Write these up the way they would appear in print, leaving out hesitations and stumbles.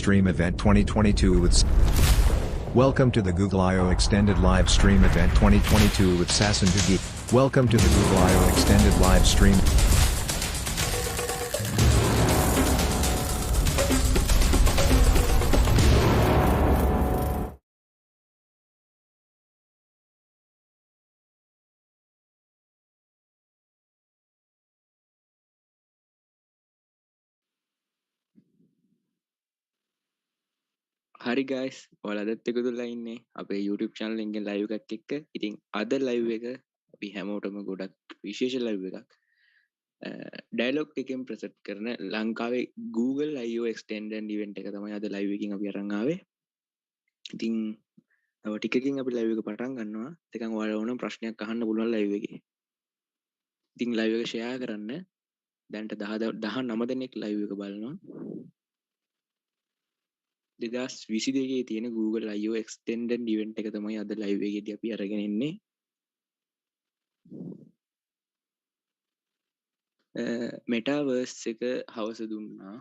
Stream Event 2022 with Welcome to the Google I/O Extended Live Stream Event 2022 with Sasindu Geek. Welcome to the Google I/O Extended Live Stream. හරි guys ඔයාලත් එකතුලා ඉන්නේ අපේ YouTube channel එකෙන් live එකක් එක්ක. ඉතින් අද live එක අපි හැමෝටම ගොඩක් විශේෂ live එකක්. Dialog එකෙන් ප්‍රසෙට් කරන ලංකාවේ Google I/O Extended Event එක තමයි අද live එකකින් අපි අරන් ආවේ. ඉතින් තව ටිකකින් අපි live එක පටන් ගන්නවා. ඒකන් ඔයාලා ඕන ප්‍රශ්නයක් අහන්න පුළුවන් live එකේ. ඉතින් live එක share කරන්න. දැන්ට 19 දෙනෙක් live එක බලනවා. 2022 තියෙන Google I/O Extended Event එක තමයි අද live එකේදී අපි අරගෙන ඉන්නේ. Metaverse එක හවස දුන්නා.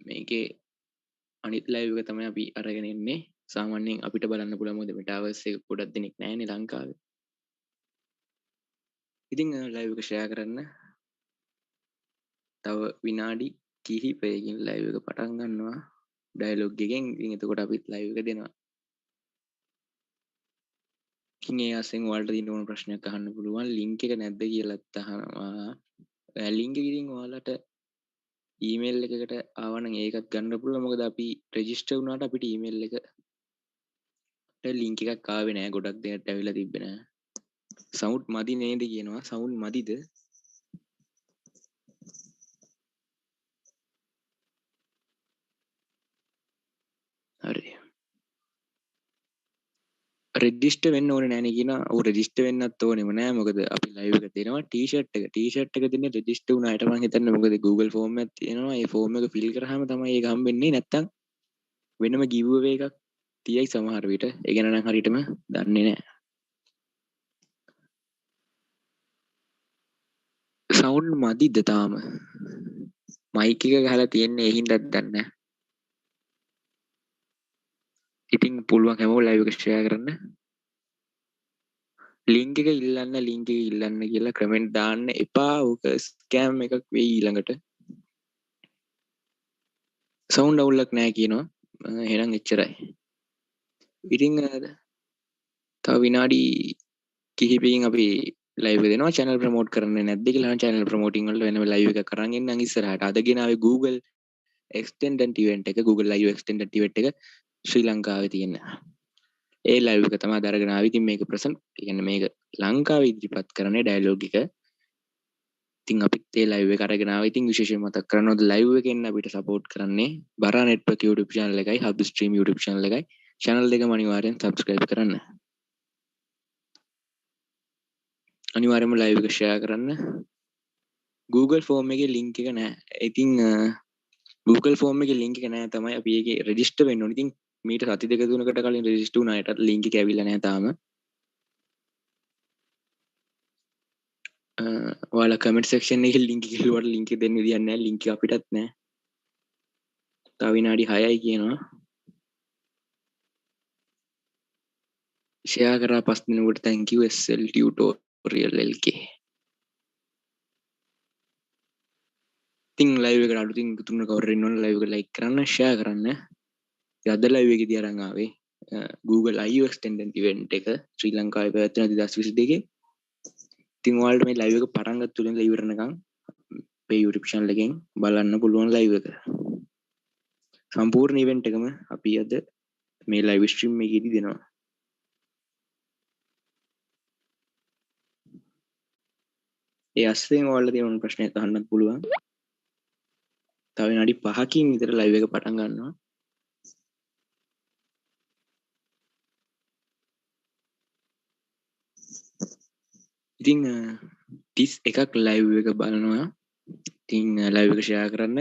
මේකේ අනිත් live එක තමයි අපි අරගෙන ඉන්නේ. සාමාන්‍යයෙන් අපිට බලන්න පුළුවන් මොකද Metaverse එක ගොඩක් දෙනෙක් නැහැනේ ලංකාවේ. ඉතින් live එක share කරන්න. තව විනාඩි කිහිපයකින් live එක පටන් ගන්නවා. Dialog එකෙන්. ඉතින් එතකොට අපිත් live එක දෙනවා. ඉතින් ඒ ආසෙන් ඔයාලට දින ඕන ප්‍රශ්නයක් අහන්න පුළුවන්. link එක නැද්ද කියලාත් අහනවා. link එක ඉතින් ඔයාලට email එකකට ආවනම් ඒකත් ගන්න පුළුවන්. මොකද අපි register වුණාට අපිට email එකට link එකක් ආවේ නෑ. ගොඩක් දෙයක් ඇවිල්ලා තිබ්බේ නෑ. sound මදි නේද කියනවා. sound මදිද? හරි. රෙජිස්ටර් වෙන්න ඕනේ නෑනේ කියනවා. ඔව් රෙජිස්ටර් වෙන්නත් ඕනෙම නෑ. මොකද අපි ලයිව් එක දෙනවා ටී-ෂර්ට් එක. ටී-ෂර්ට් එක දෙන්නේ රෙජිස්ටර් වුණාට මම හිතන්නේ මොකද Google ෆෝම් එකක් තියෙනවා. ඒ ෆෝම් එක ෆිල් කරාම තමයි ඒක හම්බෙන්නේ. නැත්තම් වෙනම ගිව් අවේ එකක් තියයි සමහර විට. ඒ ගැන නම් හරියටම දන්නේ නෑ. සවුන්ඩ් මදිද තාම? මයික් එක ගහලා තියෙන්නේ ඒ හින්දාත් දන්නේ නෑ. ඉතින් පුළුවන් හැමෝම ලයිව් එක ෂෙයා කරන්න. ලින්ක් එක ඉල්ලන්න කියලා කමෙන්ට් දාන්න එපා. ඕක ස්කෑම් එකක් වෙයි ඊළඟට. සවුන්ඩ් අවුලක් නැහැ කියනවා. එහෙනම් එච්චරයි. ඉතින් තව විනාඩි කිහිපයකින් අපි ලයිව් එක දෙනවා. channel promote කරන්නේ නැද්ද කියලා channel promoting වලට වෙනම ලයිව් එකක් කරන් ඉන්නම් ඉස්සරහට. අද ගෙනාවේ Google Extended Event එක, Google I/O Extended Event එක ශ්‍රී ලංකාවේ තියෙන. ඒ ලයිව් එක තමයි අරගෙන ආවේ. ඉතින් මේක ප්‍රසන්ට් කියන්නේ මේක ලංකාවේ ඉදිරිපත් කරන්නේ ඩයලොග් එක. ඉතින් අපිත් ඒ ලයිව් එක අරගෙන ආවා. ඉතින් විශේෂයෙන් මතක් කරනවා ලයිව් එකෙන් අපිට සපෝට් කරන්නේ බරා නෙට්වර්ක් YouTube channel එකයි, Hub Stream YouTube channel එකයි. channel දෙකම අනිවාර්යෙන් subscribe කරන්න. අනිවාර්යයෙන්ම ලයිව් එක share කරන්න. Google form එකේ link එක නැහැ. ඉතින් Google form එකේ link එක නැහැ තමයි අපි ඒකේ register වෙන්න ඕනේ. ඉතින් මීට සති දෙක තුනකට කලින් register වුණා. ඒටත් link එක ඇවිල්ලා නැහැ තාම. ඔයාලා comment section එකේ link එක ගිහුවට link එක දෙන්න විදියක් නැහැ. link එක අපිටත් නැහැ. තව විනාඩි 6යි කියනවා. share කරා 5 දිනකට thank you SL tutorial LK. ඉතින් live එකට අලුතින් තුන කවුරු ඉන්න ඕන live එක like කරන්න, share කරන්න. අද live එකේදී අරන් ආවේ Google I/O Extended Event එක ශ්‍රී ලංකාවේ පැවැත්වෙන 2022. ඉතින් ඔයාලට මේ live එක පටන් ගත්ත තුලින් ඉවරනකම් අපේ YouTube channel එකෙන් බලන්න පුළුවන් live එක. සම්පූර්ණ event එකම අපි අද මේ live stream එකේදී දෙනවා. ඒ අස්සෙන් ඔයාලට තියෙන ප්‍රශ්නයක් අහන්නත් පුළුවන්. තව විනාඩි 5කින් විතර live එක පටන් ගන්නවා. ඉතින් 31ක් live එක බලනවා. ඉතින් live එක share කරන්න.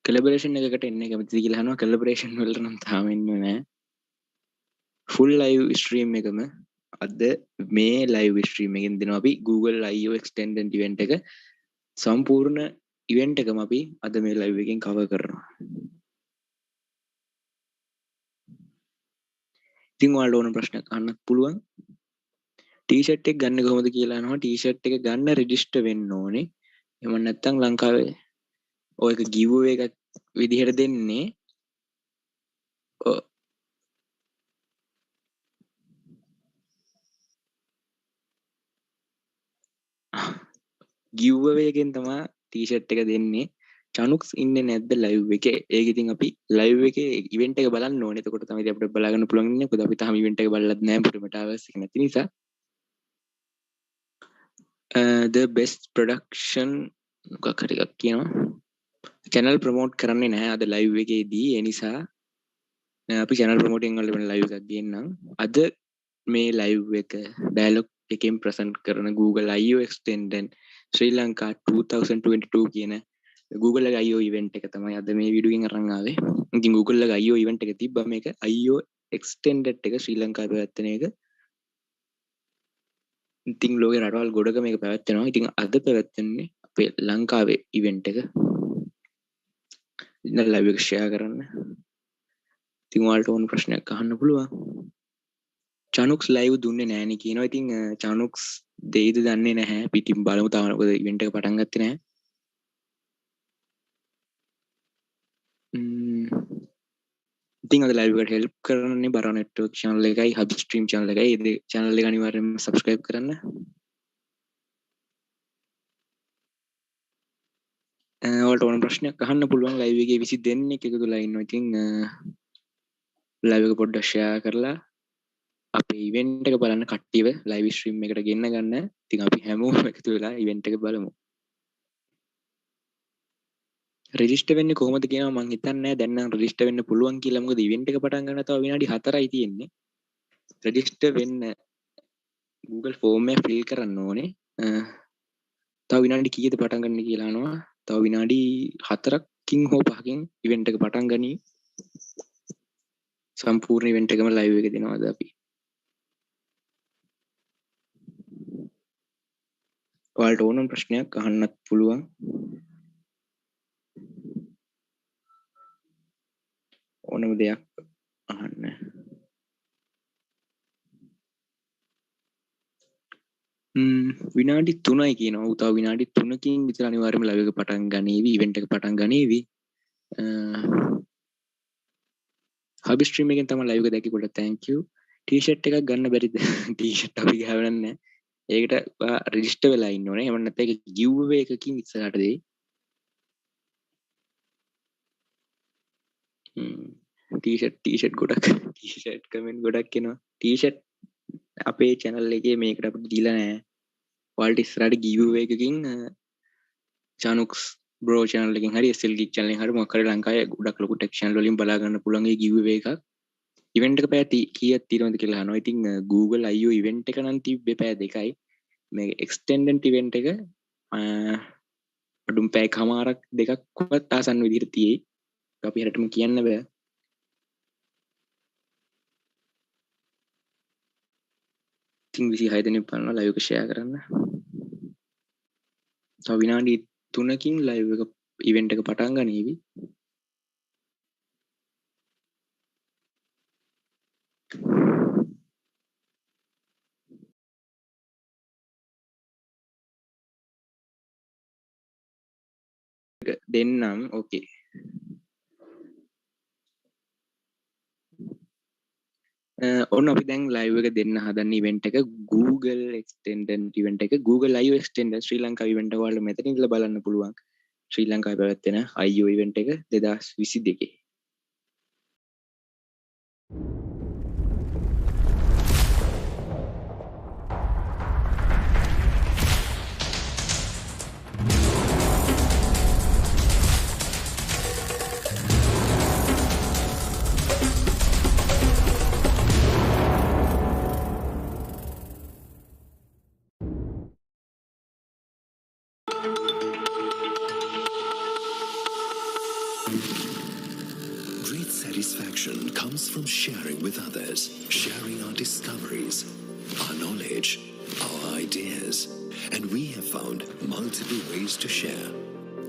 collaboration එකකට එන්න කැමතිද කියලා අහනවා. collaboration වලට නම් තාම එන්නේ නැහැ. full live stream එකම අද මේ live stream එකෙන් දෙනවා අපි Google I/O extended event එක සම්පූර්ණ event එකම අපි අද මේ live එකෙන් cover කරනවා. ඉතින් ඔයාලට ඕන ප්‍රශ්නයක් අහන්නත් පුළුවන්. t-shirt එක ගන්න කොහොමද කියලා අහනවා. t-shirt එක ගන්න register වෙන්න ඕනේ. එහෙම නැත්නම් ලංකාවේ ඔය එක giveaway එකක් විදිහට දෙන්නේ. giveaway එකෙන් තමයි t-shirt එක දෙන්නේ. චනුක්ස් ඉන්නේ නැද්ද live එකේ? ඒක ඉතින් අපි live එකේ event එක බලන්න ඕනේ. එතකොට තමයි අපිට බලා ගන්න පුළුවන් ඉන්නේ. මොකද අපි තාම event එක බලලත් නැහැ. Metaverse එක නැති නිසා. The best production මොකක් හරි එකක් කියනවා. channel promote කරන්නේ නැහැ අද live එකේදී. ඒ නිසා අපි channel promoting වලට වෙන live එකක් ගේන්නම්. අද මේ live එක dialog එකෙන් present කරන Google I/O extended Sri Lanka 2022 කියන Google එක I/O event එක තමයි අද මේ වීඩියෝ එකෙන් අරන් ආවේ. ඉතින් Google එක I/O event එක තිබ්බා මේක I/O extended එක ශ්‍රී ලංකාවේ පැවැත්වෙන එක. ඉතින් ලෝකේ රටවල් ගොඩක මේක පැවැත්වෙනවා. ඉතින් අද පැවැත්වෙන්නේ අපේ ලංකාවේ event එක. ඉතින් live එක share කරන්න. ඉතින් ඔයාලට ඕන ප්‍රශ්නයක් අහන්න පුළුවන්. චනුක්ස් live දුන්නේ නැහැ නේ කියනවා. ඉතින් චනුක්ස් දෙයිද දන්නේ නැහැ. පිටින් බලමු තාම මොකද event එක පටන් ගත්තේ නැහැ. ඉතින් අද live එකට help කරන්නේ බරා network channel එකයි hub stream channel එකයි. මේ channel එක අනිවාර්යෙන්ම subscribe කරන්න. ඔයාලට ඕන ප්‍රශ්නයක් අහන්න පුළුවන්. live එකේ 20 දෙනෙක් එකතුලා ඉන්නවා. ඉතින් live එක පොඩ්ඩක් share කරලා අපේ event එක බලන්න කට්ටියව live stream එකට ගෙන්න ගන්න. ඉතින් අපි හැමෝම එකතු වෙලා event එක බලමු. register වෙන්නේ කොහොමද කියනවා මං හිතන්නේ නැහැ දැන් නම් register වෙන්න පුළුවන් කියලා. මොකද event එක පටන් ගන්න තව විනාඩි 4යි තියෙන්නේ. register වෙන්න Google form එක fill කරන්න ඕනේ. තව විනාඩි කීයද පටන් ගන්න කියලා අහනවා. තව විනාඩි 4කින් හෝ 5කින් event එක පටන් ගනී. සම්පූර්ණ event එකම live එක දෙනවාද අපි. ඔයාලට ඕනම ප්‍රශ්නයක් අහන්නත් පුළුවන්. ඕනම දෙයක් අහන්න. විනාඩි 3යි කියනවා. තව විනාඩි 3කින් විතර අනිවාර්යයෙන්ම live එක පටන් ගනීවි. event එක පටන් ගනීවි. hub stream එකෙන් තමයි live එක දැක්කේ. කොට thank you. t-shirt එකක් ගන්න බැරිද? t-shirt අපි ගහවන්නේ නැහැ. ඒකට register වෙලා ඉන්න ඕනේ. එහෙම නැත්නම් ඒක giveaway එකකින් ඉස්සරහට දෙයි. t-shirt ගොඩක් t-shirt comment ගොඩක් එනවා. t-shirt අපේ channel එකේ මේකට අපිට දීලා නැහැ. ඔයාලට ඉස්සරහට giveaway එකකින් Chanuks bro channel එකෙන් හරි SL Geek channel එකෙන් හරි මොකක් හරි ලංකාවේ ගොඩක් ලොකු tech channel වලින් බලා ගන්න පුළුවන් ඒ giveaway එකක්. event එක පැය කීයක් තියෙනවද කියලා අහනවා. ඉතින් Google I/O event එක නම් තිබ්බේ පැය 2යි. මේ extended event එක අඩුම පැය කමාරක් දෙකක්වත් ආසන්න විදිහට තියෙයි. අපි හරියටම කියන්න බෑ. ඉතින් 26 දෙනෙක් බලනවා live එක share කරන්න. තව විනාඩි 3කින් live එක event එක පටන් ගනීවි. දෙන්නම් ඕකේ. ඔන්න අපි දැන් live එක දෙන්න හදන event එක Google extended event එක Google I/O extended ශ්‍රී ලංකාවේ event එක ඔයාලට මෙතන ඉඳලා බලන්න පුළුවන්. ශ්‍රී ලංකාවේ පැවැත්වෙන I/O event එක 2022. Great satisfaction comes from sharing with others, sharing our discoveries, our knowledge, our ideas, and we have found multiple ways to share.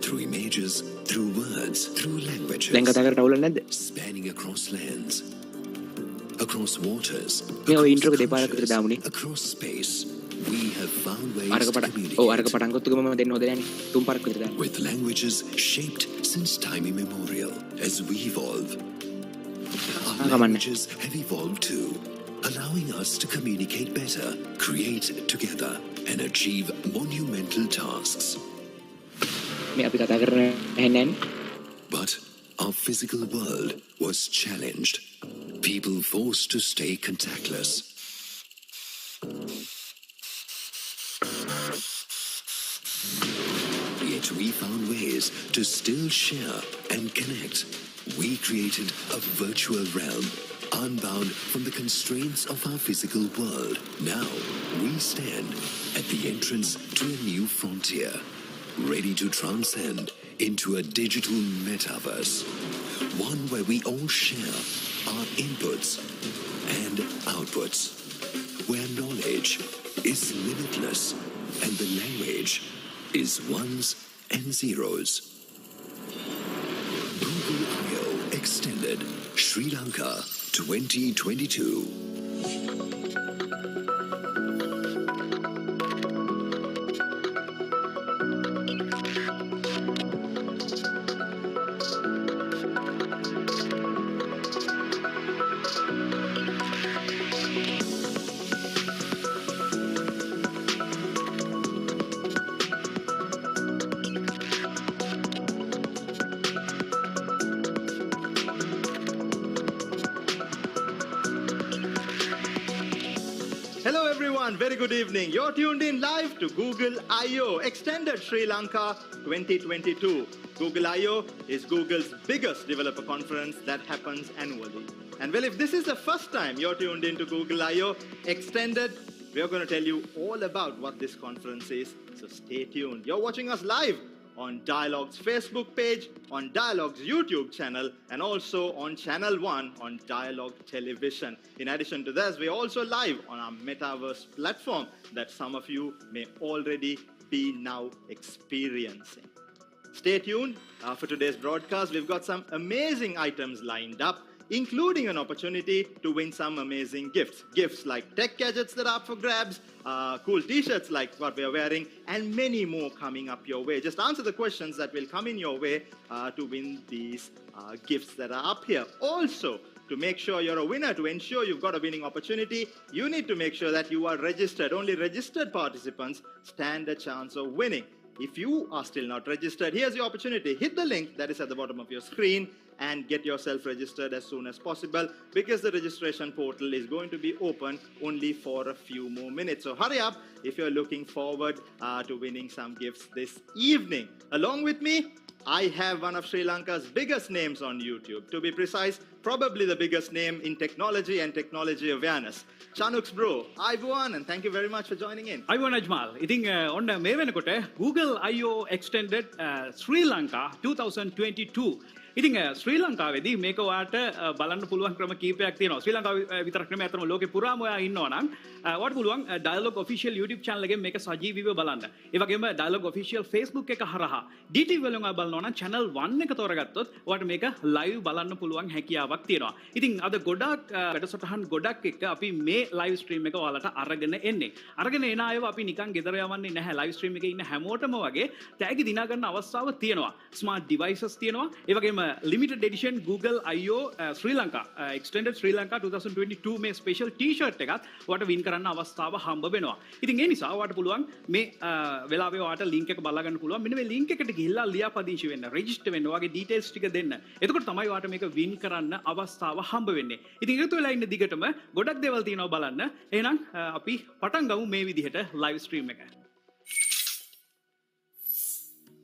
Through images, through words, through languages, දැන් කතා කරට අවුලක් නැද්ද? spanning across lands, across waters, මේ ඔය across intro එක දෙපාරක් විතර දාමුනේ. cultures, across space. We have found ways අරක to පට communicate. ඔව් අරක පටන් ගත්තොත් මම දෙන්න හොද නෑනේ. තුන් පාරක් විතර දාන්න. With languages shaped since time immemorial. As we evolve, our languages have evolved too, allowing us to communicate better, create together, and achieve monumental tasks. මේ අපි කතා කරන ඇහෙන්නේ නෑනේ. But our physical world was challenged. People forced to stay contactless. Yet we found ways to still share and connect. We created a virtual realm, unbound from the constraints of our physical world. Now we stand at the entrance to a new frontier, ready to transcend into a digital metaverse. One where we all share our inputs and outputs, where knowledge is limitless and the language is ones and zeros. Google I/O Extended Sri Lanka 2022. Hello everyone, very good evening. You're tuned in live to Google I/O Extended Sri Lanka 2022. Google I/O is Google's biggest developer conference that happens annually. And well, if this is the first time you're tuned into Google I/O Extended, we're going to tell you all about what this conference is. So stay tuned. You're watching us live on Dialog's Facebook page, on Dialog's YouTube channel, and also on Channel 1 on Dialog Television. In addition to this, we're also live on our Metaverse platform that some of you may already be now experiencing. Stay tuned for today's broadcast. We've got some amazing items lined up, including an opportunity to win some amazing gifts. Gifts like tech gadgets that are up for grabs, cool t-shirts like what we are wearing, and many more coming up your way. Just answer the questions that will come in your way to win these gifts that are up here. Also, to make sure you're a winner, to ensure you've got a winning opportunity, you need to make sure that you are registered. Only registered participants stand a chance of winning. If you are still not registered, here's your opportunity. Hit the link that is at the bottom of your screen and get yourself registered as soon as possible, because the registration portal is going to be open only for a few more minutes. So hurry up if you're looking forward to winning some gifts this evening. Along with me, I have one of Sri Lanka's biggest names on YouTube. To be precise, probably the biggest name in technology and technology awareness. Chanuk's bro, Ivan, and thank you very much for joining in. Ivan Ajmal, ඉතින් ඔන්න මේ වෙනකොට Google I/O Extended Sri Lanka 2022. ඉතින් ශ්‍රී ලංකාවේදී මේක ඔයාට බලන්න පුළුවන් ක්‍රම කීපයක් තියෙනවා. ශ්‍රී ලංකාව විතරක් නෙමෙයි අතරම ලෝකේ පුරාම ඔයා ඉන්නවා නම් ඔයාට පුළුවන් Dialog official YouTube channel එකෙන් මේක සජීවීව බලන්න. ඒ වගේම Dialog official Facebook එක හරහා DTV වලින් ඔයා බලනවා නම් channel 1 එක තෝරගත්තොත් ඔයාට මේක live බලන්න පුළුවන් හැකියාවක් තියෙනවා. ඉතින් අද ගොඩක් වැඩසටහන් ගොඩක් එක්ක අපි මේ live stream එක ඔයාලට අරගෙන එන්නේ. අරගෙන එන අයව අපි නිකන් ගෙදර යවන්නේ නැහැ. live stream එකේ ඉන්න හැමෝටම වගේ තෑගි දිනා ගන්න අවස්ථාව තියෙනවා. smart devices තියෙනවා. ඒ වගේම limited edition Google I/O Sri Lanka Extended Sri Lanka 2022 මේ special t-shirt එකත් ඔයාලට win කරන්න අවස්ථාව හම්බ වෙනවා. ඉතින් ඒ නිසා ඔයාලට පුළුවන් මේ වෙලාවේ ඔයාලට link එක බලා ගන්න පුළුවන්. මෙන්න මේ link එකට ගිහිල්ලා ලියාපදිංචි වෙන්න, register වෙන්න, ඔයාගේ details ටික දෙන්න. එතකොට තමයි ඔයාලට මේක win කරන්න අවස්ථාව හම්බ වෙන්නේ. ඉතින් එකතු වෙලා ඉන්න දිගටම ගොඩක් දේවල් තියෙනවා බලන්න. එහෙනම් අපි පටන් ගමු මේ විදිහට live stream එක.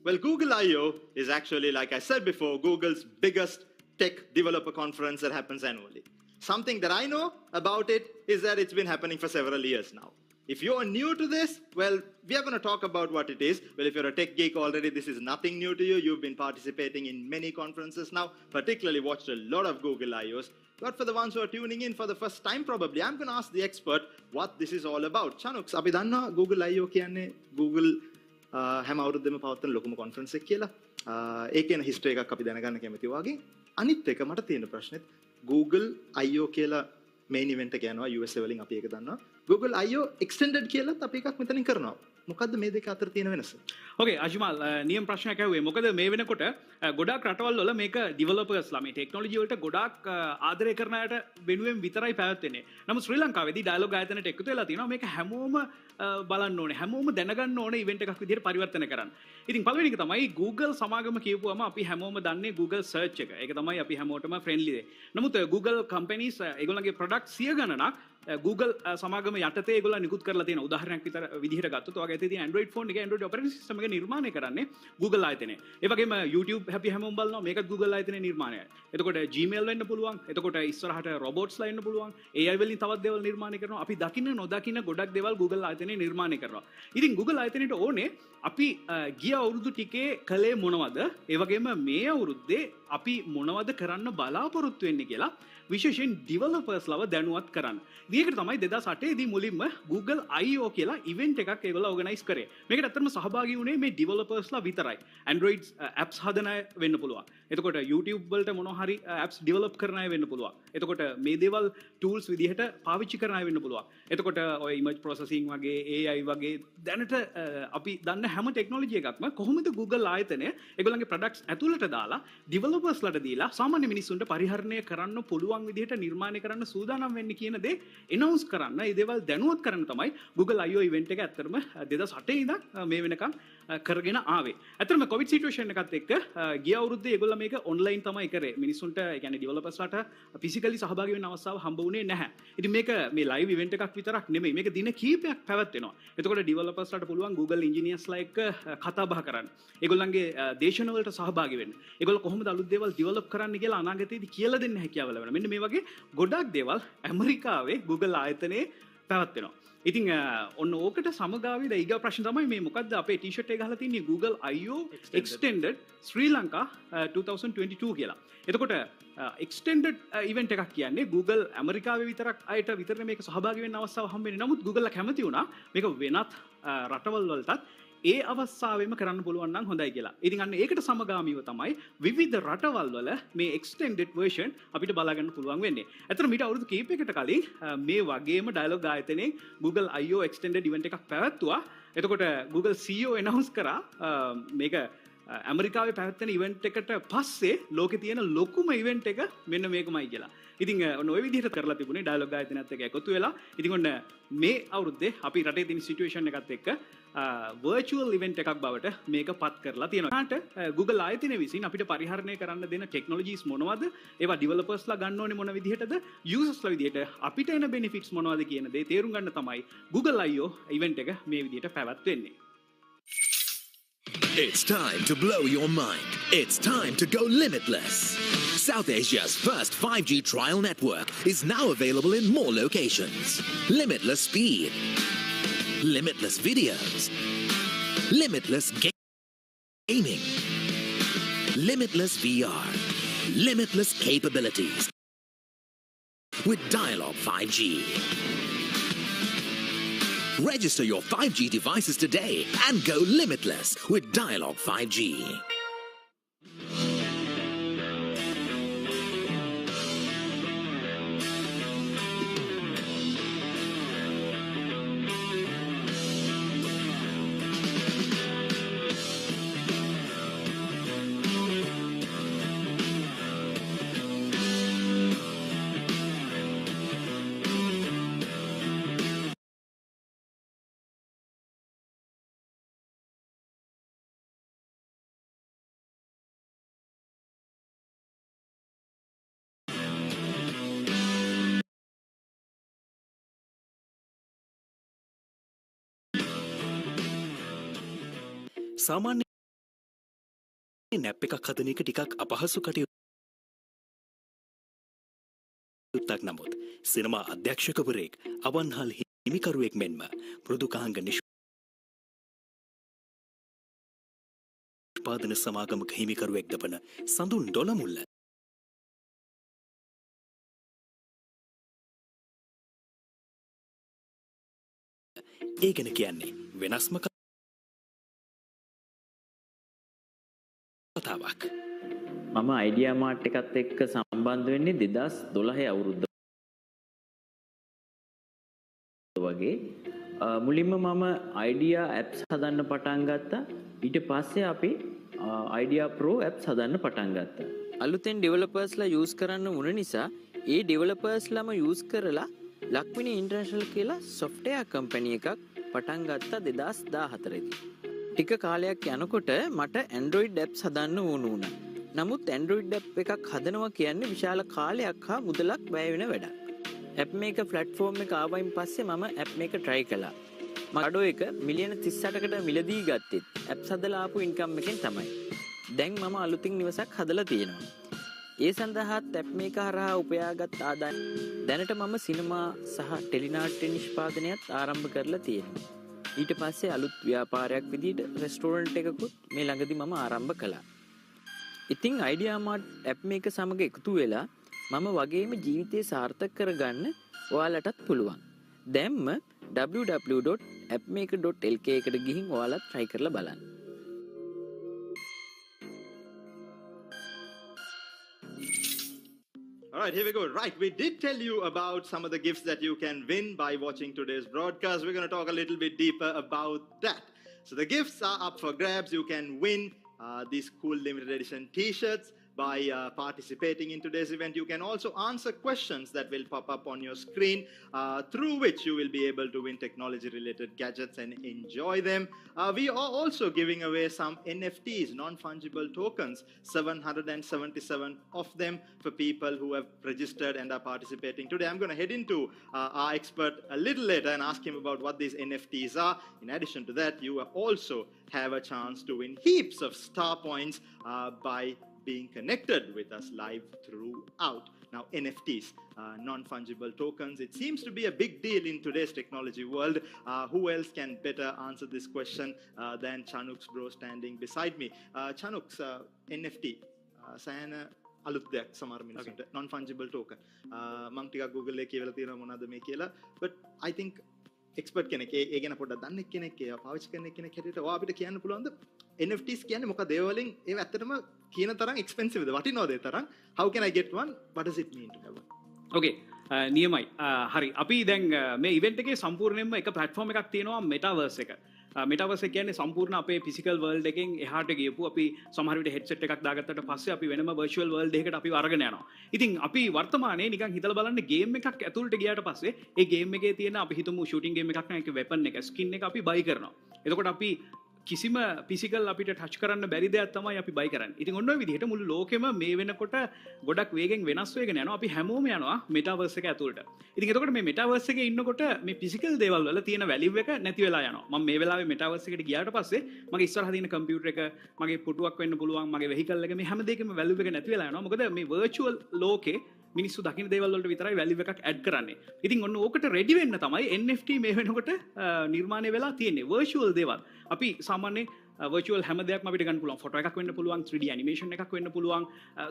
Well, Google I/O is actually, like I said before, Google's biggest tech developer conference that happens annually. Something that I know about it is that it's been happening for several years now. If you're new to this, well, we are going to talk about what it is. Well, if you're a tech geek already, this is nothing new to you. You've been participating in many conferences now, particularly watched a lot of Google I/Os. But for the ones who are tuning in for the first time, probably, I'm going to ask the expert what this is all about. Chanuks, අපි දන්නවා Google I/O කියන්නේ Google හැම අවුරුද්දෙම පවත්වන ලොකුම conference එක කියලා. ඒ කියන history එකක් අපි දැනගන්න කැමති වගේ. අනිත් එක මට තියෙන ප්‍රශ්නෙත් Google I/O කියලා main event එක යනවා USA වලින් අපි ඒක දන්නවා. Google I/O extended කියලාත් අපි එකක් මෙතනින් කරනවා. මොකද්ද මේ දෙක අතර තියෙන වෙනස? ඕකේ අජිමල් නියම ප්‍රශ්නයක් ඇහුවේ. මොකද මේ වෙනකොට ගොඩාක් රටවල් වල මේක ඩෙවලොපර්ස්ලා මේ ටෙක්නොලොජි වලට ගොඩාක් ආදරය කරන අයට වෙනුවෙන් විතරයි පැවැත්වෙන්නේ. නමුත් ශ්‍රී ලංකාවේදී ඩයලොග් ආයතනයට එකතු වෙලා තිනවා මේක හැමෝම බලන්න ඕනේ. හැමෝම දැනගන්න ඕනේ ඉවෙන්ට් එකක් විදිහට පරිවර්තන කරන්න. ඉතින් පළවෙනි එක තමයි Google සමාගම කියපුවම අපි හැමෝම දන්නේ Google search එක. ඒක තමයි අපි හැමෝටම ෆ්‍රෙන්ඩ්ලි දේ. නමුත් Google companies ඒගොල්ලන්ගේ product 100 ගණනක් Google සමාගම යටතේ ඒගොල්ලෝ නිකුත් කරලා තියෙන උදාහරණයක් විදිහට ගත්තොත් ඔයගේ තියෙන Android phone එක Android operating system එක නිර්මාණය කරන්නේ Google ආයතනය. ඒ වගේම YouTube අපි හැමෝම බලනවා මේකත් Google ආයතනයේ නිර්මාණයයි. එතකොට Gmail වෙන්න පුළුවන්. එතකොට ඉස්සරහට robots ලා එන්න පුළුවන්. AI වලින් තවත් දේවල් නිර්මාණය කරනවා. අපි දකින්න නොදකින්න ගොඩක් දේවල් Google ආයතනයේ නිර්මාණය කරනවා. ඉතින් Google ආයතනයට ඕනේ අපි ගිය අවුරුදු ටිකේ කළේ මොනවද? ඒ වගේම මේ අවුරුද්දේ අපි මොනවද කරන්න බලාපොරොත්තු වෙන්නේ කියලා විශේෂයෙන් ඩෙවලොපර්ස් ලව දැනුවත් කරන්න. මේකට තමයි 2008 දී මුලින්ම Google I/O කියලා ඉවෙන්ට් එකක් ඒගොල්ලෝ ඕගනයිස් කරේ. මේකට ඇත්තටම සහභාගී වුණේ මේ ඩෙවලොපර්ස්ලා විතරයි. Android apps හදන අය වෙන්න පුළුවන්. එතකොට YouTube වලට මොනවා හරි apps develop කරන අය වෙන්න පුළුවන්. එතකොට මේ දේවල් tools විදිහට පාවිච්චි කරන අය වෙන්න පුළුවන්. එතකොට ඔය image processing වගේ AI වගේ දැනට අපි දන්න හැම ටෙක්නොලොජි එකක්ම කොහොමද Google ආයතනය ඒගොල්ලන්ගේ products ඇතුළට දාලා developers ලට දීලා සාමාන්‍ය මිනිස්සුන්ට පරිහරණය කරන්න පුළුවන් විදිහට නිර්මාණය කරන්න සූදානම් වෙන්නේ කියන දේ announce කරන්න, ඒ දේවල් දැනුවත් කරන්න තමයි Google I/O event එක ඇත්තටම 2008 ඉඳන් මේ වෙනකන් කරගෙන ආවේ. ඇත්තටම COVID situation එකත් එක්ක ගිය අවුරුද්දේ ඒගොල්ලෝ මේක online තමයි කරේ. මිනිස්සුන්ට ඒ කියන්නේ developers ලට physically සහභාගී වෙන්න අවස්ථාව හම්බ වුණේ නැහැ. ඉතින් මේක මේ live event එකක් විතරක් නෙමෙයි. මේක දින කීපයක් පැවැත්වෙනවා. එතකොට developers ලට පුළුවන් Google engineers ලා එක්ක කතා බහ කරන්න. ඒගොල්ලන්ගේ දේශන වලට සහභාගී වෙන්න. ඒගොල්ලෝ කොහොමද අලුත් දේවල් develop කරන්න කියලා අනාගතයේදී කියලා දෙන්න හැකියාව ලැබෙනවා. මෙන්න මේ වගේ ගොඩක් දේවල් ඇමරිකාවේ Google ආයතනයේ පැවැත්වෙනවා. ඉතින් ඔන්න ඕකට සමගාමීව ඊගා ප්‍රශ්න තමයි මේ මොකද්ද අපේ ටී-ෂර්ට් එක ගහලා තින්නේ Google I/O extended Sri Lanka 2022 කියලා. එතකොට extended event එකක් කියන්නේ Google ඇමරිකාවේ විතරක් අයට විතරනේ මේක සහභාගී වෙන්න අවස්ථාව හම්බෙන්නේ. නමුත් Google කැමති වුණා මේක වෙනත් රටවල් වලටත් ඒ අවස්ථාවෙම කරන්න පුළුවන් නම් හොඳයි කියලා. ඉතින් අන්න ඒකට සමගාමීව තමයි විවිධ රටවල් වල මේ extended version අපිට බලා ගන්න පුළුවන් වෙන්නේ. ඇත්තට මීට අවුරුදු කිහිපයකට කලින් මේ වගේම Dialog ආයතනයේ Google I/O extended event එකක් පැවැත්තුවා. එතකොට Google CEO announce කරා මේක ඇමරිකාවේ පැවැත්වෙන event එකට පස්සේ ලෝකේ තියෙන ලොකුම event එක මෙන්න මේකමයි කියලා. ඉතින් ඔන්න ඔය විදිහට කරලා තිබුණේ Dialog ආයතනයත් එක්ක එකතු වෙලා. ඉතින් ඔන්න මේ අවුරුද්දේ අපි රටේ තියෙන සිටුේෂන් එකත් එක්ක virtual event එකක් බවට මේක පත් කරලා තියෙනවා. Google ආයතනය විසින් අපිට පරිහරණය කරන්න දෙන technologies මොනවද? ඒවා developers ලා ගන්න ඕනේ මොන විදිහටද? users ලා විදිහට අපිට එන benefits මොනවද කියන දේ තේරුම් ගන්න තමයි Google I/O event එක මේ විදිහට පැවැත්වෙන්නේ. It's time to blow your mind. It's time to go limitless. South Asia's first 5G trial network is now available in more locations. Limitless speed. Limitless videos. Limitless gaming. Limitless VR. Limitless capabilities. With Dialog 5G. Register your 5G devices today and go limitless with Dialog 5G. සාමාන්‍ය nap එකක් හදන එක ටිකක් අපහසු කටයුත්තක්. නමුත් සිනමා අධ්‍යක්ෂකවරයෙක් අවන්හල් හිමිකරුවෙක් මෙන්ම මෘදුකාංග නිෂ්පාදන සමාගමක හිමිකරුවෙක් දපන සඳුන් ඩොලමුල්ල ඒ ගැන කියන්නේ වෙනස්ම කතාවක්. මම Ideamart එකත් එක්ක සම්බන්ධ වෙන්නේ 2012 අවුරුද්ද වගේ. මුලින්ම මම Idea apps හදන්න පටන් ගත්තා. ඊට පස්සේ අපි Idea Pro apps හදන්න පටන් ගත්තා. අලුතෙන් ඩෙවලපර්ස්ලා යූස් කරන්න වුණ නිසා ඒ ඩෙවලපර්ස්ලාම යූස් කරලා ලක්විනි ඉන්ටර්නැෂනල් කියලා software company එකක් පටන් ගත්තා 2014 දී. ටික කාලයක් යනකොට මට Android apps හදන්න ඕන වුණා. නමුත් Android app එකක් හදනවා කියන්නේ විශාල කාලයක් හා මුදලක් වැය වෙන වැඩක්. app maker platform එක ආවයින් පස්සේ මම app maker try කළා. මඩෝ එක මිලියන 38කට මිලදී ගත්තෙත් apps හදලා ආපු income එකෙන් තමයි. දැන් මම අලුතින් නිවසක් හදලා තියෙනවා. ඒ සඳහා app maker හරහා උපයාගත් ආදායම දැනට මම සිනමා සහ ටෙලිනාට්‍ය නිෂ්පාදනයත් ආරම්භ කරලා තියෙනවා. ඊට පස්සේ අලුත් ව්‍යාපාරයක් විදිහට රෙස්ටෝරන්ට් එකකුත් මේ ළඟදී මම ආරම්භ කළා. ඉතින් Ideamart app maker සමග එකතු වෙලා මම වගේම ජීවිතේ සාර්ථක කරගන්න ඔයාලටත් පුළුවන්. දැන්ම www.appmaker.lk එකට ගිහින් ඔයාලත් try කරලා බලන්න. All right, here we go. Right, we did tell you about some of the gifts that you can win by watching today's broadcast. We're going to talk a little bit deeper about that. So the gifts are up for grabs. You can win these cool limited edition t-shirts by participating in today's event. You can also answer questions that will pop up on your screen, through which you will be able to win technology related gadgets and enjoy them. We are also giving away some NFTs, non-fungible tokens, 777 of them for people who have registered and are participating today. I'm going to head into our expert a little later and ask him about what these NFTs are. In addition to that, you also have a chance to win heaps of star points by being connected with us live throughout. Now, NFTs, non-fungible tokens, it seems to be a big deal in today's technology world. Who else can better answer this question than Chanuk's bro standing beside me? Chanuk's NFT, Sayana අලුත් දෙයක් සමහර මිනිස්සුන්ට non-fungible token. මම ටිකක් Google එකේ කියවලා තියෙනවා මොනවද මේ කියලා. But I think expert කෙනෙක් ඒ ගැන පොඩ්ඩක් දන්න කෙනෙක් ඒවා පාවිච්චි කරන කෙනෙක් හැටියට ඔයා අපිට කියන්න පුළුවන්ද NFTs කියන්නේ මොකක්ද ඒ වලින් ඒව ඇත්තටම කියන තරම් එක්ස්පෙන්සිව්ද වටිනවද ඒ තරම් how can I get one what does it mean to have one okay නියමයි හරි අපි දැන් මේ ඉවෙන්ට් එකේ සම්පූර්ණයෙන්ම එක platform එකක් තියෙනවා Metaverse එක Metaverse කියන්නේ සම්පූර්ණ අපේ physical world එකෙන් එහාට ගියපු අපි සමහර විට headset එකක් දාගත්තට පස්සේ අපි වෙනම virtual world එකකට අපි අරගෙන යනවා. ඉතින් අපි වර්තමානයේ නිකන් හිතලා බලන්න game එකක් ඇතුළට ගියාට පස්සේ ඒ game එකේ තියෙන අපි හිතමු shooting game එකක් නම් ඒක weapon එක skin එක අපි buy කරනවා. එතකොට අපි කිසිම ෆිසිකල් අපිට ටච් කරන්න බැරි දෙයක් තමයි අපි බයි කරන්නේ. ඉතින් ඔන්න ඔය විදිහට මුළු ලෝකෙම මේ වෙනකොට ගොඩක් වේගෙන් වෙනස් වෙගෙන යනවා. අපි හැමෝම යනවා මෙටාවර්ස් එක ඇතුළට. ඉතින් එතකොට මේ මෙටාවර්ස් එකේ ඉන්නකොට මේ ෆිසිකල් දේවල් වල තියෙන වැලියු එක නැති වෙලා යනවා. මම මේ වෙලාවේ මෙටාවර්ස් එකට ගියාට පස්සේ මගේ ඉස්සරහ තියෙන කම්පියුටර් එක, මගේ පුටුවක් වෙන්න පුළුවන්, මගේ වෙහිකල් එක මේ හැම දෙයකම වැලියු එක නැති වෙලා යනවා. මොකද මේ වර්චුවල් ලෝකේ මිනිස්සු දකින්න දේවල් වලට විතරයි වැලියු එකක් ඇඩ් කරන්නේ. ඉතින් ඔන්න ඕකට රෙඩි වෙන්න තමයි NFT මේ වෙනකොට නිර්මාණය වෙලා තියෙන්නේ. වර්චුවල් දේවල්. අපි සාමාන්‍යයෙන් virtual හැම දෙයක්ම අපිට ගන්න පුළුවන්. ෆොටෝ එකක් වෙන්න පුළුවන්, 3D animation එකක් වෙන්න පුළුවන්.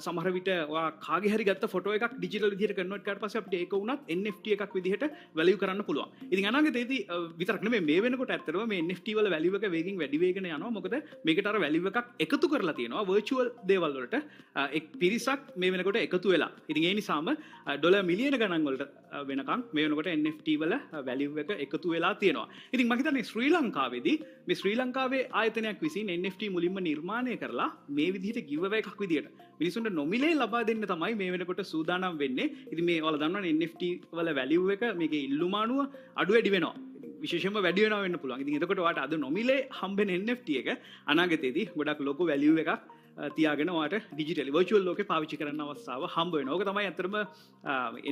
සමහර විට ඔයා කාගේ හරි ගත්ත ෆොටෝ එකක් ඩිජිටල් විදිහට කන්වර්ට් කරලා පස්සේ අපිට ඒක උනත් NFT එකක් විදිහට වැලියු කරන්න පුළුවන්. ඉතින් අනාගතයේදී විතරක් නෙමෙයි මේ වෙනකොට ඇත්තටම මේ NFT වල වැලියු එක වේගින් වැඩි වෙගෙන යනවා. මොකද මේකට අර වැලියු එකක් එකතු කරලා තියෙනවා virtual දේවල් වලට. එක් පිරිසක් මේ වෙනකොට එකතු වෙලා. ඉතින් ඒ නිසාම ඩොලර් මිලියන ගණන් වලට වෙනකන් මේ වෙනකොට NFT වල වැලියු එක එකතු වෙලා තියෙනවා. ඉතින් මම හිතන්නේ ශ්‍රී ලංකාවේදී මේ ශ්‍රී ලංකාවේ ආයතනයක් විසින් NFT මුලින්ම නිර්මාණය කරලා මේ විදිහට giveaway එකක් විදිහට මිනිසුන්ට නොමිලේ ලබා දෙන්න තමයි මේ වෙනකොට සූදානම් වෙන්නේ. ඉතින් මේ ඔයාලා දන්නවනේ NFT වල වැලියු එක මේකේ ඉල්ලුම අනුව අඩු වැඩි වෙනවා. විශේෂයෙන්ම වැඩි වෙනවා වෙන්න පුළුවන්. ඉතින් එතකොට ඔයාලට අද නොමිලේ හම්බෙන NFT එක අනාගතයේදී ගොඩක් ලොකු වැලියු එකක් තියාගෙන ඔයාලට ඩිජිටලි virtual ලෝකේ පාවිච්චි කරන්න අවස්ථාව හම්බ වෙනවා. ඕක තමයි අතරම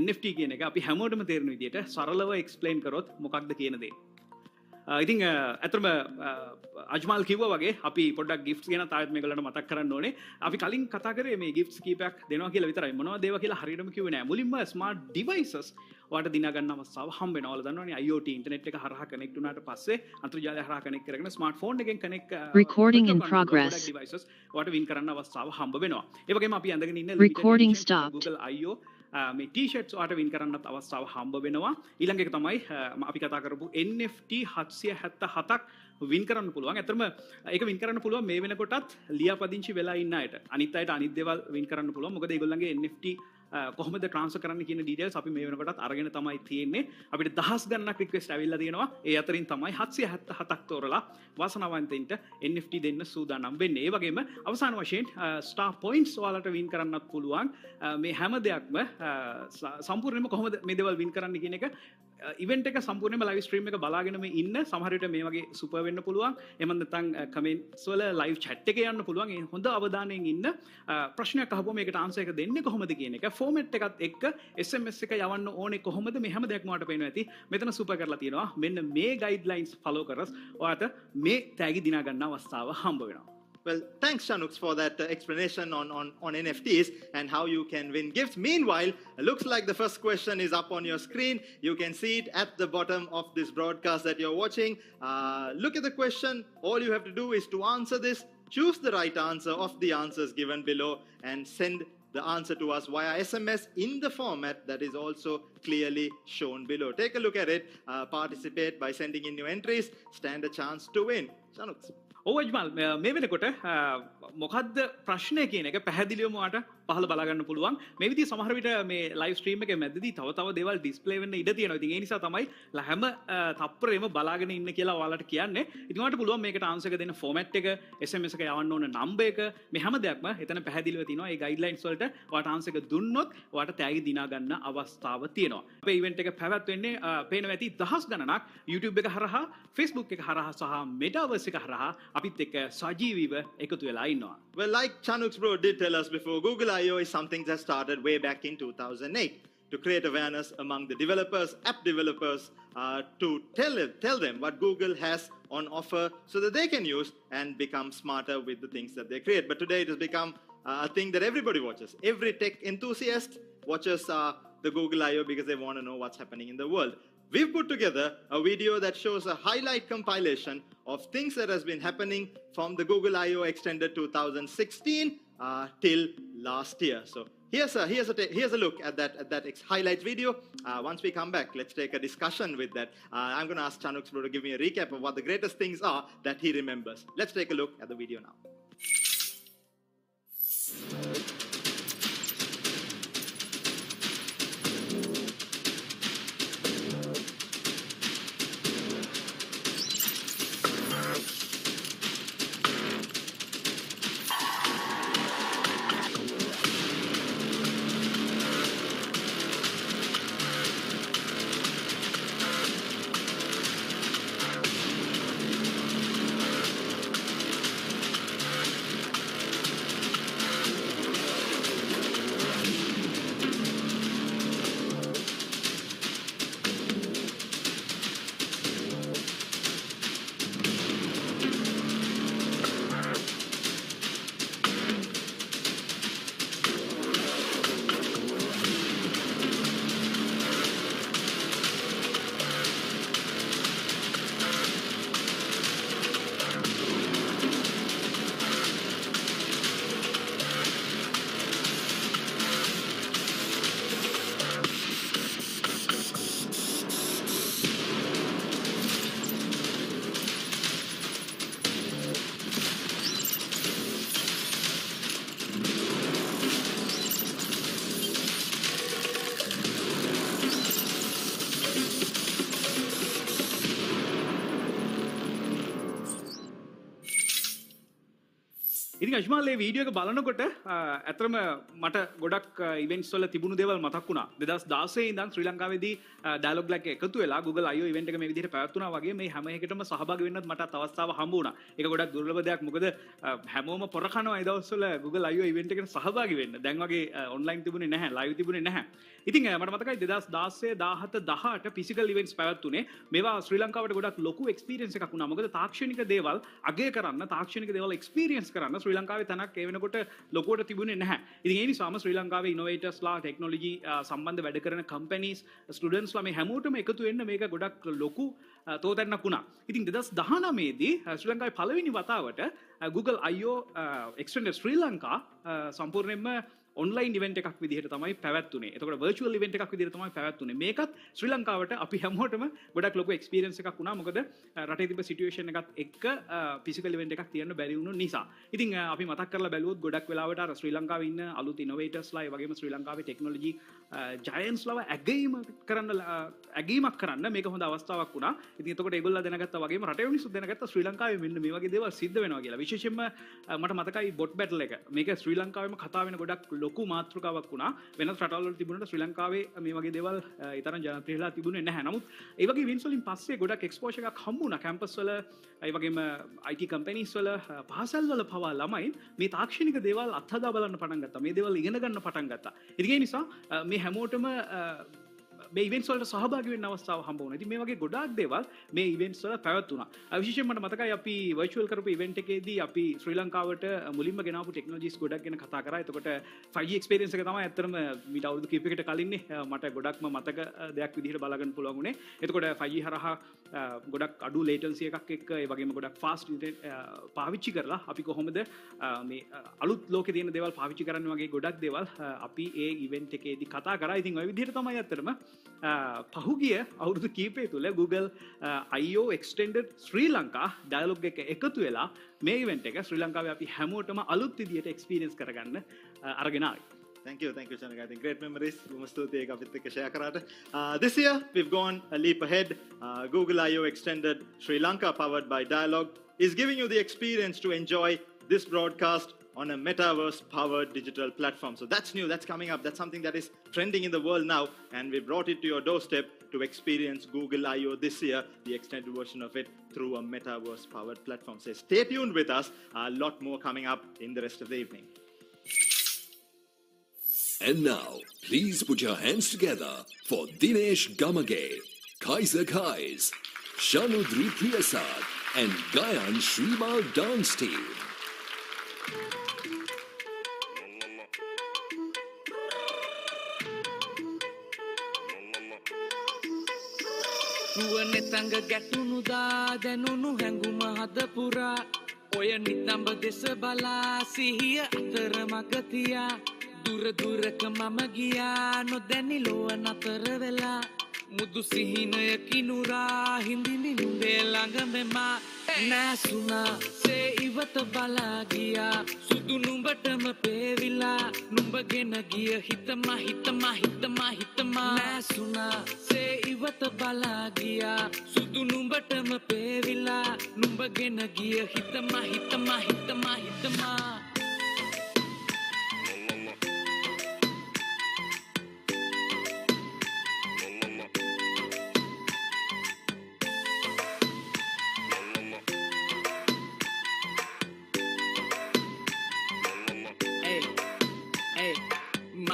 NFT කියන එක අපි හැමෝටම තේරෙන විදිහට සරලව එක්ස්ප්ලেইন කරොත් මොකක්ද කියන දේ. ඉතින් ඇතරම අජ්මල් කිව්වා වගේ අපි පොඩ්ඩක් ගිෆ්ට්ස් ගැන තාත් මේගොල්ලන්ට මතක් කරන්න ඕනේ. අපි කලින් කතා කරේ මේ ගිෆ්ට්ස් කීපයක් දෙනවා කියලා විතරයි. මොනවද ඒවා කියලා හරියටම කිව්වේ නෑ. මුලින්ම ස්මාර්ට් ඩිවයිසස් ඔයාලට දිනා ගන්න අවස්ථාව හම්බ වෙනවා. ඔයාලා දන්නවනේ IoT ඉන්ටර්නෙට් එක හරහා කනෙක්ට් වුණාට පස්සේ අන්තර්ජාලය හරහා කනෙක්ට් කරගෙන ස්මාර්ට් ෆෝන් එකෙන් connect Recording in progress. Devices ඔයාලට වින් කරන්න අවස්ථාව හම්බ වෙනවා. ඒ වගේම අපි අඳගෙන ඉන්න Recording stopped. Google I/O මේ ටීෂර්ට්ස් ඔයාලට වින් කරන්නත් අවස්ථාව හම්බ වෙනවා. ඊළඟ එක තමයි අපි කතා කරපු NFT 777ක් වින් කරන්න පුළුවන්. ඇත්තටම ඒක වින් කරන්න පුළුවන් මේ වෙනකොටත් ලියාපදිංචි වෙලා ඉන්න අයට. අනිත් අයට අනිත් දේවල් වින් කරන්න පුළුවන්. මොකද ඒගොල්ලන්ගේ NFT කොහොමද ට්‍රාන්ස්ෆර් කරන්න කියන ඩීටේල්ස් අපි මේ වෙනකොටත් අරගෙන තමයි තියෙන්නේ. අපිට දහස් ගණනක් රික්වෙස්ට් ඇවිල්ලා තියෙනවා. ඒ අතරින් තමයි 777ක් තෝරලා වාසනාවන්තයින්ට NFT දෙන්න සූදානම් වෙන්නේ. ඒ වගේම අවසාන වශයෙන් ස්ටාර් පොයින්ට්ස් ඔයාලට වින් කරන්නත් පුළුවන්. මේ හැම දෙයක්ම සම්පූර්ණයෙන්ම කොහොමද මේ දේවල් වින් කරන්න කියන එක ඉවෙන්ට් එක සම්පූර්ණයෙන්ම ලයිව් ස්ට්‍රීම් එක බලාගෙනම ඉන්න සමහර විට මේ වගේ සුපර් වෙන්න පුළුවන්. එහෙම නැත්නම් කමෙන්ට්ස් වල ලයිව් chat එකේ යන්න පුළුවන්. ඒ හොඳ අවධානයෙන් ඉන්න ප්‍රශ්නයක් අහපුවම මේකට ආන්සර් එක දෙන්නේ කොහොමද කියන එක ෆෝමැට් එකත් එක්ක SMS එක යවන්න ඕනේ කොහොමද මේ හැම දෙයක්ම ඔයාලට පේනවා ඇති. මෙතන සුපර් කරලා තියෙනවා. මෙන්න මේ ගයිඩ්ලයින්ස් ෆලෝ කරස් ඔයාලට මේ තෑගි දිනා ගන්න අවස්ථාව හම්බ වෙනවා. Well, thanks, Shanuks, for that explanation on NFTs and how you can win gifts. Meanwhile, looks like the first question is up on your screen. You can see it at the bottom of this broadcast that you're watching. Look at the question. All you have to do is to answer this. Choose the right answer of the answers given below and send the answer to us via SMS in the format that is also clearly shown below. Take a look at it. Participate by sending in your entries. Stand a chance to win. Shanuks. අජ්මල් මේ වෙනකොට මොකද්ද ප්‍රශ්නය කියන එක පැහැදිලිවම ඔයාලට පහළ බලා ගන්න පුළුවන්. මේ විදිහ සමහර විට මේ ලයිව් ස්ට්‍රීම් එකේ මැදදී තව දේවල් ඩිස්ප්ලේ වෙන්න ඉඩ තියෙනවා. ඉතින් ඒ නිසා තමයි හැම තප්පරෙම බලාගෙන ඉන්න කියලා ඔයාලට කියන්නේ. ඉතින් ඔයාලට පුළුවන් මේකට ආන්සර් එක දෙන්න ෆෝමැට් එක, SMS එක යවන්න ඕන නම්බර් එක, මේ හැම දෙයක්ම එතන පැහැදිලිව තියෙනවා. ඒ ගයිඩ්ලයින්ස් වලට ඔයාලට ආන්සර් එක දුන්නොත් ඔයාලට තෑගි දිනා ගන්න අවස්ථාව තියෙනවා. අපේ ඉවෙන්ට් එක පැවැත්වෙන්නේ පේනවා ඇති දහස් ගණනක් YouTube එක හරහා, Facebook එක හරහා සහ Metaverse එක හරහා අපිත් එක්ක සජීවීව එකතු වෙලා ඉන්නවා. Well, like Chanuks bro did tell us before, Google I/O is something that started way back in 2008 to create awareness among the developers, app developers, to tell them what Google has on offer so that they can use and become smarter with the things that they create. But today it has become a thing that everybody watches. Every tech enthusiast watches the Google I/O because they want to know what's happening in the world. We've put together a video that shows a highlight compilation of things that has been happening from the Google I/O Extended 2016 till last year. So here's a look at that highlight video. Once we come back, let's take a discussion with that. I'm going to ask Chanuks bro to give me a recap of what the greatest things are that he remembers. Let's take a look at the video now. ඉතින් අජ්මාල් මේ video එක බලනකොට ඇත්තටම මට ගොඩක් events වල තිබුණු දේවල් මතක් වුණා. 2016 ඉඳන් ශ්‍රී ලංකාවේදී ඩයලොග් ලැබ් එක එකතු වෙලා Google I/O ඉවෙන්ට් එක මේ විදිහට පැවැත්වුණා වගේ මේ හැම එකටම සහභාගී වෙන්නත් මටත් අවස්ථාව හම්බ වුණා. ඒක ගොඩක් දුර්ලභ දෙයක්. මොකද හැමෝම පොර කනවා ඒ දවස්වල Google I/O ඉවෙන්ට් එකට සහභාගී වෙන්න. දැන් වගේ ඔන්ලයින් තිබුණේ නැහැ, ලයිව් තිබුණේ නැහැ. ඉතින් මට මතකයි 2016, 17, 18 ෆිසිකල් ඉවෙන්ට්ස් පැවැත්වුණේ. මේවා ශ්‍රී ලංකාවට ගොඩක් ලොකු එක්ස්පීරියන්ස් එකක් වුණා. මොකද තාක්ෂණික දේවල් අගය කරන්න, තාක්ෂණික දේවල් එක්ස්පීරියන්ස් කරන්න ශ්‍රී ලංකාවේ තැනක් ඒ වෙනකොට ලොකුවට තිබුණේ නැහැ. ඉතින් ඒ නිසාම ශ්‍රී ලංකාවේ ඉනෝවේටර්ස්ලා, ටෙක්නොලොජි සම්බන්ධ වැඩ කරන කම්පැනිස්, ස්ටුඩන්ට්ස්ලා මේ හැමෝටම එකතු වෙන්න මේක ගොඩක් ලොකු තෝතැන්නක් වුණා. ඉතින් 2019 දී ශ්‍රී ලංකාවේ පළවෙනි වතාවට Google I/O Extended Sri Lanka සම්පූර්ණයෙන්ම ඔන්ලයින් ඉවෙන්ට් එකක් විදිහට තමයි පැවැත්වුනේ. එතකොට වර්චුවල් ඉවෙන්ට් එකක් විදිහට තමයි පැවැත්වුනේ. මේකත් ශ්‍රී ලංකාවට අපි හැමෝටම ගොඩක් ලොකු එක්ස්පීරියන්ස් එකක් වුණා. මොකද රටේ තිබ්බ සිටුේෂන් එකත් එක්ක ෆිසිකල් ඉවෙන්ට් එකක් තියන්න බැරි වුණු නිසා. ඉතින් අපි මතක් කරලා බැලුවොත් ගොඩක් වෙලාවට අර ශ්‍රී ලංකාවේ ඉන්න අලුත් ඉනෝවේටර්ස්ලා ඒ වගේම ශ්‍රී ලංකාවේ ටෙක්නොලොජි ජයන්ට්ස්ලාව ඇගීමක් කරන්න මේක හොඳ අවස්ථාවක් වුණා. ඉතින් එතකොට ඒගොල්ලෝ දැනගත්තා වගේම රටේ මිනිස්සුත් දැනගත්තා ශ්‍රී ලංකාවේ මෙන්න මේ වගේ දේවල් සිද්ධ වෙනවා කියලා. විශේෂයෙන්ම මට මතකයි බොට් බැටල් එක. මේක ශ්‍රී ලංකාවේම කතා වෙන ගොඩක් ලොකු මාතෘකාවක් වුණා. වෙනත් රටවල් වල තිබුණාට ශ්‍රී ලංකාවේ මේ වගේ දේවල් ඊතරම් ජනප්‍රියලා තිබුණේ නැහැ. නමුත් ඒ වගේ ඉවෙන්ට්ස් වලින් පස්සේ ගොඩක් එක්ස්පෝෂර් එකක් හම්බ වුණා. කැම්පස් වල ඒ වගේම IT කම්පැනිස් වල පාසල් වල පවා ළමයි මේ තාක්ෂණික දේවල් අත්හදා බලන්න පටන් ගත්තා. මේ දේවල් ඉගෙන ගන්න පටන් ගත්තා. ඉතින් ඒ නිසා මේ හැමෝටම මේ ඉවෙන්ට්ස් වලට සහභාගී වෙන්න අවස්ථාව හම්බ වුණා. ඉතින් මේ වගේ ගොඩාක් දේවල් මේ ඉවෙන්ට්ස් වල පැවැත්වුණා. විශේෂයෙන්ම මට මතකයි අපි වර්චුවල් කරපු ඉවෙන්ට් එකේදී අපි ශ්‍රී ලංකාවට මුලින්ම ගෙනාවු ටෙක්නොලොජිස් ගොඩක් ගැන කතා කරා. එතකොට 5G එක්ස්පීරියන්ස් එක තමයි ඇත්තටම මීට අවුරුදු කිහිපයකට කලින්නේ මට ගොඩක්ම මතක දෙයක් විදිහට බලාගන්න පුළුවන් වුණේ. එතකොට 5G හරහා ගොඩක් අඩු ලේටන්සි එකක් එක්ක ඒ වගේම ගොඩක් ෆාස්ට් පාවිච්චි කරලා අපි කොහොමද මේ අලුත් ලෝකේ තියෙන දේවල් පාවිච්චි කරන්න වගේ ගොඩක් දේවල් අපි ඒ ඉවෙන්ට් එකේදී කතා කරා. ඉතින් ওই විදිහට තමයි ඇත්තටම පහුගිය අවුරුදු කීපය තුළ Google I/O Extended Sri Lanka Dialog එක එකතු වෙලා මේ ඉවෙන්ට් එක ශ්‍රී ලංකාවේ අපි හැමෝටම අලුත් විදියට එක්ස්පීරියන්ස් කරගන්න අරගෙන ආවේ. Thank you, Shanika. I think great memories. This year, we've gone a leap ahead. Google I/O Extended Sri Lanka, powered by Dialog, is giving you the experience to enjoy this broadcast on a Metaverse-powered digital platform. So that's new, that's coming up, that's something that is trending in the world now, and we brought it to your doorstep to experience Google I/O this year, the extended version of it, through a Metaverse-powered platform. So stay tuned with us, a lot more coming up in the rest of the evening. And now, please put your hands together for Dinesh Gamage, Kaiser Kais, Shanudri Priyasad, and Gayan Shrimal Dance Team. නුවණැතඟ ගැටුණු දා දැනුණු හැඟුම හද පුරා ඔය නිතඹ දෙස බලා සිහිය අතර මග තියා දුර දුරක මම ගියා නොදැනි ලොව නතර වෙලා මුදු සිහිනය කිනුරා හිඳිනි නුඹේ ළඟ මෙමා නැසුණා සේ ඉවත බලා ගියා සුදු නුඹටම පේවිලා නුඹගෙන ගිය හිතමා නැසුණා සේ ඉවත බලා ගියා සුදු නුඹටම පේවිලා නුඹගෙන ගිය හිතමා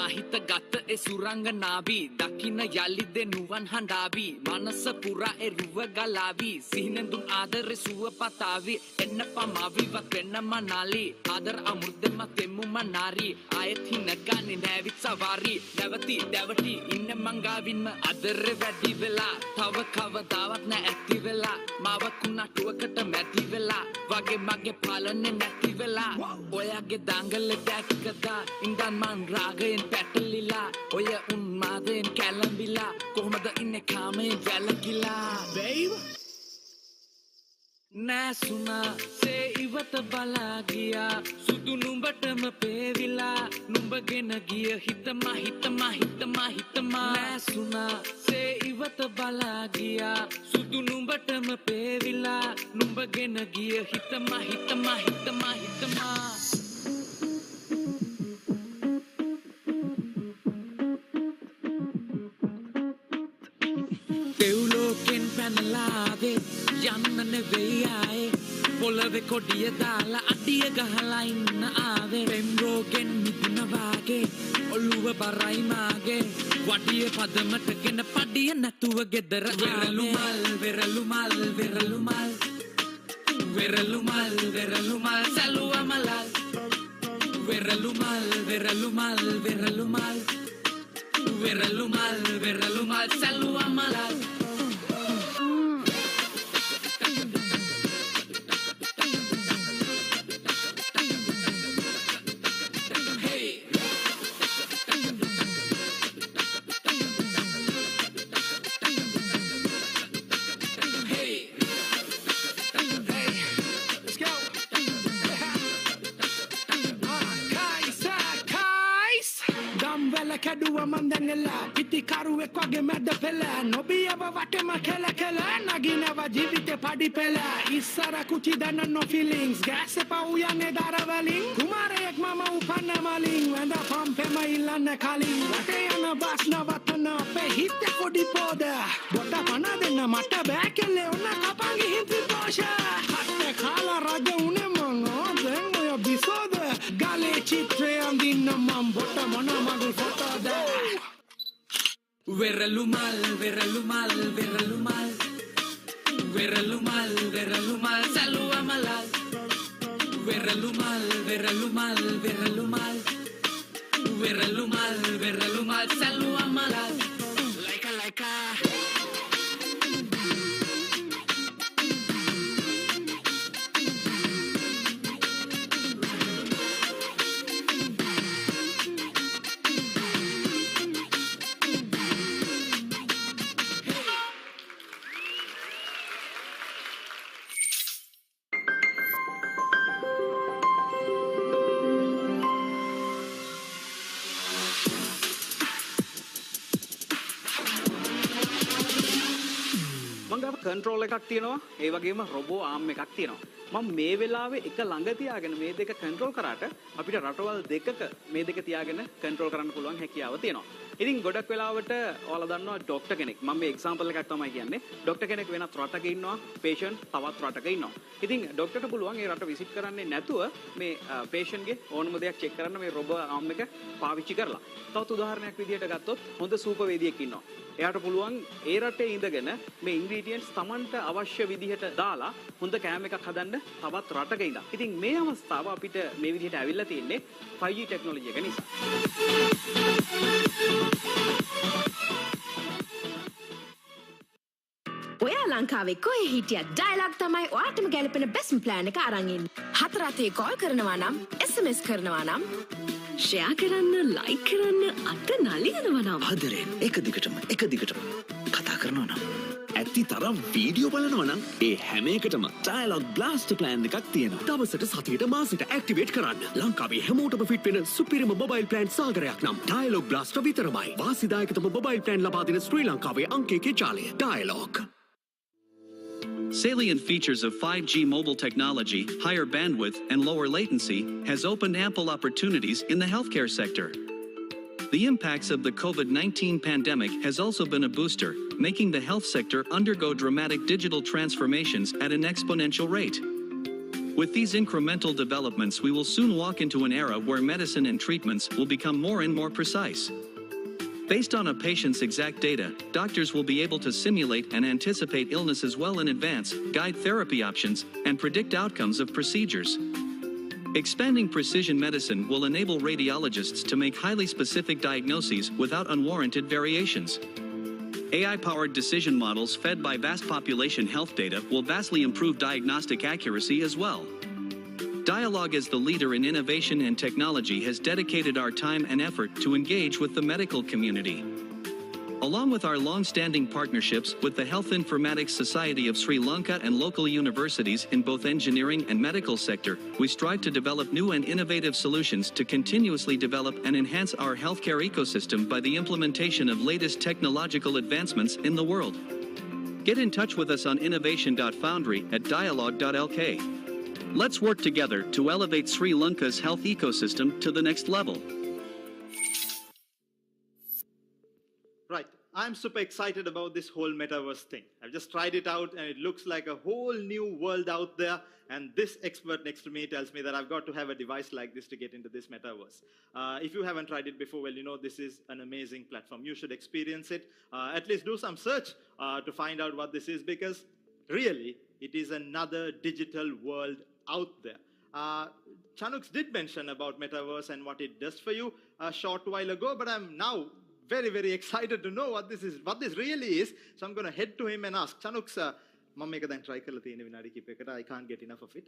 හිත ගත ඒ සුරංගනාවී දකින්න යලි දෙනුවන් හඬාවී මනස පුරා ඒ රුව ගලාවී සිහිනෙන්දුම් ආදරේ සුව පතාවී එන්න පමාවිවත් වෙන්න මනාලි ආදර අමෘතෙම තෙමු මනාරි ආයෙත් හින ගන්නේ නැවිත් සවාරි නැවති දැවටි ඉන්න මංගාවින්ම ආදරේ වැඩි වෙලා තව කවදාවත් නැ ඇති වෙලා මාව කුණටුවකට මැටි වෙලා වගේ මගේ පාලනේ නැති වෙලා ඔයගේ දඟල දැක්කදා ඉඳන් මං රාගයෙන් පැටලිලා ඔය උන්මාදයෙන් කැළඹිලා කොහොමද ඉන්නේ කාමයෙන් වැළකිලා babe නැසුණා සේ ඉවත බලා ගියා සුදු නුඹටම පේවිලා නුඹගෙන ගිය හිතමා නැසුණා සේ ඉවත බලා ගියා සුදු නුඹටම පේවිලා නුඹගෙන ගිය හිතමා හිතන්නේ වෙයි ආයේ පොළවේ කොඩිය දාලා අඩිය ගහලා ඉන්න ආවේ පෙම් රෝගෙන් මිදුන වාගේ ඔළුව බරයි මාගේ වඩිය පදමටගෙන පඩිය නැතුව ගෙදර වෙරළු මල් වෙරළු මල් වෙරළු මල් වෙරළු මල් වෙරළු මල් සැලුව මලල් වෙරළු මල් වෙරළු මල් වෙරළු මල් වෙරළු මල් වෙරළු මල් සැලුව මලල් කැඩුව මන්දනෙලා පිටිකරුවෙක් වගේ මැද පෙළ නොබියව වටම කෙල කෙල නගිනව ජීවිතේ පඩි පෙළ ඉස්සර කුචි දන්න no feelings ගෑස් එපා උයන්නේ දරවලින් කුමාරයෙක් මම උපන්න මලින් වැඳ පම්පෙම ඉල්ලන්න කලින් වටේ යන බස් නවත්තන අපේ හිත පොඩි පොද බොට පන දෙන්න මට බෑ කෙල්ලේ ඔන්න කපන් ගිහින් ත්‍රිපෝෂ හට්ට කාලා රජ උනේ මං දැන් ඔය බිසෝද ගලේ චිත්‍රය අඳින්න මම් බොට මොන මගුල් ෆොටෝද වෙරළු මල් වෙරළු මල් වෙරළු මල් වෙරළු මල් වෙරළු මල් සැලුව මලල් වෙරළු මල් වෙරළු මල් වෙරළු මල් වෙරළු මල් වෙරළු මල් සැලුව මලල් like කන්ට්‍රෝල් එකක් තියෙනවා ඒ වගේම රොබෝ ආම් එකක් තියෙනවා මම මේ වෙලාවේ එක ළඟ තියාගෙන මේ දෙක කන්ට්‍රෝල් කරාට අපිට රටවල් දෙකක මේ දෙක තියාගෙන කන්ට්‍රෝල් කරන්න පුළුවන් හැකියාව තියෙනවා ඉතින් ගොඩක් වෙලාවට ඔයාලා දන්නවා ડોක්ටර් කෙනෙක් මම මේ එක්සැම්පල් එකක් තමයි කියන්නේ ડોක්ටර් කෙනෙක් වෙනත් රටක ඉන්නවා patient තවත් රටක ඉන්නවා ඉතින් ડોක්ටර්ට පුළුවන් ඒ රට විසිට් කරන්නේ නැතුව මේ patient ගේ ඕනම දෙයක් චෙක් කරන්න මේ රොබෝ ආම් එක පාවිච්චි කරලා තවත් උදාහරණයක් විදියට ගත්තොත් හොඳ සූපවේදියෙක් ඉන්නවා එයාට පුළුවන් ඒ රටේ ඉඳගෙන මේ ඉන්ග්‍රීඩියන්ට්ස් Tamanට අවශ්‍ය විදිහට දාලා හොඳ කෑම එකක් හදන්න තවත් රටක ඉඳලා. ඉතින් මේ අවස්ථාව අපිට මේ විදිහට ඇවිල්ලා තියෙන්නේ 5G ටෙක්නොලොජි එක නිසා. ඔයා ලංකාවේ කොහේ හිටියත් ඩයලොග් තමයි ඔයාටම ගැලපෙන බෙස්ට් ප්ලෑන් එක අරන් ඉන්නේ. හතරතේ කෝල් කරනවා නම් SMS කරනවා නම් ෂෙයා කරන්න ලයික් කරන්න අත නලියනවා නම් ආදරෙන් එක දිගටම කතා කරනවා නම් ඇත්ති තරම් වීඩියෝ බලනවා නම් ඒ හැම එකටම ඩයලොග් බ්ලාස්ට් ප්ලෑන් එකක් තියෙනවා. දවසට සතියට මාසෙට ඇක්ටිවේට් කරන්න. ලංකාවේ හැමෝටම ෆිට වෙන සුපිරිම මොබයිල් ප්ලෑන් සාගරයක් නම් ඩයලොග් බ්ලාස්ට් විතරමයි. වාසිදායකතම මොබයිල් ප්ලෑන් ලබා දෙන ශ්‍රී ලංකාවේ අංකයේ ජාලය dialogue. Salient features of 5G mobile technology, higher bandwidth, and lower latency has opened ample opportunities in the healthcare sector. The impacts of the COVID-19 pandemic has also been a booster, making the health sector undergo dramatic digital transformations at an exponential rate. With these incremental developments, we will soon walk into an era where medicine and treatments will become more and more precise. Based on a patient's exact data, doctors will be able to simulate and anticipate illnesses well in advance, guide therapy options, and predict outcomes of procedures. Expanding precision medicine will enable radiologists to make highly specific diagnoses without unwarranted variations. AI-powered decision models fed by vast population health data will vastly improve diagnostic accuracy as well. Dialog as the leader in innovation and technology has dedicated our time and effort to engage with the medical community. Along with our long-standing partnerships with the Health Informatics Society of Sri Lanka and local universities in both engineering and medical sector, we strive to develop new and innovative solutions to continuously develop and enhance our healthcare ecosystem by the implementation of latest technological advancements in the world. Get in touch with us on innovation.foundry at dialog.lk. Let's work together to elevate Sri Lanka's health ecosystem to the next level. Right. I I'm super excited about this whole metaverse thing. I've just tried it out and it looks like a whole new world out there. And this expert next to me tells me that I've got to have a device like this to get into this metaverse. If you haven't tried it before, well, you know, this is an amazing platform. You should experience it. At least do some search to find out what this is, because really, it is another digital world out there. Chanuks did mention about Metaverse and what it does for you a short while ago, but I'm now very, very excited to know what this really is. So I'm going to head to him and ask. Chanuks, මම මේක දැන් try කරලා තියෙන විනාඩි කිහිපයකට. I can't get enough of it.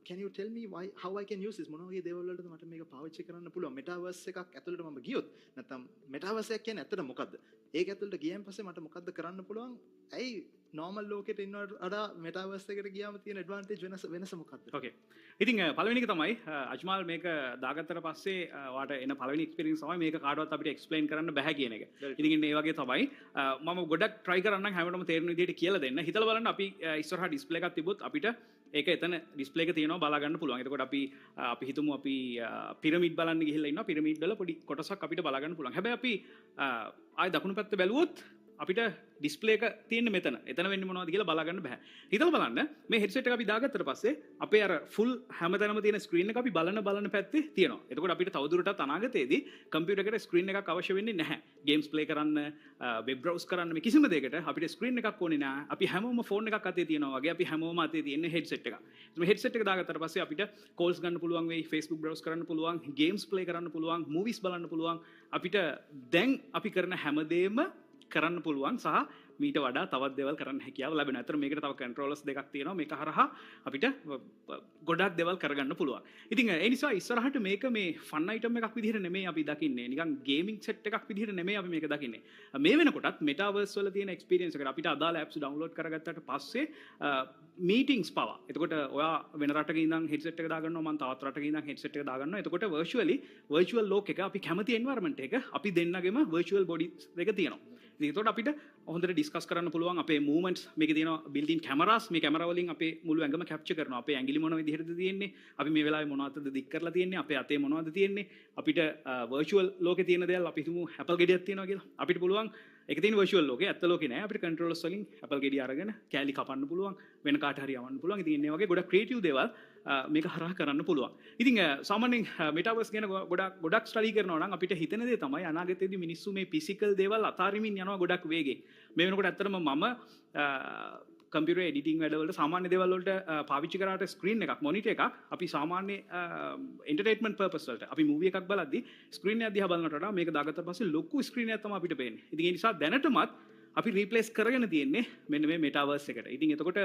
Can you tell me how I can use this? මොන වගේ දේවල් වලටද මට මේක පාවිච්චි කරන්න පුළුවන්? Metaverse එකක් ඇතුළට මම ගියොත් නැත්නම් Metaverse එක කියන්නේ ඇත්තට මොකද්ද? ඒක ඇතුළට ගියන් පස්සේ මට මොකද්ද කරන්න පුළුවන්? ඇයි normal ලෝකෙට ඉන්නවට වඩා Metaverse එකට ගියාම තියෙන advantage වෙනස මොකද්ද? Okay. ඉතින් පළවෙනි එක තමයි අජ්මාල් මේක දාගත්තට පස්සේ ඔයාට එන පළවෙනි experience තමයි මේක කාටවත් අපිට explain කරන්න බෑ කියන එක. ඉතින් ඒ වගේ තමයි මම ගොඩක් try කරන්නම් හැමෝටම තේරෙන විදිහට කියලා දෙන්න. හිතලා බලන්න අපි ඉස්සරහා display එකක් තිබ්බොත් අපිට ඒක එතන display එක තියෙනවා බලා ගන්න පුළුවන්. එතකොට අපි හිතමු අපි පිරමිඩ් බලන්න ගිහිල්ලා ඉන්නවා. පිරමිඩ් වල පොඩි කොටසක් අපිට බලා ගන්න පුළුවන්. හැබැයි අපි ආය දකුණු පැත්ත බැලුවොත් අපිට ඩිස්ප්ලේ එක තියෙන මෙතන. එතන වෙන්නේ මොනවද කියලා බලා ගන්න බෑ. හිතලා බලන්න මේ හෙඩ්සෙට් එක අපි දාගත්තට පස්සේ අපේ අර ෆුල් හැමතැනම තියෙන ස්ක්‍රීන් එක අපි බලන පැත්තේ තියෙනවා. එතකොට අපිට තවදුරටත් අනාගතයේදී කම්පියුටර් එකට ස්ක්‍රීන් එකක් අවශ්‍ය වෙන්නේ නැහැ. ගේම්ස් ප්ලේ කරන්න, වෙබ් බ්‍රවුස් කරන්න මේ කිසිම දෙයකට අපිට ස්ක්‍රීන් එකක් ඕනේ නැහැ. අපි හැමෝම ෆෝන් එකක් අතේ තියෙනවා වගේ අපි හැමෝම අතේ තියෙන හෙඩ්සෙට් එක. මේ හෙඩ්සෙට් එක දාගත්තට පස්සේ අපිට කෝල්ස් ගන්න පුළුවන් වෙයි, Facebook බ්‍රවුස් කරන්න පුළුවන්, ගේම්ස් ප්ලේ කරන්න පුළුවන්, මූවිස් බලන්න පුළුවන්. අපිට දැන් අපි කරන හැමදේම කරන්න පුළුවන් සහ මීට වඩා තවත් දේවල් කරන්න හැකියාව ලැබෙනවා. අතන මේකට තව කන්ට්‍රෝලර්ස් දෙකක් තියෙනවා. මේක හරහා අපිට ගොඩක් දේවල් කරගන්න පුළුවන්. ඉතින් ඒ නිසා ඉස්සරහට මේක මේ ෆන් අයිටම් එකක් විදිහට නෙමෙයි අපි දකින්නේ. නිකන් ගේමින් සෙට් එකක් විදිහට නෙමෙයි අපි මේක දකින්නේ. මේ වෙනකොටත් මෙටාවර්ස් වල තියෙන එක්ස්පීරියන්ස් එකට අපිට අදාළ ඇප්ස් ඩවුන්ලෝඩ් කරගත්තට පස්සේ මීටින්ග්ස් පවා. එතකොට ඔයා වෙන රටක ඉඳන් හෙඩ්සෙට් එක දාගන්නවා, මම තවත් රටක ඉඳන් හෙඩ්සෙට් එක දාගන්නවා. එතකොට වර්චුවල් ලෝකෙක අපි කැමති එන්වයරන්මන්ට් එක අපි දෙන්නගෙම වර්චුවල් බොඩිස් දෙක තියෙනවා. ඒකට අපිට හොඳට ඩිස්කස් කරන්න පුළුවන් අපේ මූවමන්ට්ස් මේකේ තියෙනවා බිල්ට් ඉන් කැමරාස් මේ කැමරා වලින් අපේ මුළු ඇඟම කැප්චර් කරනවා අපේ ඇඟිලි මොන විදිහටද තියෙන්නේ අපි මේ වෙලාවේ මොනවදද දික් කරලා තියෙන්නේ අපේ අතේ මොනවද තියෙන්නේ අපිට වර්චුවල් ලෝකේ තියෙන දේවල් අපි හිතමු ඇපල් ගෙඩියක් තියෙනවා කියලා අපිට පුළුවන් ඒක තියෙන වර්චුවල් ලෝකේ ඇත්ත ලෝකේ නෑ අපිට කන්ට්‍රෝලර්ස් වලින් ඇපල් ගෙඩිය අරගෙන කෑලි කපන්න පුළුවන් වෙන කාට හරි යවන්න පුළුවන් ඉතින් මේ වගේ ගොඩක් ක්‍රියේටිව් දේවල් මේක හරහා කරන්න පුළුවන් ඉතින් සාමාන්‍යයෙන් මෙටාවර්ස් ගැන ගොඩක් ස්ටඩි කරනවා නම් අපිට හිතෙන දේ තමයි අනාගතයේදී මිනිස්සු මේ ෆිසිකල් දේවල් අතාරින්මින් යනවා ගොඩක් වේගෙන් මේ වෙනකොට ඇත්තටම මම කම්පියුටර් එඩිටිංగ్ වැඩවලට සාමාන්‍ය දේවල් වලට පාවිච්චි කරාට ස්ක්‍රීන් එකක් මොනිටර් එකක් අපි සාමාන්‍ය එන්ටර්ටේන්මන්ට් පර්පස් වලට අපි මූවි එකක් බලද්දි ස්ක්‍රීන් එක දිහා බලනකොට වඩා මේක දාගත්ත පස්සේ ලොකු ස්ක්‍රීන් එකක් තමයි අපිට පේන්නේ. ඉතින් ඒ නිසා දැනටමත් අපි රීප්ලේස් කරගෙන තියෙන්නේ මෙන්න මේ මෙටාවර්ස් එකට. ඉතින් එතකොට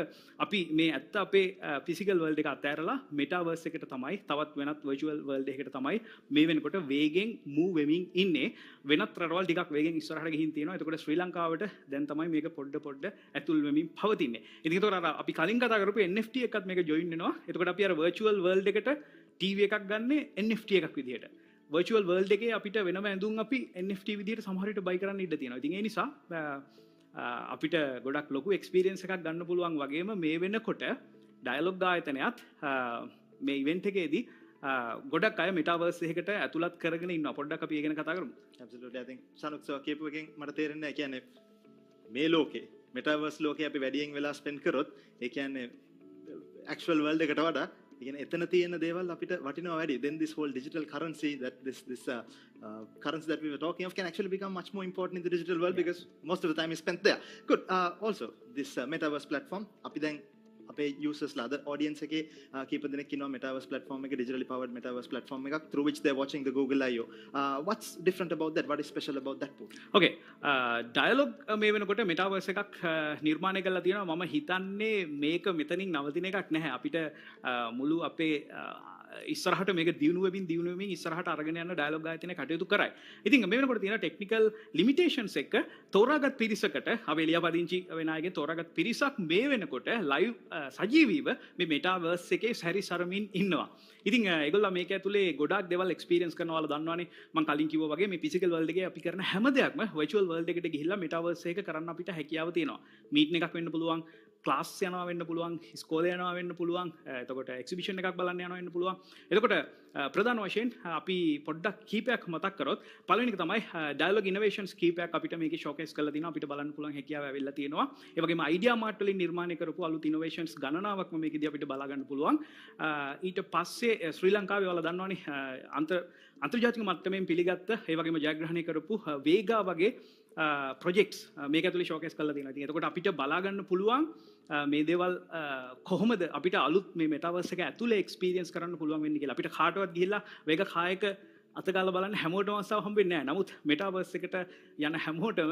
අපි මේ ඇත්ත අපේ ෆිසිකල් වර්ල්ඩ් එක අතෑරලා මෙටාවර්ස් එකට තමයි තවත් වෙනත් වර්චුවල් වර්ල්ඩ් එකකට තමයි මේ වෙනකොට වේගෙන් මූව් වෙමින් ඉන්නේ. වෙනත් රටවල් ටිකක් වේගෙන් ඉස්සරහට ගිහින් තියෙනවා. එතකොට ශ්‍රී ලංකාවට දැන් තමයි මේක පොඩ ඇතුල් වෙමින් පවතින්නේ. ඉතින් එතකොට අර අපි කලින් කතා කරපු NFT එකත් මේක ජොයින් වෙනවා. එතකොට අපි අර වර්චුවල් වර්ල්ඩ් එකට TV එකක් ගන්න NFT එකක් විදිහට. virtual world එකේ අපිට වෙනම ඇඳුම් අපි NFT විදිහට සමහර විට buy කරන්න ඉඩ තියෙනවා. ඉතින් ඒ නිසා අපිට ගොඩක් ලොකු experience එකක් ගන්න පුළුවන් වගේම මේ වෙනකොට dialog ආයතනයත් මේ event එකේදී ගොඩක් අය metaverse එකකට ඇතුළත් කරගෙන ඉන්නවා. පොඩ්ඩක් අපි ඒ ගැන කතා කරමු. Absolutely. I think Sanuk sir කියපු එකෙන් මට තේරෙන්නේ කියන්නේ මේ ලෝකේ metaverse ලෝකේ අපි වැඩියෙන් වෙලා spend කරොත් ඒ කියන්නේ actual world එකට වඩා එතන තියෙන දේවල් අපිට වටිනවා වැඩි. Then this whole digital currency that this currency that we were talking of can actually become much more important in the digital world because most of the time is spent there. Good. Also this metaverse platform අපි දැන් අපේ users ලා the audience එකේ කීප දෙනෙක් ඉන්නවා metaverse platform එක digitally powered metaverse platform එකක් through which they are watching the Google I/O. What's different about that? What is special about that book? Okay. Dialog මේ වෙනකොට metaverse එකක් නිර්මාණය කරලා තියෙනවා. මම හිතන්නේ මේක මෙතනින් නවතින එකක් නැහැ. අපිට මුළු අපේ ඉස්සරහට මේක දියුණු වෙමින් ඉස්සරහට අරගෙන යන ඩයලොග් ආයතනය කටයුතු කරයි. ඉතින් මේ වෙනකොට තියෙන ටෙක්නිකල් ලිමිටේෂන්ස් එක තෝරාගත් පිරිසකට අපි එළියපදිංචි වෙන අයගෙන් තෝරාගත් පිරිසක් මේ වෙනකොට ලයිව් සජීවීව මේ මෙටාවර්ස් එකේ සැරිසරමින් ඉන්නවා. ඉතින් ඒගොල්ලෝ මේක ඇතුලේ ගොඩාක් දේවල් එක්ස්පීරියන්ස් කරනවා වල දන්නවනේ. මම කලින් කිව්වා වගේ මේ ෆිසිකල් වර්ල්ඩ් එකේ අපි කරන හැම දෙයක්ම වර්චුවල් වර්ල්ඩ් එකට ගිහිල්ලා මෙටාවර්ස් එක කරන්න අපිට හැකියාව තියෙනවා. මීටින් එකක් වෙන්න පුළුවන්, ක්ලාස් යනවා වෙන්න පුළුවන්, ඉස්කෝලේ යනවා වෙන්න පුළුවන්, එතකොට එක්සිබිෂන් එකක් බලන්න යනවා වෙන්න පුළුවන්. එතකොට ප්‍රධාන වශයෙන් අපි පොඩ්ඩක් කීපයක් මතක් කරොත් පළවෙනි එක තමයි Dialog Innovations කීපයක් අපිට මේකේ ෂෝකේස් කරලා තිනවා. අපිට බලන්න පුළුවන් හැකියාව ඇවිල්ලා තියෙනවා. ඒ වගේම Ideamart වලින් නිර්මාණය කරපු අලුත් innovations ගණනාවක්ම මේකදී අපිට බලා ගන්න පුළුවන්. ඊට පස්සේ ශ්‍රී ලංකාවේ වල දන්නවනේ අන්තර්ජාතික මට්ටමින් පිළිගත්ත ඒ වගේම ජයග්‍රහණය කරපු වේගා වගේ ප්‍රොජෙක්ට්ස් මේක ඇතුලේ ෂෝකේස් කරලා තියෙනවා. ඉතින් එතකොට අපිට බලා ගන්න පුළුවන් මේ දේවල් කොහොමද අපිට අලුත් මේ මෙටාවර්ස් එක ඇතුලේ එක්ස්පීරියන්ස් කරන්න පුළුවන් වෙන්නේ කියලා. අපිට කාටවත් ගිහිල්ලා වේග කායක අතගාලා බලන්න හැමෝටම අවස්ථාව හම්බ වෙන්නේ නැහැ. නමුත් මෙටාවර්ස් එකට යන හැමෝටම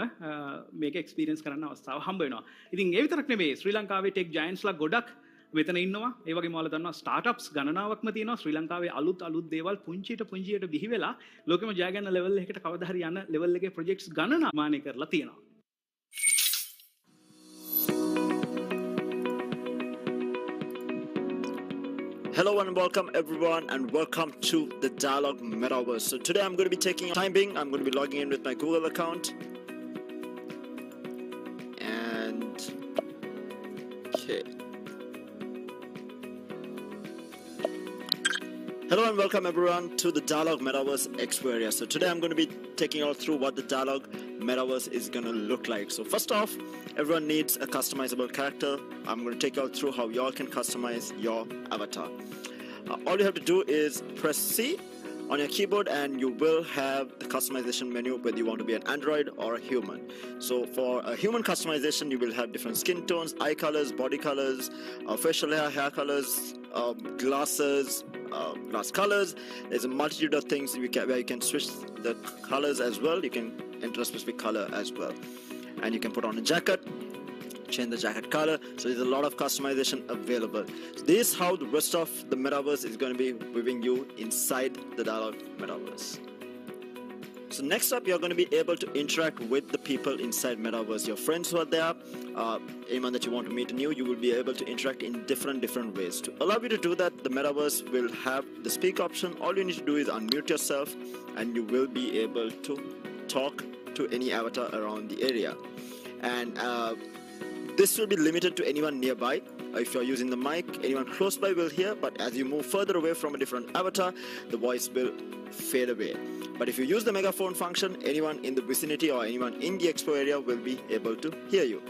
මේක එක්ස්පීරියන්ස් කරන්න අවස්ථාව හම්බ වෙනවා. ඉතින් ඒ විතරක් නෙමෙයි ශ්‍රී ලංකාවේ ටෙක් ජයන්ට්ස්ලා ගොඩක් මෙතන ඉන්නවා. ඒ වගේම ඔයාලා දන්නවා ස්ටාර්ට්අප්ස් ගණනාවක්ම තියෙනවා. ශ්‍රී ලංකාවේ අලුත් දේවල් පුංචියට බිහි වෙලා ලෝකෙම ජය ගන්න ලෙවල් එකකට කවදා හරි යන ලෙවල් එකේ ප්‍රොජෙක්ට්ස් ගණනාවක් මානේ කරලා තියෙනවා. Hello and welcome everyone and welcome to the Dialog Metaverse. So today I'm going to be taking time being, I'm going to be logging in with my Google account. And okay. Hello and welcome everyone to the Dialog Metaverse Expo area. So today I'm going to be taking you all through what the Dialog Metaverse is going to look like. So first off, everyone needs a customizable character. I'm going to take you all through how y'all can customize your avatar. All you have to do is press C on your keyboard and you will have the customization menu whether you want to be an android or a human. So for a human customization, you will have different skin tones, eye colors, body colors, facial hair colors, glasses, glass colors. There's a multitude of things where you can switch the colors as well. You can enter a specific color as well, and you can put on a jacket, change the jacket color. So there's a lot of customization available. So this is how the rest of the metaverse is going to be moving you inside the Dialog Metaverse. So next up, you're going to be able to interact with the people inside Metaverse. Your friends who are there, anyone that you want to meet new, you will be able to interact in different ways. To allow you to do that, the Metaverse will have the speak option. All you need to do is unmute yourself and you will be able to talk to any avatar around the area. And this will be limited to anyone nearby. If you're using the mic, anyone close by will hear, but as you move further away from a different avatar, the voice will fade away. But if you use the megaphone function, anyone in the vicinity or anyone in the expo area will be able to hear you.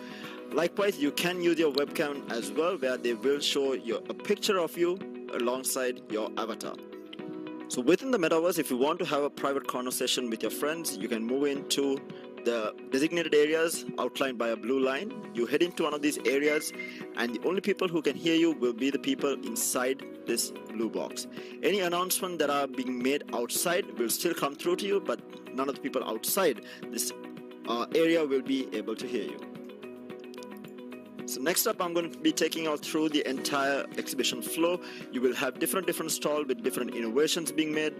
Likewise, you can use your webcam as well, where they will show you a picture of you alongside your avatar. So within the metaverse, if you want to have a private conversation with your friends, you can move into the designated areas outlined by a blue line. You head into one of these areas and the only people who can hear you will be the people inside this blue box. Any announcement that are being made outside will still come through to you, but none of the people outside this area will be able to hear you. So next up, I'm going to be taking you all through the entire exhibition flow. You will have different stalls with different innovations being made,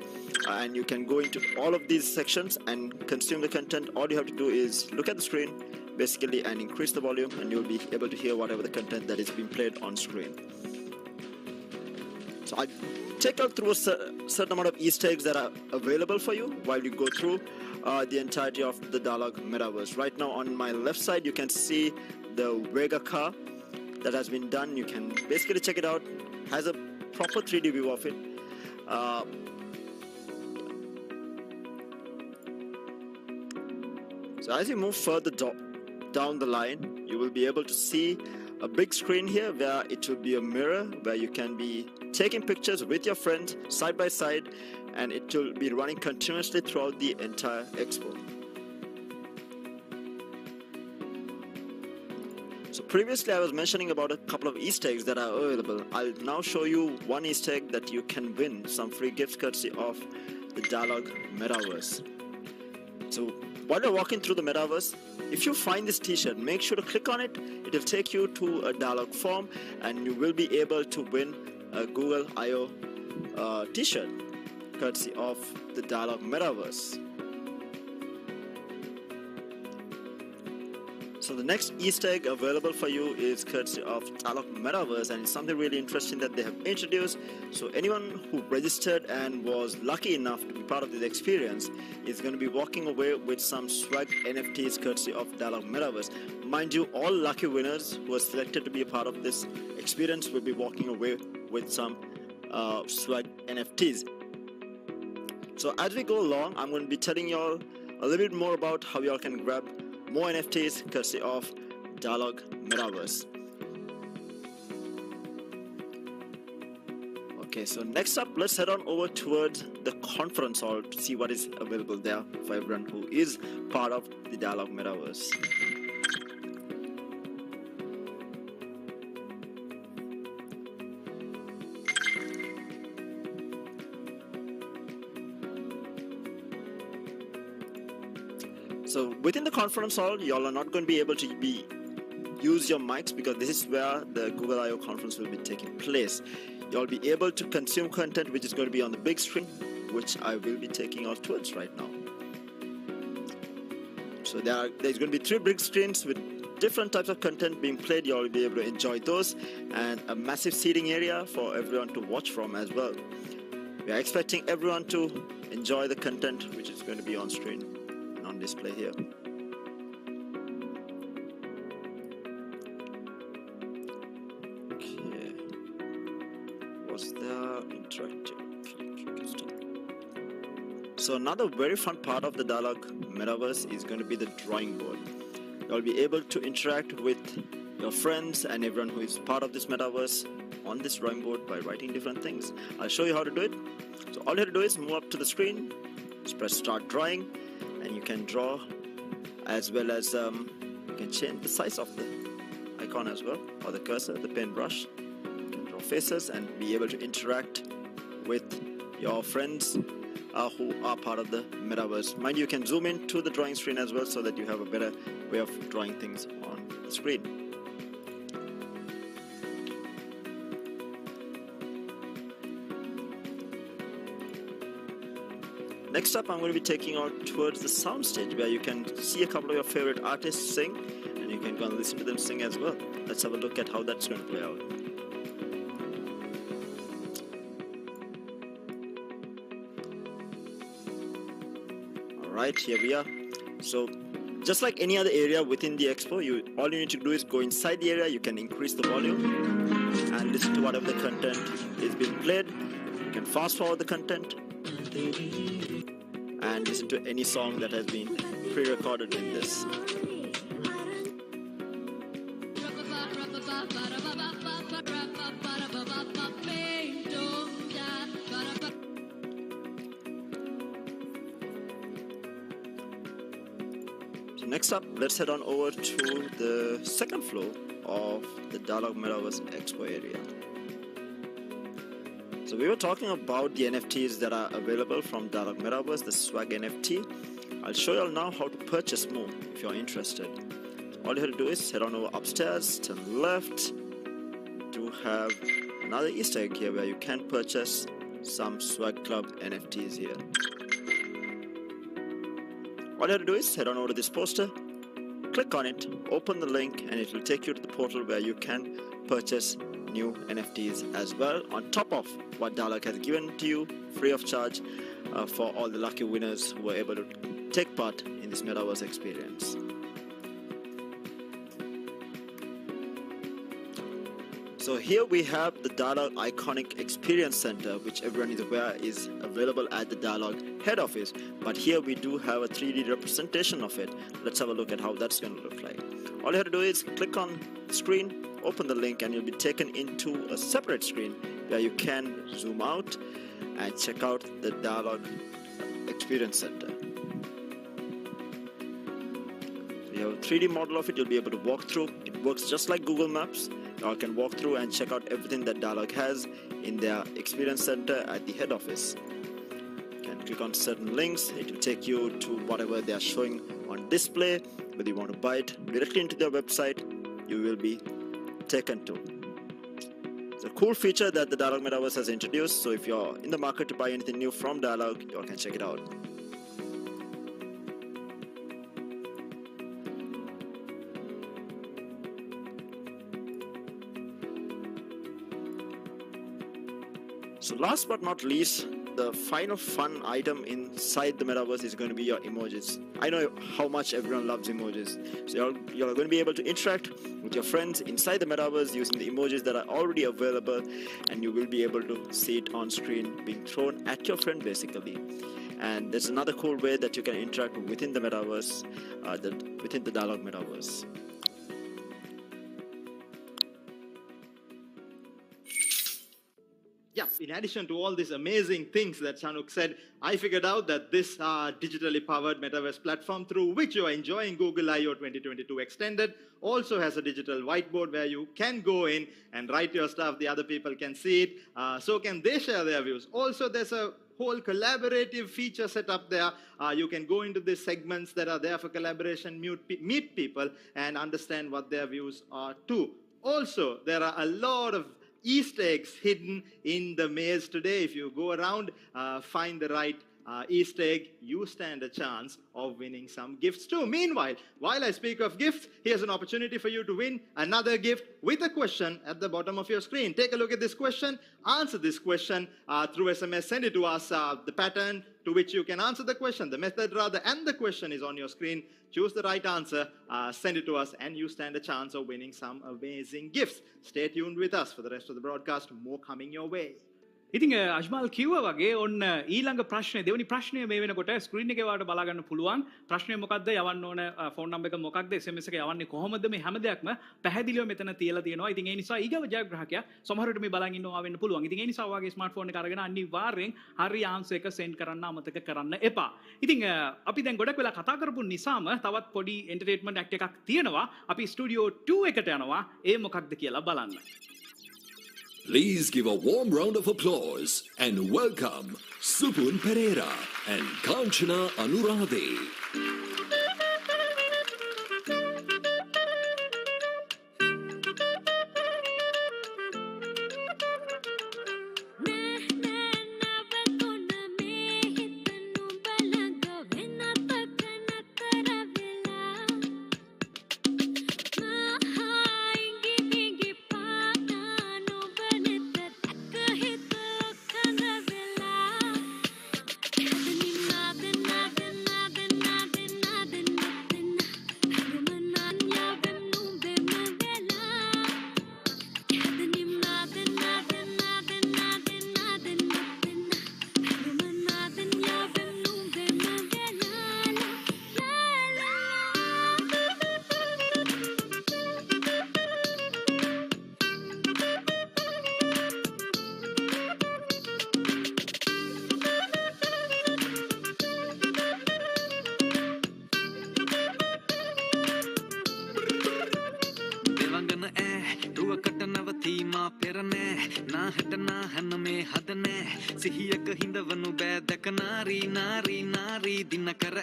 and you can go into all of these sections and consume the content. All you have to do is look at the screen, basically, and increase the volume, and you'll be able to hear whatever the content that is being played on screen. So I'll take you through a certain amount of Easter eggs that are available for you while you go through the entirety of the Dialog Metaverse. Right now, on my left side, you can see the Vega car that has been done. You can basically check it out. Has a proper 3D view of it. So as you move further down the line, you will be able to see a big screen here where it will be a mirror where you can be taking pictures with your friends side by side, and it will be running continuously throughout the entire expo. So previously I was mentioning about a couple of Easter eggs that are available. I'll now show you one Easter egg that you can win some free gifts courtesy of the Dialog Metaverse. So while you're walking through the Metaverse, if you find this t-shirt, make sure to click on it. It will take you to a Dialog form and you will be able to win a Google I/O t-shirt courtesy of the Dialog Metaverse. So the next Easter egg available for you is courtesy of Dialog Metaverse, and it's something really interesting that they have introduced. So anyone who registered and was lucky enough to be part of this experience is going to be walking away with some swag NFTs courtesy of Dialog Metaverse. Mind you, all lucky winners who are selected to be a part of this experience will be walking away with some swag NFTs. So as we go along, I'm going to be telling y'all a little bit more about how y'all can grab more NFTs courtesy of Dialog Metaverse. Okay, so next up, let's head on over towards the conference hall to see what is available there for everyone who is part of the Dialog Metaverse. So within the conference hall, y'all are not going to be able to use your mics because this is where the Google I/O conference will be taking place. You'll be able to consume content which is going to be on the big screen, which I will be taking out towards right now. So there's going to be 3 big screens with different types of content being played. You'll be able to enjoy those, and a massive seating area for everyone to watch from as well. We are expecting everyone to enjoy the content which is going to be on screen and on display here. Okay. What's there? Interactive. So another very fun part of the Dialog Metaverse is going to be the drawing board. You'll be able to interact with your friends and everyone who is part of this metaverse on this drawing board by writing different things. I'll show you how to do it. So all you have to do is move up to the screen, just press start drawing, and you can draw, as well as you can change the size of the icon as well, or the cursor, the paintbrush. You can draw faces and be able to interact with your friends who are part of the metaverse. Mind you, you can zoom in to the drawing screen as well so that you have a better way of drawing things on the screen. Next up, I'm going to be taking you out towards the sound stage where you can see a couple of your favorite artists sing, and you can go and listen to them sing as well. Let's have a look at how that's going to play out. Alright, here we are. So just like any other area within the expo, all you need to do is go inside the area. You can increase the volume and listen to whatever the content is being played. You can fast forward the content and listen to any song that has been pre-recorded in this. So next up, let's head on over to the second floor of the Dialog Metaverse Expo area. So we were talking about the NFTs that are available from Dialog Metaverse, the swag NFT. I'll show you all now how to purchase more if you're interested. All you have to do is head on over upstairs, turn left. You do have another Easter egg here where you can purchase some Swag Club NFTs here. All you have to do is head on over to this poster, click on it, open the link, and it will take you to the portal where you can purchase new NFTs as well, on top of what Dialog has given to you free of charge for all the lucky winners who were able to take part in this metaverse experience. So here we have the Dialog Iconic Experience Center, which everyone is aware is available at the Dialog head office, but here we do have a 3D representation of it. Let's have a look at how that's going to look like. All you have to do is click on the screen, open the link, and you'll be taken into a separate screen where you can zoom out and check out the Dialog Experience Center. We have a 3D model of it. You'll be able to walk through. It works just like Google Maps. You all can walk through and check out everything that Dialog has in their Experience Center at the head office. You can click on certain links. It will take you to whatever they are showing on display. Whether you want to buy it directly into their website, you will be taken to. It's a cool feature that the Dialog Metaverse has introduced, so if you're in the market to buy anything new from Dialog, you all can check it out. So last but not least, the final fun item inside the metaverse is going to be your emojis. I know how much everyone loves emojis. So you're going to be able to interact with your friends inside the metaverse using the emojis that are already available, and you will be able to see it on screen being thrown at your friend basically. And there's another cool way that you can interact within the metaverse, within the Dialog metaverse. Yeah, in addition to all these amazing things that Shanuk said, I figured out that this digitally powered metaverse platform through which you are enjoying Google I/O 2022 Extended also has a digital whiteboard where you can go in and write your stuff. The other people can see it. So can they share their views. Also, there's a whole collaborative feature set up there. You can go into the segments that are there for collaboration, meet people and understand what their views are too. Also, there are a lot of Easter eggs hidden in the maze today. If you go around, find the right Easter egg, you stand a chance of winning some gifts too. Meanwhile, while I speak of gifts, here's an opportunity for you to win another gift with a question at the bottom of your screen. Take a look at this question, answer this question through SMS, send it to us. The pattern to which you can answer the question, the method rather, and the question is on your screen. Choose the right answer, send it to us, and you stand a chance of winning some amazing gifts. Stay tuned with us for the rest of the broadcast. More coming your way. ඉතින් අජ්මල් කිව්වා වගේ ඔන්න ඊළඟ ප්‍රශ්නේ දෙවෙනි ප්‍රශ්නය මේ වෙනකොට ස්ක්‍රීන් එකේ වාට බලා ගන්න පුළුවන්. ප්‍රශ්නය මොකක්ද? යවන්න ඕන ෆෝන් නම්බර් එක මොකක්ද? SMS එක යවන්නේ කොහොමද? මේ හැම දෙයක්ම පැහැදිලිව මෙතන තියලා තියෙනවා. ඉතින් ඒ නිසා ඊගව ජයග්‍රාහකයා සමහරවිට මේ බලන් ඉන්නවා වෙන්න පුළුවන්. ඉතින් ඒ නිසා ඔයාගේ ස්මාර්ට්ෆෝන් එක අරගෙන අනිවාර්යෙන් හරි ආන්සර් එක සෙන්ඩ් කරන්න අමතක කරන්න එපා. ඉතින් අපි දැන් ගොඩක් වෙලා කතා කරපු නිසාම තවත් පොඩි එන්ටර්ටේන්මන්ට් ඇක්ට් එකක් තියෙනවා. අපි ස්ටුඩියෝ 2 එකට යනවා. ඒ මොකක්ද කියලා බලන්න. Please give a warm round of applause and welcome Supun Pereira and Kanchana Anuradhe. සිහියක හිඳවනු බෑ දැක නාරී නාරී නාරී දින කර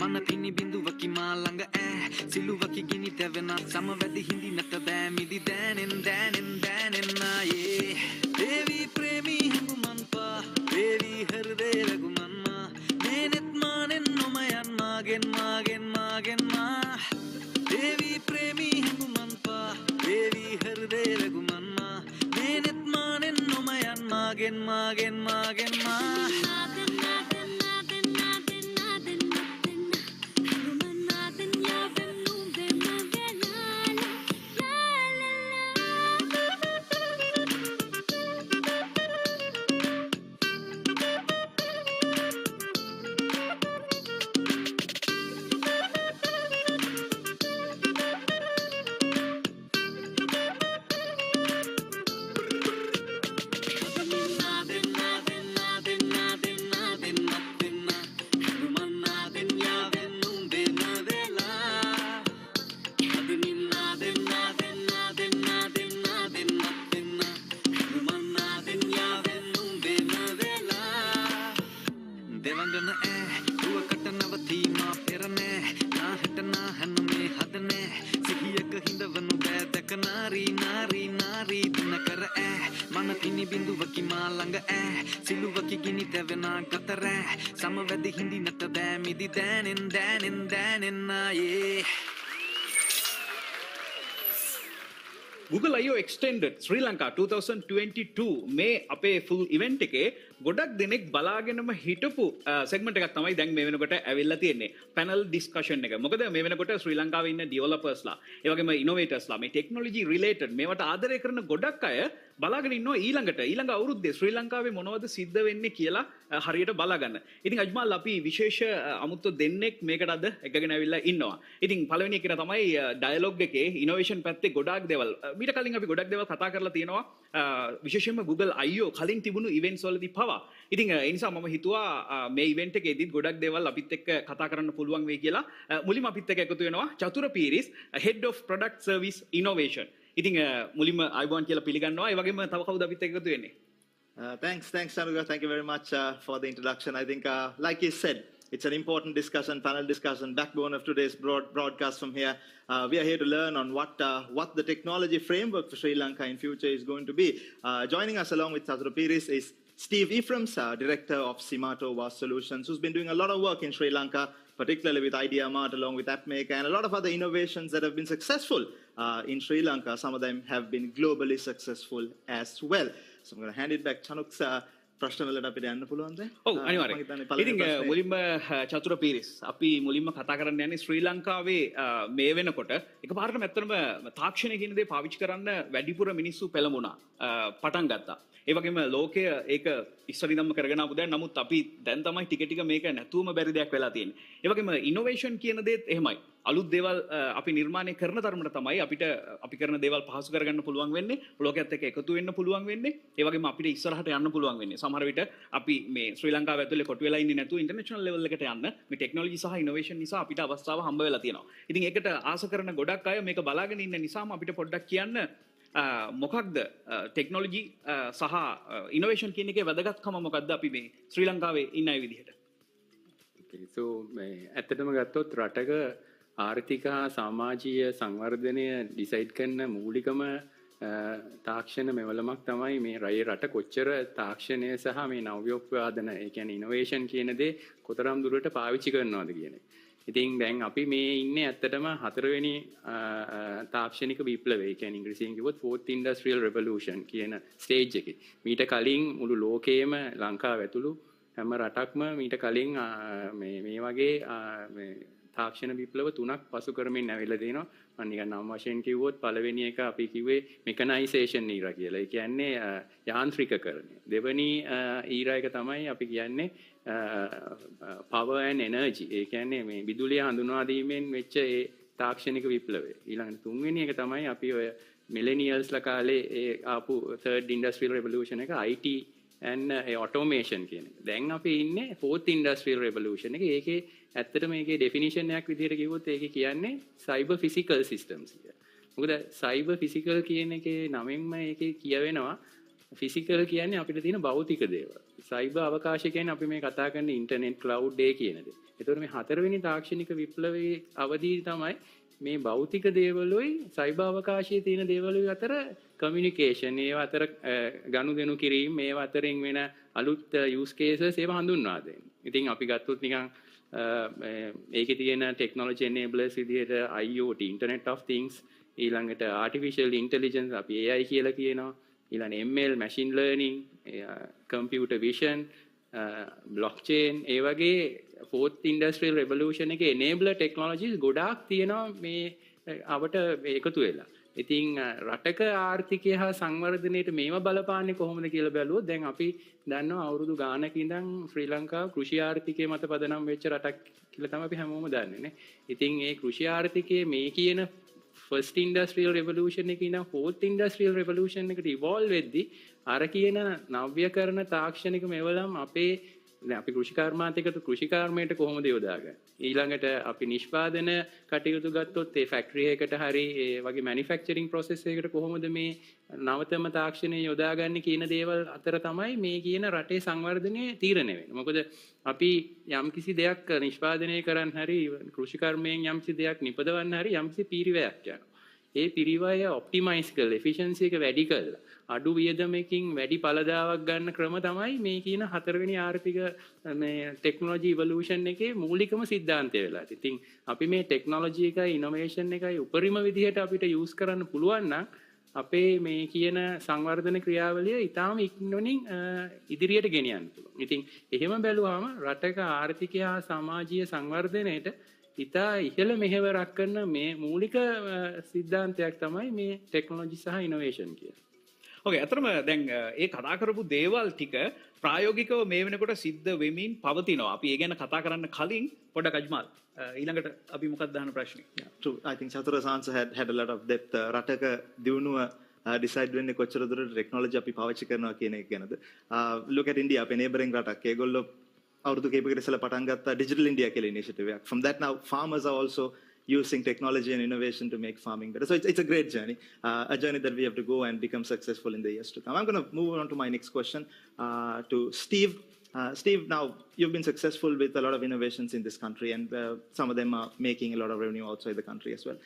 මන පිණි බිඳුවකි මා ළඟ සිලුවකි ගිනි තැවෙන සමවැදි හිඳිනට බෑ මිදි දැනෙන් දැනෙන් දැනෙන් ආයේ දේවි ප්‍රේමී හඟුමන්පා දේවි හෘදේ රගුමන්මා මේනෙත් මානෙන් නොමයන් මාගෙන් මාගෙන් මාගෙන් මා දේවි ප්‍රේමී හඟුමන්පා දේවි හෘදේ රගුමන්මා මේනෙත් මානෙන් නොමයන් මාගෙන් මාගෙන් මාගෙන් මා Google I/O Extended Sri Lanka 2022 මේ අපේ full event එකේ ගොඩක් දෙනෙක් බලාගෙනම හිටපු segment එකක් තමයි දැන් මේ වෙනකොට ඇවිල්ලා තියෙන්නේ panel discussion එක. මොකද මේ වෙනකොට ශ්‍රී ලංකාවේ ඉන්න developers ලා, ඒ වගේම innovators ලා, මේ technology related මේවට ආදරය කරන ගොඩක් අය බලාගෙන ඉන්නවා ඊළඟ අවුරුද්දේ ශ්‍රී ලංකාවේ මොනවද සිද්ධ වෙන්නේ කියලා හරියට බලාගන්න. ඉතින් අජ්මල් අපි විශේෂ අමුතු දෙන්නෙක් මේකට අද එකගෙන ඇවිල්ලා ඉන්නවා. ඉතින් පළවෙනි එක තමයි Dialog එකේ innovation පැත්තේ ගොඩාක් දේවල් මීට කලින් අපි ගොඩක් දේවල් කතා කරලා තියෙනවා විශේෂයෙන්ම Google I/O කලින් තිබුණු events වලදී පවා. ඉතින් ඒ නිසා මම හිතුවා මේ event එකේදීත් ගොඩක් දේවල් අපිත් එක්ක කතා කරන්න පුළුවන් වෙයි කියලා. මුලින්ම අපිත් එක්ක එකතු වෙනවා චතුර Peiris head of product service innovation. ඉතින් මුලින්ම අයබෝන් කියලා පිළිගන්නවා. ඒ වගේම තව කවුද අපිත් එක්ක එකතු වෙන්නේ? Thanks, Shanuga. Thank you very much for the introduction. I think, like you said, it's an important discussion, panel discussion, backbone of today's broadcast from here. We are here to learn on what the technology framework for Sri Lanka in future is going to be. Joining us along with Chatura Piris is Steve Ephraim's director of Simato Vast Solutions, who's been doing a lot of work in Sri Lanka, particularly with Ideamart along with AppMaker and a lot of other innovations that have been successful in Sri Lanka. Some of them have been globally successful as well. So I'm going to hand it back. Chanuk's ප්‍රශ්න වලට අපිට යන්න පුළුවන්ද? ඔව් අනිවාර්යයෙන්. ඉතින් මුලින්ම චතුර පීරිස් අපි මුලින්ම කතා කරන්න යන්නේ ශ්‍රී ලංකාවේ මේ වෙනකොට එකපාරටම ඇත්තටම තාක්ෂණය කියන දේ පාවිච්චි කරන්න වැඩිපුර මිනිස්සු පෙළඹුණා. පටන් ගත්තා. ඒ වගේම ලෝකය ඒක ඉස්සරින්දම කරගෙන ආපු දැන් නමුත් අපි දැන් තමයි ටික ටික මේක නැතුවම බැරි දෙයක් වෙලා තියෙන්නේ. ඒ වගේම ඉනෝවේෂන් කියන දේත් එහෙමයි. අලුත් දේවල් අපි නිර්මාණය කරන තරමට තමයි අපිට අපි කරන දේවල් පහසු කරගන්න පුළුවන් වෙන්නේ. ලෝකයේත් එක්ක එකතු වෙන්න පුළුවන් වෙන්නේ. ඒ වගේම අපිට ඉස්සරහට යන්න පුළුවන් වෙන්නේ. සමහර විට අපි මේ ශ්‍රී ලංකාව ඇතුලේ කොටු වෙලා ඉන්නේ නැතුව ඉන්ටර්නැෂනල් ලෙවල් එකට යන්න මේ ටෙක්නොලොජි සහ ඉනෝවේෂන් නිසා අපිට අවස්ථාව හම්බ වෙලා තියෙනවා. ඉතින් ඒකට ආස කරන ගොඩක් අය මේක බලාගෙන ඉන්න නිසාම අපිට පොඩ්ඩක් කියන්න මොකක්ද ටෙක්නොලොජි සහ ඉනෝවේෂන් කියන එකේ වැදගත්කම මොකක්ද අපි මේ ශ්‍රී ලංකාවේ ඉන්න අය විදිහට? So මේ ඇත්තටම ගත්තොත් රටක ආර්ථික හා සමාජීය සංවර්ධනය ඩිසයිඩ් කරන මූලිකම තාක්ෂණ මෙවලමක් තමයි මේ රට කොච්චර තාක්ෂණය සහ මේ නව්‍යෝත්පාදන ඒ කියන්නේ ඉනෝවේෂන් කියන දේ කොතරම් දුරට පාවිච්චි කරනවද කියන එක. ඉතින් දැන් අපි මේ ඉන්නේ ඇත්තටම හතරවෙනි තාක්ෂණික විප්ලවය. ඒ කියන්නේ ඉංග්‍රීසියෙන් කිව්වොත් fourth industrial revolution කියන ස්ටේජ් එකේ. මීට කලින් මුළු ලෝකයේම ලංකාව ඇතුළු හැම රටක්ම මීට කලින් මේ වගේ මේ තාක්ෂණ විප්ලව තුනක් පසු කරමින් ඇවිල්ලා තිනවා. මම නිකන් නම් වශයෙන් කිව්වොත් පළවෙනි එක අපි කිව්වේ මෙකනයිසේෂන් ඊරා කියලා. ඒ කියන්නේ යාන්ත්‍රිකකරණය. දෙවෙනි ඊරා එක තමයි අපි කියන්නේ power and energy. ඒ කියන්නේ මේ විදුලිය හඳුන්වා දීමෙන් වෙච්ච ඒ තාක්ෂණික විප්ලවය. ඊළඟට තුන්වෙනි එක තමයි අපි ඔය මිලෙනියල්ස්ලා කාලේ ඒ ආපු third industrial revolution එක IT and automation කියන එක. දැන් අපි ඉන්නේ fourth industrial revolution එක. ඒකේ ඇත්තටම මේකේ definition එකක් විදිහට කිව්වොත් ඒකේ කියන්නේ cyber physical systems කියලා. මොකද cyber physical කියන එකේ නමින්ම ඒකේ කියවෙනවා physical කියන්නේ අපිට තියෙන භෞතික දේවල්. cyber අවකාශය කියන්නේ අපි මේ කතා කරන internet cloud day කියන දේ. ඒතකොට මේ හතරවෙනි තාක්ෂණික විප්ලවයේ අවදී තමයි මේ භෞතික දේවලුයි cyber අවකාශයේ තියෙන දේවලුයි අතර communication ඒව අතර ගනුදෙනු කිරීම මේව අතරින් වෙන අලුත් use cases ඒව හඳුන්වා දෙන්නේ. ඉතින් අපි ගත්තොත් නිකන් ඒකේ තියෙන technology enablers විදිහට IoT internet of things ඊළඟට artificial intelligence අපි AI කියලා කියනවා. ඊළඟ ML machine learning computer vision blockchain ඒ වගේ fourth industrial revolution එකේ enabler technologies ගොඩාක් තියෙනවා මේ අපට එකතු වෙලා. ඉතින් රටක ආර්ථිකය හා සංවර්ධනයට මේව බලපාන්නේ කොහොමද කියලා බැලුවොත් දැන් අපි දන්නවා අවුරුදු ගානක ඉඳන් ශ්‍රී ලංකාව කෘෂි ආර්ථිකයේ මත පදනම් වෙච්ච රටක් කියලා තමයි අපි හැමෝම දන්නේ නේ. ඉතින් ඒ කෘෂි ආර්ථිකයේ මේ කියන first industrial revolution එකේ ඉඳන් fourth industrial revolution එකට evolve වෙද්දී අර කියන නව්‍යකරණ තාක්ෂණික මෙවලම් අපේ දැන් අපි කෘෂිකාර්මාන්තයකට කෘෂිකාර්මයට කොහොමද යොදාගන්නේ? ඊළඟට අපි නිෂ්පාදන කටයුතු ගත්තොත් ඒ ෆැක්ටරි එකකට හරි ඒ වගේ මැනුෆැක්චරින් ප්‍රොසෙස් එකකට කොහොමද මේ නවතම තාක්ෂණය යොදාගන්නේ කියන දේවල් අතර තමයි මේ කියන රටේ සංවර්ධනය තීරණය වෙන්නේ. මොකද අපි යම්කිසි දෙයක් නිෂ්පාදනය කරන්න හරි කෘෂිකර්මයෙන් යම්කිසි දෙයක් නිපදවන්න හරි යම්කිසි පිරිවැයක් යනවා. ඒ පිරිවැය ඔප්ටිමයිස් කරලා එෆිෂන්සි එක වැඩි කරලා අඩු වියදමකින් වැඩි ඵලදාවක් ගන්න ක්‍රම තමයි මේ කියන හතරවෙනි ආර්ථික මේ ටෙක්නොලොජි ඉවොලුෂන් එකේ මූලිකම સિદ્ધාන්තය වෙලා. ඉතින් අපි මේ ටෙක්නොලොජි එකයි ඉනෝවේෂන් එකයි උපරිම විදිහට අපිට යූස් කරන්න පුළුවන් නම් අපේ මේ කියන සංවර්ධන ක්‍රියාවලිය ඉතාම ඉක්මනින් ඉදිරියට ගෙනියන්න පුළුවන්. ඉතින් එහෙම බැලුවාම රටක ආර්ථිකය හා සමාජීය සංවර්ධනයට ඉතා ඉහළ මෙහෙවරක් කරන මේ මූලික සිද්ධාන්තයක් තමයි මේ ටෙක්නොලොජි සහ ඉනෝවේෂන් කියන්නේ. ඕකේ අතරම දැන් ඒ කතා කරපු දේවල් ටික ප්‍රායෝගිකව මේ වෙනකොට සිද්ධ වෙමින් පවතිනවා. අපි ඒ ගැන කතා කරන්න කලින් පොඩ්ඩක් අජ්මල් ඊළඟට අපි මොකක්ද අහන ප්‍රශ්නේ? True. I think Chatur's answer had a lot of depth. රටක දියුණුව decide වෙන්නේ කොච්චර දුරට ටෙක්නොලොජි අපි පාවිච්චි කරනවා කියන එක ගැනද. Look at India, අපේ neighboring රටක්. ඒගොල්ලෝ අවුරුදු කීපයකට ඉස්සෙල්ලා පටන් ගත්ත Digital India කියලා initiative එකක්. From that now farmers are also using technology and innovation to make farming better. So it's a great journey, a journey that we have to go and become successful in the years to come. I'm going to move on to my next question to Steve. Steve, now you've been successful with a lot of innovations in this country, and some of them are making a lot of revenue outside the country as well.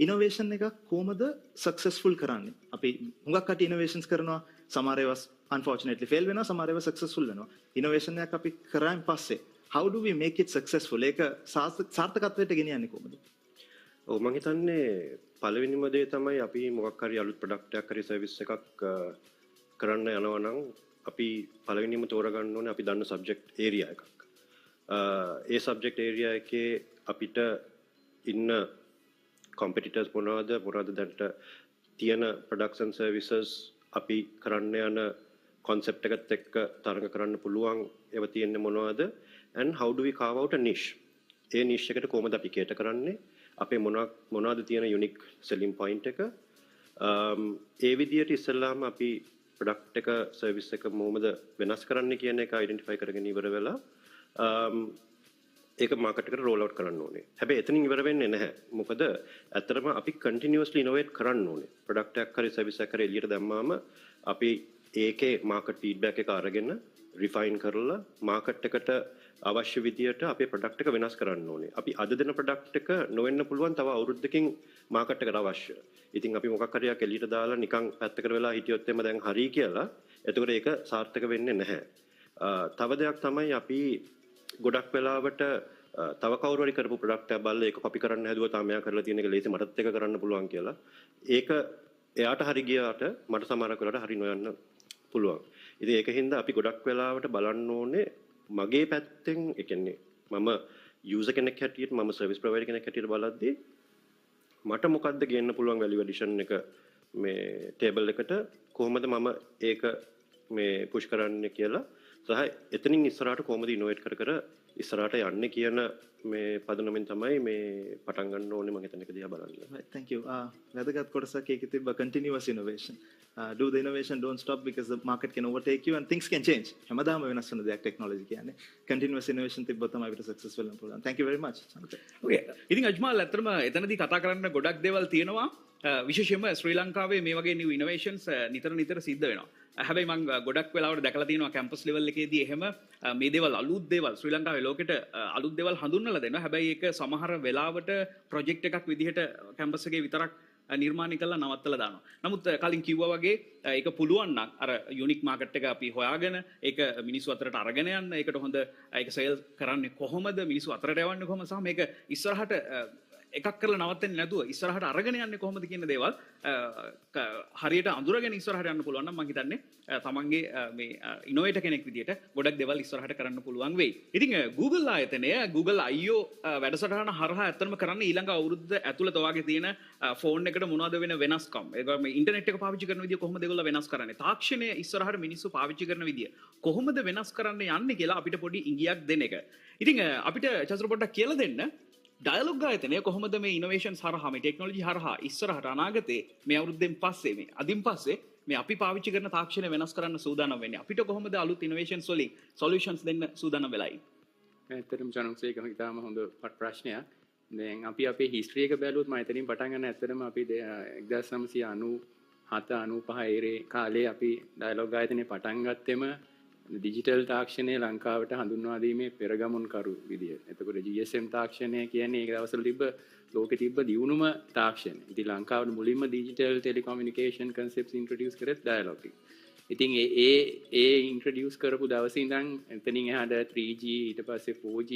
Innovation එක කොහොමද successful කරන්නේ? අපි හුඟක් කට innovations කරනවා, සමහර ඒවා unfortunately fail වෙනවා, සමහර ඒවා successful වෙනවා. Innovation එකක් අපි කරායින් පස්සේ how do we make it successful? ඒක සාර්ථකත්වයට ගෙනියන්නේ කොහොමද? ඔව් මම හිතන්නේ පළවෙනිම දේ තමයි අපි මොකක් හරි අලුත් ප්‍රොඩක්ට් එකක් හරි සර්විස් එකක් කරන්න යනවා නම් අපි පළවෙනිම තෝරගන්න ඕනේ අපි දන්න සබ්ජෙක්ට් ඒරියා එකක්. ඒ සබ්ජෙක්ට් ඒරියා එකේ අපිට ඉන්න කොම්පිටිටර්ස් මොනවද දැන්ට තියෙන ප්‍රොඩක්ට්ස් ඇන්ඩ් සර්විසස් අපි කරන්න යන concept එකත් එක්ක තරඟ කරන්න පුළුවන් ඒවා තියෙන්නේ මොනවද and how do we carve out a niche? A niche එකට කොහොමද අපි cater කරන්නේ? අපේ මොනවද තියෙන unique selling point එක? ඒ විදිහට ඉස්සෙල්ලාම අපි product එක service එක මොහොමද වෙනස් කරන්න කියන එක identify කරගෙන ඉවර වෙලා ඒක market එකට roll out කරන්න ඕනේ. හැබැයි එතනින් ඉවර වෙන්නේ නැහැ. මොකද ඇත්තටම අපි continuously innovate කරන්න ඕනේ. product එකක් හරි service එකක් හරි එළියට දැම්මාම අපි ඒකේ market feedback එක අරගෙන refine කරලා market එකට අවශ්‍ය විදියට අපේ product එක වෙනස් කරන්න ඕනේ. අපි අද දෙන product එක නොවෙන්න පුළුවන් තව අවුරුද්දකින් market එකට අවශ්‍ය. ඉතින් අපි මොකක් හරි එකක් එළියට දාලා නිකන් පැත්තකට වෙලා හිටියොත් එimhe දැන් හරි කියලා එතකොට ඒක සාර්ථක වෙන්නේ නැහැ. තව දෙයක් තමයි අපි ගොඩක් වෙලාවට තව කවුරු හරි කරපු product එකක් බලලා ඒක copy කරන්න හැදුවා තාම එයා කරලා තියෙන එක ලේසි මටත් ඒක කරන්න පුළුවන් කියලා. ඒක එයාට හරි ගියාට මට සමහරක් වෙලාවට හරි නොයන්න පුළුවන්. ඉතින් ඒකින්ද අපි ගොඩක් වෙලාවට බලන්න ඕනේ මගේ පැත්තෙන් ඒ කියන්නේ මම user කෙනෙක් හැටියට මම service provider කෙනෙක් හැටියට බලද්දී මට මොකද්ද ගේන්න පුළුවන් value addition එක මේ table එකට කොහොමද මම ඒක මේ push කරන්නේ කියලා සහ එතනින් ඉස්සරහට කොහොමද innovate කර ඉස්සරහට යන්නේ කියන මේ පදනමෙන් තමයි මේ පටන් ගන්න ඕනේ මම හිතන එක දිහා බලන්න. Right, thank you. වැදගත් කොටසක් ඒකේ තිබ්බ continuous innovation. Do the innovation, don't stop because the market can overtake you and things can change. හැමදාම වෙනස් වෙන දෙයක් technology කියන්නේ. Continuous innovation තිබ්බොත් තමයි අපිට successful වෙන්න පුළුවන්. Thank you very much. Okay. ඉතින් අජ්මල් ඇත්තටම එතනදී කතා කරන්න ගොඩක් දේවල් තියෙනවා. විශේෂයෙන්ම ශ්‍රී ලංකාවේ මේ වගේ new innovations නිතර සිද්ධ වෙනවා. හැබැයි මම ගොඩක් වෙලාවට දැකලා තියෙනවා කැම්පස් ලෙවල් එකේදී එහෙම මේ දේවල් අලුත් දේවල් ශ්‍රී ලංකාවේ ලෝකෙට අලුත් දේවල් හඳුන්වලා දෙනවා. හැබැයි ඒක සමහර වෙලාවට ප්‍රොජෙක්ට් එකක් විදිහට කැම්පස් එකේ විතරක් නිර්මාණය කළා නවත්තලා දානවා. නමුත් කලින් කිව්වා වගේ ඒක පුළුවන් නම් අර යුනික් මාකට් එක අපි හොයාගෙන ඒක මිනිස්සු අතරට අරගෙන යන්න ඒකට හොඳ ඒක සේල් කරන්නේ කොහොමද මිනිස්සු අතරට යවන්නේ කොහොමද සහ මේක ඉස්සරහට එකක් කරලා නවත්තන්නේ නැතුව ඉස්සරහට අරගෙන යන්නේ කොහොමද කියන දේවල් හරියට අඳුරගෙන ඉස්සරහට යන්න පුළුවන් නම් මම හිතන්නේ තමන්ගේ මේ ඉනෝවේටර් කෙනෙක් විදියට ගොඩක් දේවල් ඉස්සරහට කරන්න පුළුවන් වෙයි. ඉතින් Google ආයතනය Google I/O වැඩසටහන හරහා ඇත්තටම කරන්නේ ඊළඟ අවුරුද්ද ඇතුළත ඔයාගේ තියෙන ෆෝන් එකට මොනවද වෙන වෙනස්කම්. ඒක මේ ඉන්ටර්නෙට් එක පාවිච්චි කරන විදිය කොහොමද ඒගොල්ලෝ වෙනස් කරන්නේ? තාක්ෂණය ඉස්සරහට මිනිස්සු පාවිච්චි කරන විදිය කොහොමද වෙනස් කරන්න යන්නේ කියලා අපිට පොඩි ඉඟියක් දෙන එක. ඉතින් අපිට චතුර පොඩ්ඩක් කියලා දෙන්න ඩයලොග් ආයතනය කොහොමද මේ ඉනෝවේෂන්ස් හරහා මේ ටෙක්නොලොජි හරහා ඉස්සරහට අනාගතේ මේ අවුරුද්දෙන් පස්සේ මේ අදින් පස්සේ මේ අපි පාවිච්චි කරන තාක්ෂණය වෙනස් කරන්න සූදානම් වෙන්නේ අපිට කොහොමද අලුත් ඉනෝවේෂන්ස් වලින් සොලියුෂන්ස් දෙන්න සූදානම් වෙලා ඉන්නේ ඇත්තටම ජනෝක්ස් ඒක ඉතාලම හොඳ ප්‍රශ්නයක් දැන් අපි අපේ හිස්ටරි එක බැලුවොත් මම එතනින් පටන් ගන්න ඇත්තටම අපි 1997-95 කාලේ අපි ඩයලොග් ආයතනය පටන් ගත්තෙම ඩිජිටල් තාක්ෂණය ලංකාවට හඳුන්වා දීමේ පෙරගමන් කරු විදියට. එතකොට GSM තාක්ෂණය කියන්නේ ඒ දවස්වල තිබ්බ ලෝකෙ තිබ්බ දියුණුම තාක්ෂණය. ඉතින් ලංකාවට මුලින්ම ඩිජිටල් ටෙලිකමියුනිකේෂන් කන්සෙප්ට්ස් ඉන්ට්‍රොඩියුස් කරත් ඩයලොග් එක. ඉතින් ඒ ඉන්ට්‍රොඩියුස් කරපු දවසේ ඉඳන් එතනින් එහාට 3G ඊට පස්සේ 4G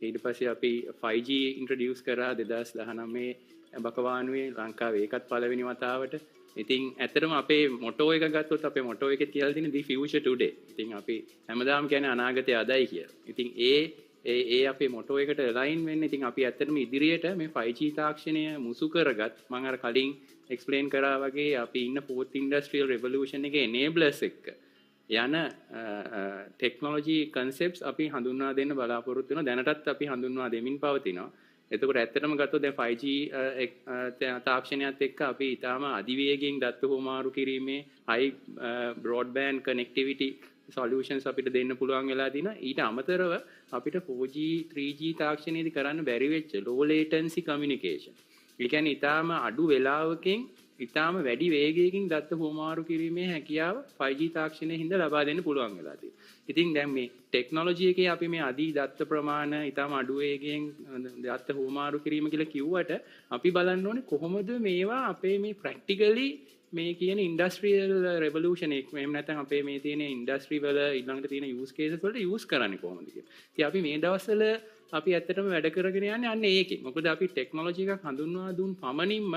ඊට පස්සේ අපි 5G ඉන්ට්‍රොඩියුස් කරා 2019 බකවානුවේ ලංකාවේ ඒකත් පළවෙනි වතාවට ඉතින් ඇත්තටම අපේ මොටෝ එක ගත්තොත් අපේ මොටෝ එකේ කියලා තියෙන the future today. ඉතින් අපි හැමදාම කියන්නේ අනාගතය අදයි කියලා. ඉතින් ඒ අපේ මොටෝ එකට align වෙන්න ඉතින් අපි ඇත්තටම ඉදිරියට මේ 5G තාක්ෂණය මුසු කරගත් මම අර කලින් explain කරා වගේ අපි ඉන්න fourth industrial revolution එකේ enablers එක්ක යන technology concepts අපි හඳුන්වා දෙන්න බලාපොරොත්තු වෙනවා. දැනටත් අපි හඳුන්වා දෙමින් පවතිනවා. එතකොට ඇත්තටම ගත්තොත් දැන් 5G තාක්ෂණයත් එක්ක අපි ඊටාම අධිවේගයෙන් දත්ත හොමාරු කිරීමේ high broadband connectivity solutions අපිට දෙන්න පුළුවන් වෙලා දිනා. ඊට අමතරව අපිට 4G 3G තාක්ෂණයේදී කරන්න බැරි වෙච්ච low latency communication. ඒ කියන්නේ ඊටාම අඩු වේලාවකින් ඊටාම වැඩි වේගයකින් දත්ත හොමාරු කිරීමේ හැකියාව 5G තාක්ෂණයෙන් හින්දා ලබා දෙන්න පුළුවන් වෙලා තියෙනවා. ඉතින් දැන් මේ ටෙක්නොලොජි එකේ අපි මේ අදී දත්ත ප්‍රමාණ ඊටාම අඩු වේගයෙන් දත්ත හොමාරු කිරීම කියලා කිව්වට අපි බලන්න ඕනේ කොහොමද මේවා අපේ මේ ප්‍රැක්ටිකලි මේ කියන ඉන්ඩස්ට්‍රියල් රෙවොලූෂන් එක එහෙම නැත්නම් අපේ මේ තියෙන ඉන්ඩස්ට්‍රි වල ඊළඟට තියෙන යූස් කේසස් වලට යූස් කරන්නේ කොහොමද කියලා. ඉතින් අපි මේ දවස්වල අපි ඇත්තටම වැඩ කරගෙන යන්නේ අන්න ඒකේ. මොකද අපි ටෙක්නොලොජි එකක් හඳුන්වා දුන් පමණින්ම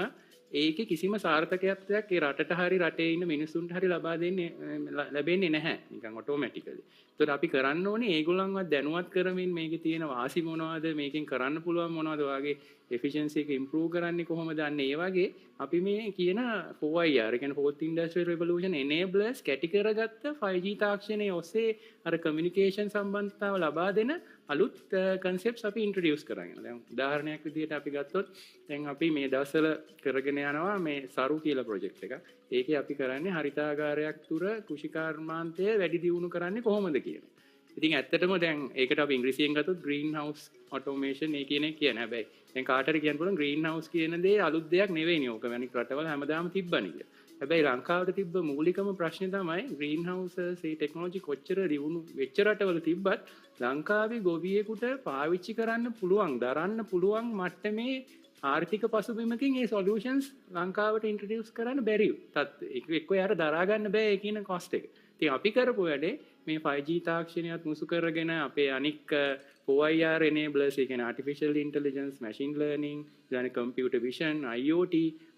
ඒකේ කිසිම සාර්ථකත්වයක් ඒ රටට හරි රටේ ඉන්න මිනිසුන්ට හරි ලැබෙන්නේ නැහැ නිකන් ඔටෝමැටිකලි. ඒතකොට අපි කරන්න ඕනේ ඒගොල්ලන්වත් දැනුවත් කරමින් මේකේ තියෙන වාසි මොනවද මේකෙන් කරන්න පුළුවන් මොනවද වාගේ efficiency එක improve කරන්නේ කොහොමද අන්න ඒ වගේ අපි මේ කියන 4IR ඒ කියන්නේ fourth industrial revolution enablers කැටි කරගත්ත 5G තාක්ෂණයේ ඔස්සේ අර communication සම්බන්ධතාව ලබා දෙන අලුත් concepts අපි introduce කරගෙන. දැන් උදාහරණයක් විදිහට අපි ගත්තොත් දැන් අපි මේ දවස්වල කරගෙන යනවා මේ සරු කියලා project එකක්. ඒකේ අපි කරන්නේ හරිතාගාරයක් තුර කෘෂිකර්මාන්තය වැඩි දියුණු කරන්නේ කොහොමද කියන. ඉතින් ඇත්තටම දැන් ඒකට අපි ඉංග්‍රීසියෙන් ගත්තොත් green house automation ඒ කියන එක කියන්නේ. හැබැයි දැන් කාටරි කියන්න පුළුවන් green house කියන දේ අලුත් දෙයක් නෙවෙයිනේ. ඕක වෙනික් රටවල හැමදාම තිබ්බනේ කියලා. හැබැයි ලංකාවට තිබ්බ මූලිකම ප්‍රශ්නේ තමයි green houses ඒ ටෙක්නොලොජි කොච්චර දියුණු වෙච්ච රටවල තිබ්බත් ලංකාවේ ගොවියෙකුට පාවිච්චි කරන්න පුළුවන් දරන්න පුළුවන් මට්ටමේ ආර්ථික පසුබිමකින් මේ සොලියුෂන්ස් ලංකාවට ඉන්ට්‍රොඩියුස් කරන්න බැරි තත්ත්වය. එක්ක යාර දරා ගන්න බෑ ඒ කියන කොස්ට් එක. ඉතින් අපි කරපු වැඩේ මේ 5G තාක්ෂණයත් මුසු කරගෙන අපේ අනික් 4IR enablers ඒ කියන්නේ artificial intelligence, machine learning, ඊළඟ computer vision, IoT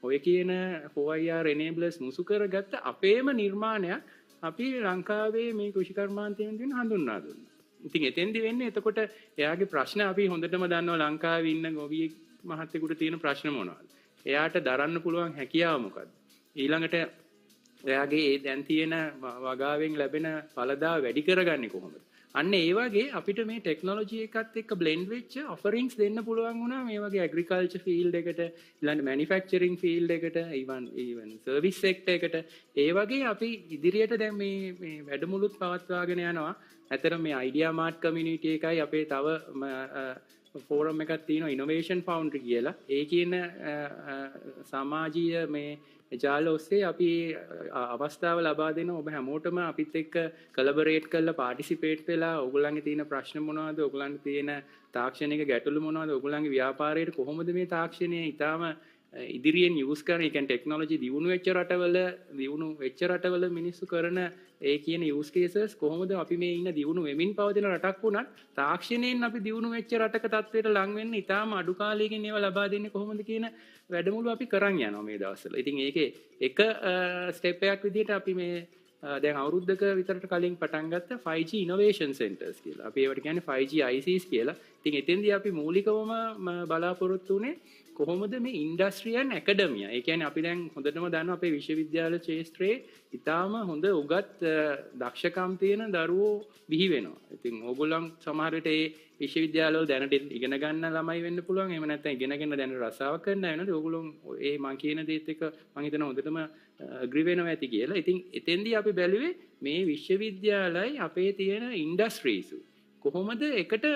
ඔය කියන 4IR enablers මුසු කරගත්ත අපේම නිර්මාණයක් අපි ලංකාවේ මේ කෘෂිකර්මාන්තයෙන් දෙන හඳුන්වා දුන්නා. ඉතින් එතෙන්දි වෙන්නේ එතකොට එයාගේ ප්‍රශ්න අපි හොඳටම දන්නවා ලංකාවේ ඉන්න ගොවියෙක් මහත්තයෙකුට තියෙන ප්‍රශ්න මොනවද? එයාට දරන්න පුළුවන් හැකියාව මොකද්ද? ඊළඟට එයාගේ ඒ දැන් තියෙන වගාවෙන් ලැබෙන ඵලදා වැඩි කරගන්නේ කොහොමද? අන්න ඒ වගේ අපිට මේ ටෙක්නොලොජි එකත් එක්ක බ්ලෙන්ඩ් වෙච්ච ඔෆරින්ග්ස් දෙන්න පුළුවන් වුණා මේ වගේ ඇග්‍රිකල්චර් ෆීල්ඩ් එකට, ඊළඟ මැනුෆැක්චරින් ෆීල්ඩ් එකට, even සර්විස් සෙක්ටර් එකට. ඒ වගේ අපි ඉදිරියට දැන් මේ වැඩමුළුත් පවත්වාගෙන යනවා. ඇත්තටම මේ Ideamart community එකයි අපේ තව ෆෝරම් එකක් තියෙනවා Innovation Foundry කියලා. ඒ කියන සමාජීය මේ ජාල ඔස්සේ අපි අවස්ථාව ලබා දෙන ඔබ හැමෝටම අපිත් එක්ක කොලැබොරේට් කරලා පාටිසිපේට් වෙලා ඔයගොල්ලන්ගේ තියෙන ප්‍රශ්න මොනවද, ඔයගොල්ලන්ගේ තියෙන තාක්ෂණික ගැටලු මොනවද, ඔයගොල්ලන්ගේ ව්‍යාපාරයට කොහොමද මේ තාක්ෂණය ඊටාම ඉදිරියෙන් යූස් කරන, ඒ කියන්නේ ටෙක්නොලොජි දියුණු වෙච්ච රටවල මිනිස්සු කරන ඒ කියන යූස් කේසස් කොහොමද අපි මේ ඉන්න දියුණු වෙමින් පවතින රටක් වුණත් තාක්ෂණයෙන් අපි දියුණු වෙච්ච රටක තත්ත්වයට ලං වෙන්න ඉතාම අඩු කාලයකින් ඒවා ලබා දෙන්නේ කොහොමද කියන වැඩමුළු අපි කරන් යනවා මේ දවස්වල. ඉතින් ඒකේ එක ස්ටෙප් එකක් විදිහට අපි මේ දැන් අවුරුද්දක විතරට කලින් පටන් ගත්ත 5G Innovation Centers කියලා. අපි ඒවට කියන්නේ 5G ICs කියලා. ඉතින් එතෙන්දී අපි මූලිකවම බලාපොරොත්තු වෙන්නේ කොහොමද මේ ඉන්ඩස්ට්‍රියල් ඇකඩමියා. ඒ කියන්නේ අපි දැන් හොඳටම දන්නවා අපේ විශ්වවිද්‍යාල ක්ෂේත්‍රයේ ඉතාම හොඳ උගත් දක්ෂකම් තියෙන දරුවෝ බිහි වෙනවා. ඉතින් ඕගොල්ලන් සමහර විට ඒ විශ්වවිද්‍යාලවල දැනට ඉගෙන ගන්න ළමයි වෙන්න පුළුවන්. එහෙම නැත්නම් ඉගෙනගෙන දැන් රසාවක් කරන්න වෙනද ඕගොල්ලොන් ඒ මං කියන දේත් එක්ක මං හිතනවා හොඳටම agree වෙනවා ඇති කියලා. ඉතින් එතෙන්දී අපි බැලුවේ මේ විශ්වවිද්‍යාලයි අපේ තියෙන ඉන්ඩස්ට්‍රීස් කොහොමද එකට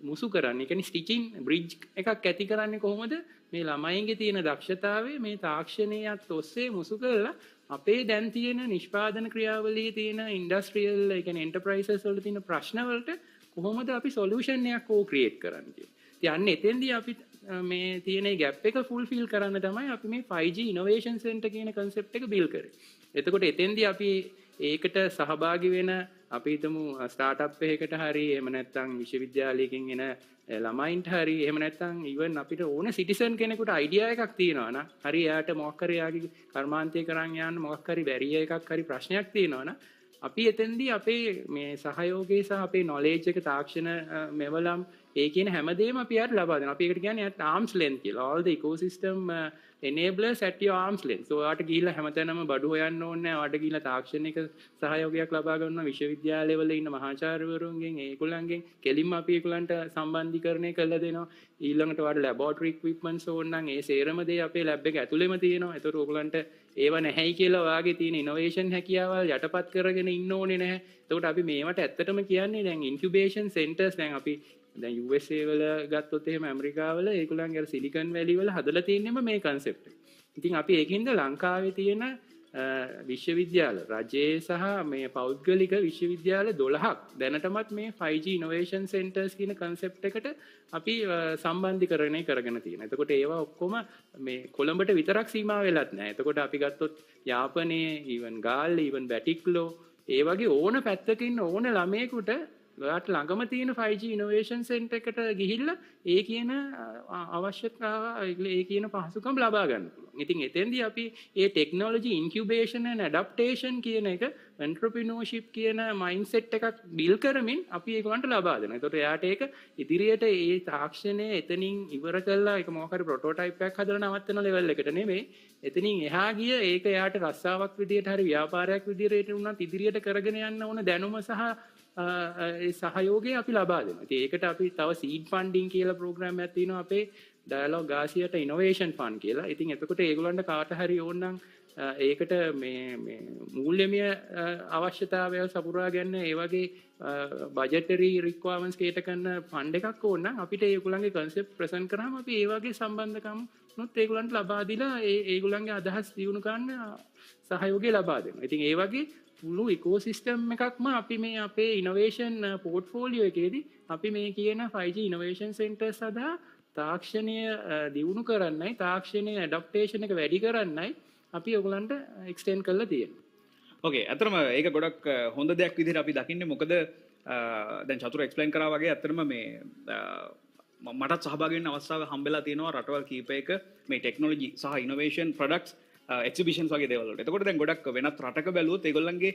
මුසු කරන්නේ. ඒ කියන්නේ ස්ටිචින් බ්‍රිජ් එකක් ඇති කරන්නේ කොහොමද මේ ළමයින්ගේ තියෙන දක්ෂතාවය මේ තාක්ෂණයත් ඔස්සේ මුසු කරලා අපේ දැන් තියෙන නිෂ්පාදන ක්‍රියාවලියේ තියෙන ඉන්ඩස්ට්‍රියල් ඒ කියන්නේ එන්ටර්ප්‍රයිසස් වල තියෙන ප්‍රශ්න වලට කොහොමද අපි සොලියුෂන් එකක් ක්‍රියේට් කරන්නේ කියලා. ඉතින් අන්න එතෙන්දී අපි මේ තියෙන ගැප් එක ෆුල්ෆිල් කරන්න තමයි අපි මේ 5G Innovation Center කියන concept එක build කරේ. එතකොට එතෙන්දී අපි ඒකට සහභාගී වෙන අපි හිතමු ස්ටාර්ට්අප් එකකට හරි එහෙම නැත්නම් විශ්වවිද්‍යාලයකින් එන ළමයින්ට හරි එහෙම නැත්නම් ඉවන් අපිට ඕන සිටිසන් කෙනෙකුට අයිඩියා එකක් තියෙනවා නම් හරි එයාට මොකක් හරි යාගේ කර්මාන්තය කරන් යන්න මොකක් හරි බැරිය එකක් හරි ප්‍රශ්නයක් තියෙනවා නම් අපි එතෙන්දී අපේ මේ සහයෝගය සහ අපේ නොලෙජ් එක තාක්ෂණ මෙවලම් ඒ කියන හැමදේම අපි යාට ලබා දෙනවා. අපි ඒකට කියන්නේ arm's length කියලා. all the ecosystem enablers at your arm's length. so ඔයාට ගිහිල්ලා හැමතැනම බඩු හොයන්න ඕනේ නැහැ. ඔයාට ගිහිල්ලා තාක්ෂණික සහයෝගයක් ලබා ගන්න විශ්වවිද්‍යාලවල ඉන්න මහාචාර්යවරුන්ගෙන් ඒගොල්ලන්ගෙන් කෙලින්ම අපි ඒගොල්ලන්ට සම්බන්ධීකරණය කරලා දෙනවා. ඊළඟට ඔයාට ලැබොරටරි ඉක්විප්මන්ට්ස් ඕන නම් ඒ සේරම දේ අපේ ලැබ් එක ඇතුළේම තියෙනවා. ඒතකොට ඔයගොල්ලන්ට ඒව නැහැයි කියලා ඔයාගේ තියෙන ඉනෝවේෂන් හැකියාවල් යටපත් කරගෙන ඉන්න ඕනේ නැහැ. එතකොට අපි මේවට ඇත්තටම කියන්නේ දැන් ඉන්කියුබේෂන් සෙන්ටර්ස් දැන් අපි දැන් USA වල ගත්තොත් එහෙම ඇමරිකාවල ඒගොල්ලන්ගේ අර සිලිකන් වැලි වල හදලා තියෙන්නම මේ concept එක. ඉතින් අපි ඒකින්ද ලංකාවේ තියෙන විශ්වවිද්‍යාල රජයේ සහ මේ පෞද්ගලික විශ්වවිද්‍යාල 12ක් දැනටමත් මේ 5G innovation centers කියන concept එකට අපි සම්බන්ධීකරණය කරගෙන තියෙනවා. එතකොට ඒවා ඔක්කොම මේ කොළඹට විතරක් සීමා වෙලත් නැහැ. එතකොට අපි ගත්තොත් යාපනයේ even ගාල්ල even බැටික්ලෝ ඒ වගේ ඕන පැත්තක ඉන්න ඕන ළමයෙකුට ඔයාට ළඟම තියෙන 5G innovation center එකට ගිහිල්ලා ඒ කියන අවශ්‍යතාව ඒ කියන පහසුකම් ලබා ගන්න පුළුවන්. ඉතින් එතෙන්දී අපි මේ technology incubation and adaptation කියන එක entrepreneurship කියන mindset එකක් build කරමින් අපි ඒකට ලබා දෙනවා. ඒකට එයාට ඒක ඉදිරියට ඒ තාක්ෂණය එතනින් ඉවර කළා ඒක මොකක් හරි prototype එකක් හදලා නවත්තන level එකට නෙමෙයි. එතනින් එහා ගිය ඒක එයාට රස්සාවක් විදියට හරි ව්‍යාපාරයක් විදියට උනත් ඉදිරියට කරගෙන යන්න ඕන දැනුම සහ ඒ සහයෝගය අපි ලබා දෙනවා. ඉතින් ඒකට අපි තව seed funding කියලා program එකක් තියෙනවා අපේ Dialog ගාසියට innovation fund කියලා. ඉතින් එතකොට ඒගොල්ලන්ට කාට හරි ඕන නම් ඒකට මේ මූල්‍යමය අවශ්‍යතාවය සපුරා ගන්න ඒ වගේ budgetary requirements කේට කරන fund එකක් ඕන නම් අපිට ඒගොල්ලන්ගේ concept present කරාම අපි ඒ වගේ සම්බන්ධකම් නොත් ඒගොල්ලන්ට ලබා දීලා ඒගොල්ලන්ගේ අදහස් දියුණු කරන්න සහයෝගය ලබා දෙනවා. ඉතින් ඒ වගේ මුළු ඉකෝසිස්ටම් එකක්ම අපි මේ අපේ ඉනෝවේෂන් පෝර්ට්ෆෝලියෝ එකේදී අපි මේ කියන 5G ඉනෝවේෂන් සෙන්ටර්ස් සඳහා තාක්ෂණය දියුණු කරන්නයි තාක්ෂණයේ ඇඩැප්ටේෂන් එක වැඩි කරන්නයි අපි ඔයගලන්ට එක්ස්ටෙන්ඩ් කරලා තියෙනවා. ඕකේ අතරම ඒක ගොඩක් හොඳ දෙයක් විදිහට අපි දකින්නේ මොකද දැන් චතුර එක්ස්ප්ලেইন කරා වගේ අතරම මේ මටත් සහභාගී වෙන්න අවස්ථාව හම්බෙලා තියෙනවා රටවල් කීපයක මේ ටෙක්නොලොජි සහ ඉනෝවේෂන් ප්‍රොඩක්ට්ස් එක්සිබිෂන්ස් වගේ දේවල් වලට. එතකොට දැන් ගොඩක් වෙනත් රටක බැලුවොත් ඒගොල්ලන්ගේ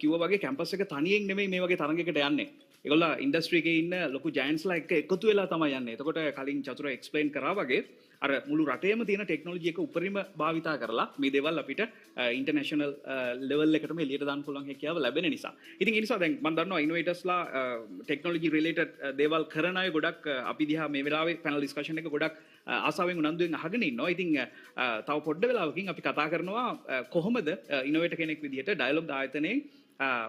කිව්වා වගේ කැම්පස් එක තනියෙන් නෙමෙයි මේ වගේ තරඟයකට යන්නේ. ඒගොල්ලෝ ඉන්ඩස්ට්‍රි එකේ ඉන්න ලොකු ජයන්ට්ස්ලා එක්ක එකතු වෙලා තමයි යන්නේ. එතකොට කලින් චතුර එක්ස්ප්ලেইন කරා වගේ අර මුළු රටේම තියෙන ටෙක්නොලොජි එක උපරිම භාවිතා කරලා මේ දේවල් අපිට ඉන්ටර්නැෂනල් ලෙවල් එකටම එළියට දාන්න පුළුවන් හැකියාව ලැබෙන නිසා. ඉතින් ඒ නිසා දැන් මම දන්නවා ඉනෝවේටර්ස්ලා ටෙක්නොලොජි රිලේටඩ් දේවල් කරන අය ගොඩක් අපි දිහා මේ වෙලාවේ පැනල් ඩිස්කෂන් එක ගොඩක් ආසාවෙන් උනන්දුවෙන් අහගෙන ඉන්නවා. ඉතින් තව පොඩ්ඩ වෙලාවකින් අපි කතා කරනවා කොහොමද ඉනෝවේටර් කෙනෙක් විදිහට ඩයලොග් ආයතනයේ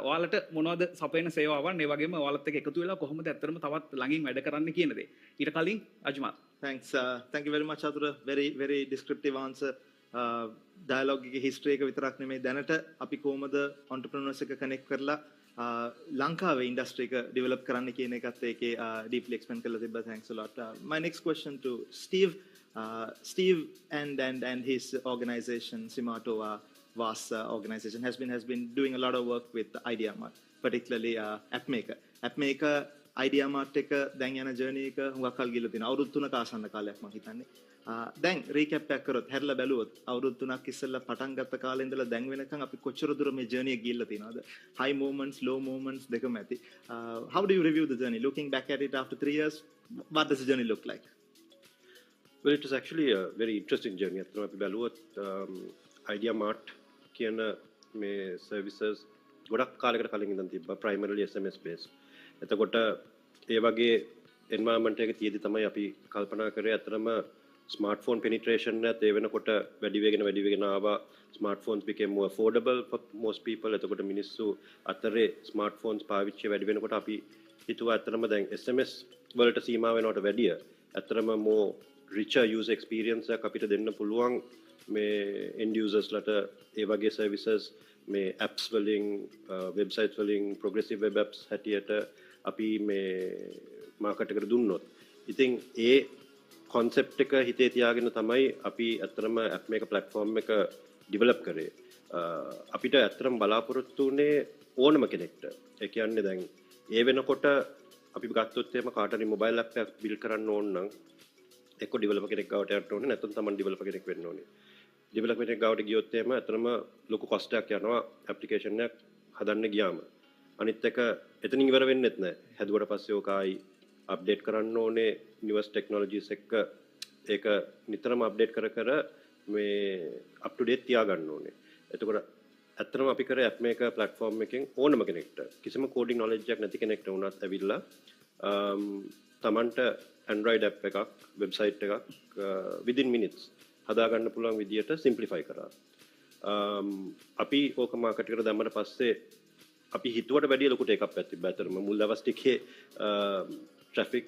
ඔයාලට මොනවද සපයන සේවාවන් ඒ වගේම ඔයාලත් එක්ක එකතු වෙලා කොහොමද ඇත්තටම තවත් ළඟින් වැඩ කරන්න කියන දේ. ඊට කලින් අජ්මාත්. Thanks. Thank you very much Atura. Very descriptive answer. Dialog එකේ history එක විතරක් නෙමෙයි දැනට අපි කොහොමද entrepreneurs එක connect කරලා ලංකාවේ industry එක develop කරන්න කියන එකත් ඒකේ deeply explain කරලා තිබ්බා. Thanks a lot. My next question to Steve. Steve and his organization Simatova VAS organization has been doing a lot of work with Ideamart, particularly app maker Ideamart එක දැන් යන journey එක හුඟක් කල් ගිහලා තියෙනවා. අවුරුදු 3ක ආසන්න කාලයක් මම හිතන්නේ. දැන් recap එකක් කරොත් හැරලා බැලුවොත් අවුරුදු 3ක් ඉස්සෙල්ලා පටන් ගත්ත කාලේ ඉඳලා දැන් වෙනකන් අපි කොච්චර දුර මේ journey එක ගිහලා තියෙනවද? High moments, low moments දෙකම ඇති. How do you review the journey? Looking back at it after 3 years, what does the journey look like? Well, it was actually a very interesting journey. අතන අපි බැලුවොත් Ideamart කියන මේ services ගොඩක් කාලයකට කලින් ඉඳන් තිබ්බා primarily SMS based. එතකොට ඒ වගේ environment එක තියෙදි තමයි අපි කල්පනා කරේ අතරම smartphone penetration එකත් ඒ වෙනකොට වැඩි වෙගෙන ආවා. Smartphones became more affordable for most people. එතකොට මිනිස්සු අතරේ smartphones පාවිච්චි වැඩි වෙනකොට අපි හිතුවා අතරම දැන් SMS වලට සීමා වෙනවට වැඩිය අතරම more richer user experience එකක් අපිට දෙන්න පුළුවන් මේ end users ලට ඒ වගේ services මේ apps වලින් websites වලින් progressive web apps හැටියට අපි මේ market එකට දුන්නොත් ඉතින් ඒ concept එක හිතේ තියාගෙන තමයි අපි අත්‍තරම app maker platform එක develop කරේ අපිට අත්‍තරම බලාපොරොත්තු උනේ ඕනම කෙනෙක්ට. ඒ කියන්නේ දැන් ඒ වෙනකොට අපි ගත්තොත් එහෙම කාට හරි මොබයිල් ඇප් එකක් බිල්ඩ් කරන්න ඕන නම් එක්ක ඩෙවලොපර් කෙනෙක් ගාවට යන්න ඕනේ නැත්නම් තමන් ඩෙවලොපර් කෙනෙක් වෙන්න ඕනේ. ඩෙවලොපර් කෙනෙක් ගාවට ගියොත් එහෙම අතරම ලොකු කොස්ට් එකක් යනවා ඇප්ලිකේෂන් එකක් හදන්න ගියාම. අනිත් එක එතනින් ඉවර වෙන්නෙත් නැහැ. හැදුවට පස්සේ ඕක ආයි අප්ඩේට් කරන්න ඕනේ නිවස් ටෙක්නොලොජිස් එක්ක ඒක නිතරම අප්ඩේට් කර මේ අප් ටු ඩේට් තියාගන්න ඕනේ. එතකොට ඇත්තටම අපි කරේ ඇප් මේකර් ප්ලැට්ෆෝම් එකෙන් ඕනම කෙනෙක්ට කිසිම කෝඩින් නොලෙජ් එකක් නැති කෙනෙක්ට වුණත් ඇවිල්ලා තමන්ට Android app එකක් වෙබ්සයිට් එකක් within minutes හදාගන්න පුළුවන් විදියට සිම්ප්ලිෆයි කරා. අපි ඕක මාකට් එකට දැම්මට පස්සේ අපි හිතුවට වැඩිය ලොකු ටේක් අප් එකක් තිබ්බා. ඇත්තටම මුල් දවස් ටිකේ ට්‍රැෆික්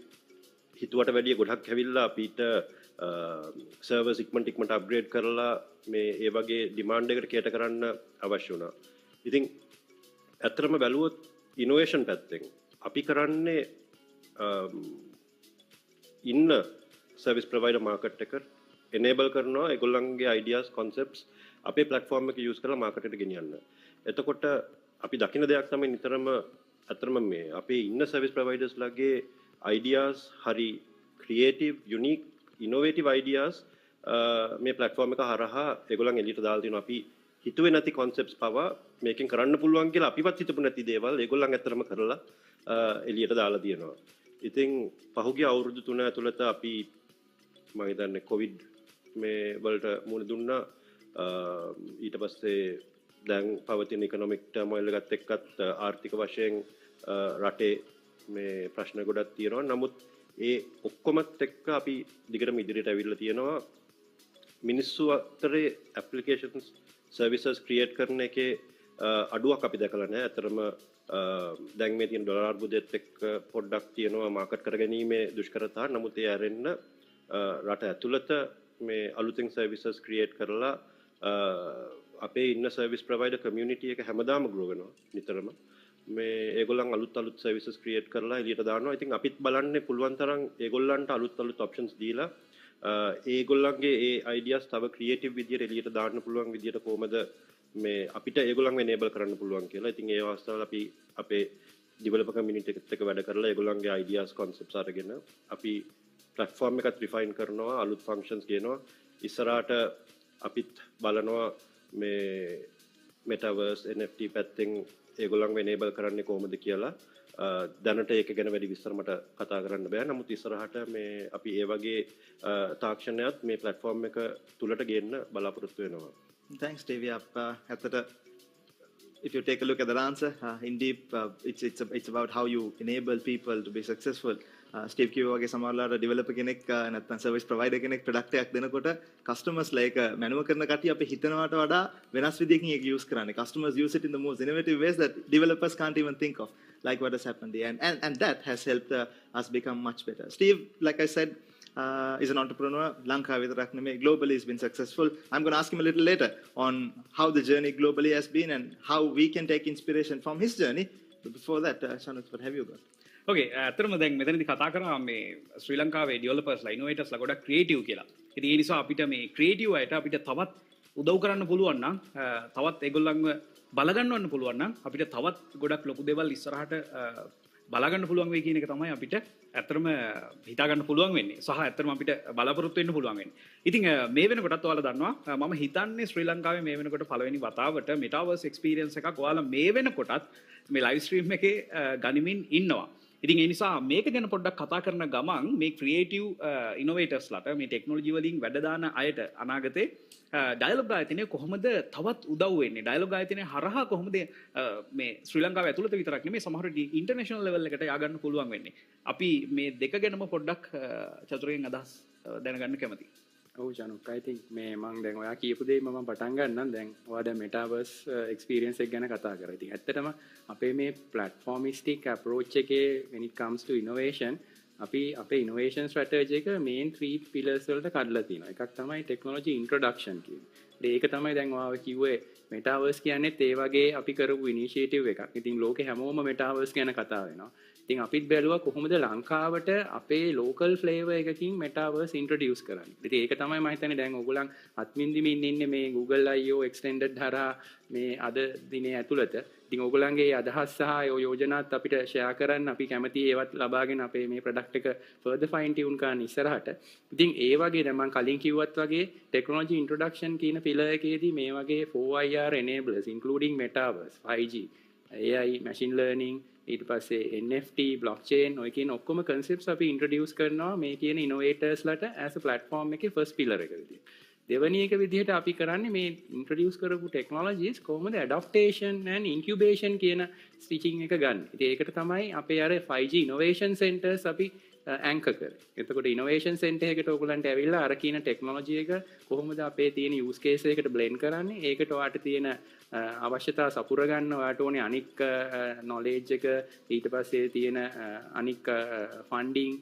හිතුවට වැඩිය ගොඩක් ඇවිල්ලා අපිට සර්වර්ස් ඉක්මනට අප්ග්‍රේඩ් කරලා මේ ඒ වගේ ඩිමාන්ඩ් එකට කේටර් කරන්න අවශ්‍ය වුණා. ඉතින් ඇත්තටම බැලුවොත් ඉනෝවේෂන් පැත්තෙන් අපි කරන්නේ ඉන්න සර්විස් ප්‍රොවයිඩර් මාකට් එක enable කරනවා ඒගොල්ලන්ගේ ideas concepts අපේ platform එක use කරලා market එකට ගෙනියන්න. එතකොට අපි දකින දෙයක් තමයි නිතරම අතරම මේ අපේ ඉන්න සර්විස් ප්‍රොවයිඩර්ස් ලගේ ideas හරි creative unique innovative ideas මේ platform එක හරහා ඒගොල්ලන් එළියට දාලා තියෙනවා. අපි හිතුවේ නැති concepts පවා මේකෙන් කරන්න පුළුවන් කියලා අපිවත් හිතපු නැති දේවල් ඒගොල්ලන් ඇත්තටම කරලා එළියට දාලා තියෙනවා. ඉතින් පහුගිය අවුරුදු 3 ඇතුළත අපි මම හිතන්නේ කොවිඩ් මේ වලට මුහුණ දුන්නා. ඊට පස්සේ දැන් පවතින ඉකොනොමික් ටර්මොයිල් එකත් එක්කත් ආර්ථික වශයෙන් රටේ මේ ප්‍රශ්න ගොඩක් තියෙනවා. නමුත් ඒ ඔක්කොමත් එක්ක අපි දිගටම ඉදිරියට ඇවිල්ලා තියෙනවා. මිනිස්සු අතරේ ඇප්ලිකේෂන්ස් සර්විසස් ක්‍රියේට් කරන එකේ අඩුවක් අපි දැකලා නැහැ. අතරම දැන් මේ තියෙන ඩොලර් අර්බුදයත් එක්ක පොඩ්ඩක් තියෙනවා මාකට් කරගැනීමේ දුෂ්කරතා. නමුත් ඒ ඇරෙන්න රට ඇතුළත මේ අලුතෙන් සර්විසස් ක්‍රියේට් කරලා අපේ ඉන්න සර්විස් ප්‍රොවයිඩර් කමියුනිටි එක හැමදාම ග්‍රෝ වෙනවා නිතරම. මේ ඒගොල්ලන් අලුත් සර්විසස් ක්‍රියේට් කරලා එළියට දානවා. ඉතින් අපිත් බලන්නේ පුළුවන් තරම් ඒගොල්ලන්ට අලුත් ඔප්ෂන්ස් දීලා ඒගොල්ලන්ගේ ඒ අයිඩියාස් තව ක්‍රියේටිව් විදියට එළියට දාන්න පුළුවන් විදියට කොහමද මේ අපිට ඒගොල්ලන්ව enable කරන්න පුළුවන් කියලා. ඉතින් ඒ අවස්ථාවල අපි අපේ ඩෙවලොපර් කමියුනිටි එකත් එක්ක වැඩ කරලා ඒගොල්ලන්ගේ අයිඩියාස් concepts අරගෙන අපි platform එකත් refine කරනවා, අලුත් functions ගේනවා. ඉස්සරහට අපිත් බලනවා මේ Metaverse NFT පැත්තෙන් ඒගොල්ලන්ව enable කරන්නේ කොහොමද කියලා. දැනට ඒක ගැන වැඩි විස්තර මට කතා කරන්න බෑ. නමුත් ඉස්සරහට මේ අපි ඒ වගේ තාක්ෂණයත් මේ platform එක තුලට ගේන්න බලාපොරොත්තු වෙනවා. Thanks, Stevie. If you take a look at that answer, indeed, it's about how you enable people to be successful. Steve කිව්වා වගේ සමහරවල්ලාට ඩෙවලොපර් කෙනෙක් නැත්නම් සර්විස් ප්‍රොවයිඩර් කෙනෙක් ප්‍රොඩක්ට් එකක් දෙනකොට කස්ටමර්ස් ලයික මැනුව කරන කට්ටිය අපි හිතනවාට වඩා වෙනස් විදිහකින් ඒක යූස් කරන්නේ. Customers use it in the most innovative ways that developers can't even think of, like what has happened here. And that has helped us become much better. Steve, like I said, is an entrepreneur. Lanka vidarak නෙමෙයි, globally has been successful. I'm going to ask him a little later on how the journey globally has been and how we can take inspiration from his journey. But before that, Shanuth, what have you got? Okay, ඇත්තටම දැන් මෙතනදී කතා කරා මේ ශ්‍රී ලංකාවේ ඩෙවලොපර්ස්ලා ඉනෝවේටර්ස්ලා ගොඩක් creative කියලා. ඉතින් ඒ නිසා අපිට මේ ක්‍රියේටිව් අයට අපිට තවත් උදව් කරන්න පුළුවන් නම් තවත් ඒගොල්ලන්ව බලගන්නවන්න පුළුවන් නම් අපිට තවත් ගොඩක් ලොකු දේවල් ඉස්සරහට බලාගන්න පුළුවන් වෙයි කියන එක තමයි අපිට ඇත්තටම හිතා ගන්න පුළුවන් වෙන්නේ. සහ ඇත්තටම අපිට බලාපොරොත්තු වෙන්න පුළුවන් වෙන්නේ. ඉතින් මේ වෙනකොටත් ඔයාලා දන්නවා මම හිතන්නේ ශ්‍රී ලංකාවේ මේ වෙනකොට පළවෙනි වතාවට Metaverse experience එකක් ඔයාලා මේ වෙනකොටත් මේ live stream එකේ ගනිමින් ඉන්නවා. ඉතින් ඒ නිසා මේක ගැන පොඩ්ඩක් කතා කරන ගමන් මේ ක්‍රියේටිව් ඉනෝවේටර්ස්ලාට මේ ටෙක්නොලොජි වලින් වැඩ දාන අයට අනාගතේ ඩයලොග් ආයතනය කොහොමද තවත් උදව් වෙන්නේ? ඩයලොග් ආයතනය හරහා කොහොමද මේ ශ්‍රී ලංකාව ඇතුළත විතරක් නෙමෙයි සමහර ඉන්ටර්නැෂනල් ලෙවල් එකට ය아가න්න පුළුවන් වෙන්නේ. අපි මේ දෙක ගැනම පොඩ්ඩක් චතුරයෙන් අදහස් දැනගන්න කැමතියි. ඔව් ජනුක්, I think මේ මම දැන් ඔයා කියපු දේ මම පටන් ගන්නම්. දැන් ඔයා දැන් Metaverse experience එක ගැන කතා කරා. ඉතින් ඇත්තටම අපේ මේ platformistic approach එකේ when it comes to innovation අපි අපේ innovation strategy එක main 3 pillars වලට කඩලා තියෙනවා. එකක් තමයි technology introduction කියන්නේ. ඒක තමයි දැන් ඔයා කිව්වේ Metaverse කියන්නේත් ඒ වගේ අපි කරපු initiative එකක්. ඉතින් ලෝකේ හැමෝම Metaverse ගැන කතා වෙනවා. ඉතින් අපිත් බැලුවා කොහොමද ලංකාවට අපේ local flavor එකකින් Metaverse introduce කරන්නේ. ඉතින් ඒක තමයි මම හිතන්නේ දැන් ඕගොල්ලන් අත්විඳින්මින් ඉන්නේ මේ Google I/O extended හරහා මේ අද දිනේ ඇතුළත ඉතින් ඕගොල්ලන්ගේ අදහස් සහ යෝජනාත් අපිට ෂෙයා කරන්න අපි කැමතියි ඒවත් ලබාගෙන අපේ මේ ප්‍රොඩක්ට් එක further fine tune කරන්න ඉස්සරහට. ඉතින් ඒ වගේ දැන් මම කලින් කිව්වත් වගේ technology introduction කියන පිළර එකේදී මේ වගේ 4IR enablers including Metaverse, 5G, AI, machine learning, ඊට පස්සේ NFT, blockchain ඔය කියන ඔක්කොම concepts අපි introduce කරනවා මේ කියන innovators ලට as a platform එකේ first pillar එක විදියට. දෙවැනි එක විදිහට අපි කරන්නේ මේ introduce කරපු technologies කොහොමද adaptation and incubation කියන stitching එක ගන්න. ඉතින් ඒකට තමයි අපේ අර 5G innovation centers අපි anchor කරේ. එතකොට innovation center එකට ඔයගොල්ලන්ට ඇවිල්ලා අර කියන technology එක කොහොමද අපේ තියෙන use case එකකට blend කරන්නේ? ඒකට ඔයාට තියෙන අවශ්‍යතා සපුර ගන්න ඔයාට ඕනේ අනික් knowledge එක ඊට පස්සේ තියෙන අනික් funding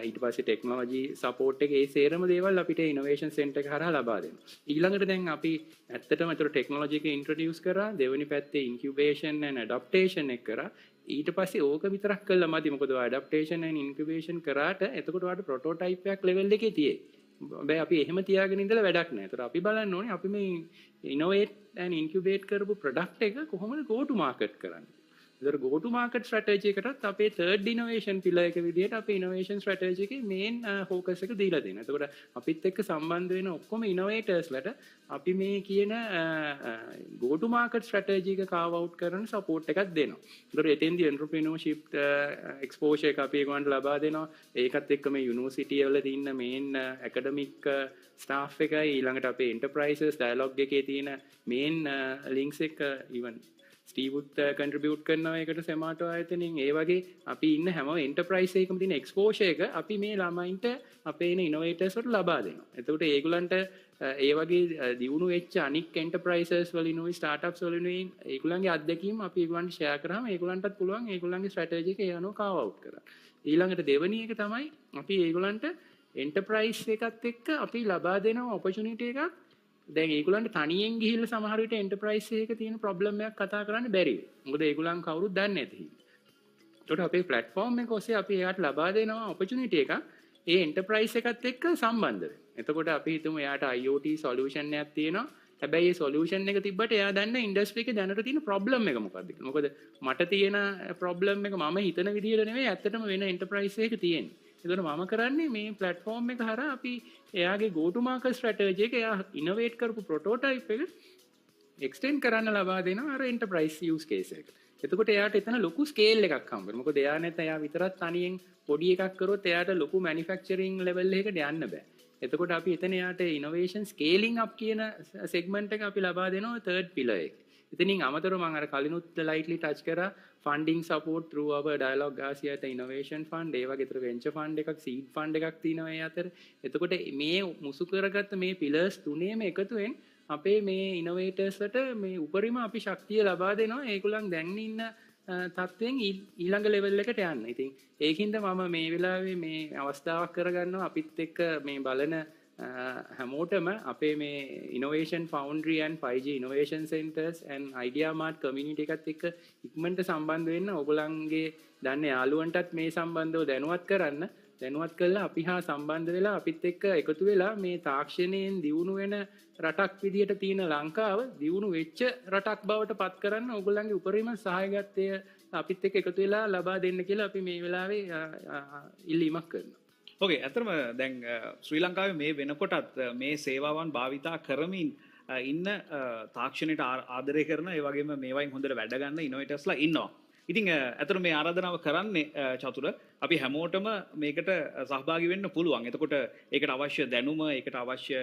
ඊට පස්සේ ටෙක්නොලොජි සපෝට් එක ඒ සේරම දේවල් අපිට ඉනෝවේෂන් සෙන්ටර් එක හරහා ලබා දෙනවා. ඊළඟට දැන් අපි ඇත්තටම ඒතර ටෙක්නොලොජි එක ඉන්ට්‍රොඩියුස් කරා දෙවෙනි පැත්තේ ඉන්කියුබේෂන් and ඇඩැප්ටේෂන් එක කරා. ඊට පස්සේ ඕක විතරක් කළා මදි. මොකද ඔය ඇඩැප්ටේෂන් and ඉන්කියුබේෂන් කරාට එතකොට ඔයාලට ප්‍රොටෝටයිප් එකක් ලෙවල් එකේ තියෙයි. බෑ අපි එහෙම තියාගෙන ඉඳලා වැඩක් නැහැ. ඒතර අපි බලන්න ඕනේ අපි මේ ඉනෝවේට් and ඉන්කියුබේට් කරපු ප්‍රොඩක්ට් එක කොහොමද go to market කරන්නේ. ඒතර go to market strategy එකටත් අපේ third innovation pillar එක විදිහට අපේ innovation strategy එකේ main focus එක දීලා තියෙනවා. එතකොට අපිත් එක්ක සම්බන්ධ වෙන ඔක්කොම innovators ලට අපි මේ කියන go to market strategy එක carve out කරන support එකක් දෙනවා. ඒතර එතෙන්දී entrepreneurship exposure එක අපි ඒගොල්ලන්ට ලබා දෙනවා. ඒකත් එක්ක මේ university වල තියෙන main academic staff එකයි ඊළඟට අපේ enterprises dialog එකේ තියෙන main links එක even ස්ටීවුත් කන්ට්‍රිබියුට් කරනවා ඒකට සෙමාටෝ ආයතනෙන්. ඒ වගේ අපි ඉන්න හැම එන්ටර්ප්‍රයිස් එකකම තියෙන එක්ස්පෝෂර් එක අපි මේ ළමයින්ට අපේ ඉන ඉනෝවේටර්ස් වලට ලබා දෙනවා. එතකොට ඒගොල්ලන්ට ඒ වගේ දියුණු වෙච්ච අනික් එන්ටර්ප්‍රයිසස් වලිනුයි ස්ටාර්ට්අප්ස් වලිනුයි ඒගොල්ලන්ගේ අත්දැකීම් අපි ඒගොල්ලන්ට ෂෙයා කරාම ඒගොල්ලන්ටත් පුළුවන් ඒගොල්ලන්ගේ ස්ට්‍රැටජි එක යනවා කාව අවුට් කරන්න. ඊළඟට දෙවෙනි එක තමයි අපි ඒගොල්ලන්ට එන්ටර්ප්‍රයිස් එකත් එක්ක අපි ලබා දෙනවා ඔපචුනිටි එකක්. දැන් ඒගොල්ලන්ට තනියෙන් ගිහිල්ලා සමහර විට එන්ටර්ප්‍රයිස් එකක තියෙන ප්‍රොබ්ලම් එකක් කතා කරන්න බැරි වෙයි. මොකද ඒගොල්ලන් කවුරුත් දන්නේ නැති හින්දා. ඒකට අපේ platform එක ඔස්සේ අපි එයාට ලබා දෙනවා opportunity එකක් ඒ එන්ටර්ප්‍රයිස් එකත් එක්ක සම්බන්ධ වෙන්න. එතකොට අපි හිතමු එයාට IoT solution එකක් තියෙනවා. හැබැයි ඒ solution එක තිබ්බට එයා දන්නේ industry එකේ දැනට තියෙන problem එක මොකක්ද කියලා. මොකද මට තියෙන problem එක මම හිතන විදිහට නෙවෙයි ඇත්තටම වෙන එන්ටර්ප්‍රයිස් එකක තියෙන්නේ. ඒතකොට මම කරන්නේ මේ platform එක හරහා අපි එයාගේ go to market strategy එක එයා innovate කරපු prototype එක extend කරන්න ලබා දෙනවා අර enterprise use case එක. එතකොට එයාට එතන ලොකු scale එකක් හම්බ වෙනවා. මොකද එයා නැත්නම් එයා විතරක් තනියෙන් පොඩි එකක් කරොත් එයාට ලොකු manufacturing level එකකට යන්න බෑ. එතකොට අපි එතන එයාට innovation scaling up කියන segment එක අපි ලබා දෙනවා third pillar එක. ඉතින් අමතරව මම අර කලිනුත් lightly touch කරා funding support through our Dialog Asia Innovation Fund ඒ වගේ විතර venture fund එකක් seed fund එකක් තියෙනවා ඒ අතර. එතකොට මේ මුසු කරගත්ත මේ pillars තුනේම එකතුවෙන් අපේ මේ innovators ලට මේ උපරිම අපි ශක්තිය ලබා දෙනවා ඒගොල්ලන් දැන් ඉන්න තත්ත්වෙන් ඊළඟ level එකට යන්න. ඉතින් ඒකින්ද මම මේ වෙලාවේ මේ අවස්ථාවක් කරගන්නවා අපිත් එක්ක මේ බලන හැමෝටම අපේ මේ Innovation Foundry and 5G Innovation Centers and Ideamart community එකත් එක්ක ඉක්මනට සම්බන්ධ වෙන්න ඔයගොල්ලන්ගේ දන්න යාළුවන්ටත් මේ සම්බන්ධව දැනුවත් කරන්න. දැනුවත් කළා අපි හා සම්බන්ධ වෙලා අපිත් එක්ක එකතු වෙලා මේ තාක්ෂණයෙන් දියුණු වෙන රටක් විදියට තියෙන ලංකාව දියුණු වෙච්ච රටක් බවට පත් කරන්න ඔයගොල්ලන්ගේ උපරිම සහායකත්වය අපිත් එක්ක එකතු වෙලා ලබා දෙන්න කියලා අපි මේ වෙලාවේ ඉල්ලීමක් කරනවා. ඕකේ ඇත්තටම දැන් ශ්‍රී ලංකාවේ මේ වෙනකොටත් මේ සේවාවන් භාවිතා කරමින් ඉන්න තාක්ෂණයට ආදරය කරන ඒ වගේම මේවයින් හොඳට වැඩ ගන්න ඉනෝවේටර්ස්ලා ඉන්නවා. ඉතින් ඇත්තට මේ ආරාධනාව කරන්නේ චතුර අපි හැමෝටම මේකට සහභාගී වෙන්න පුළුවන්. එතකොට ඒකට අවශ්‍ය දැනුම, ඒකට අවශ්‍ය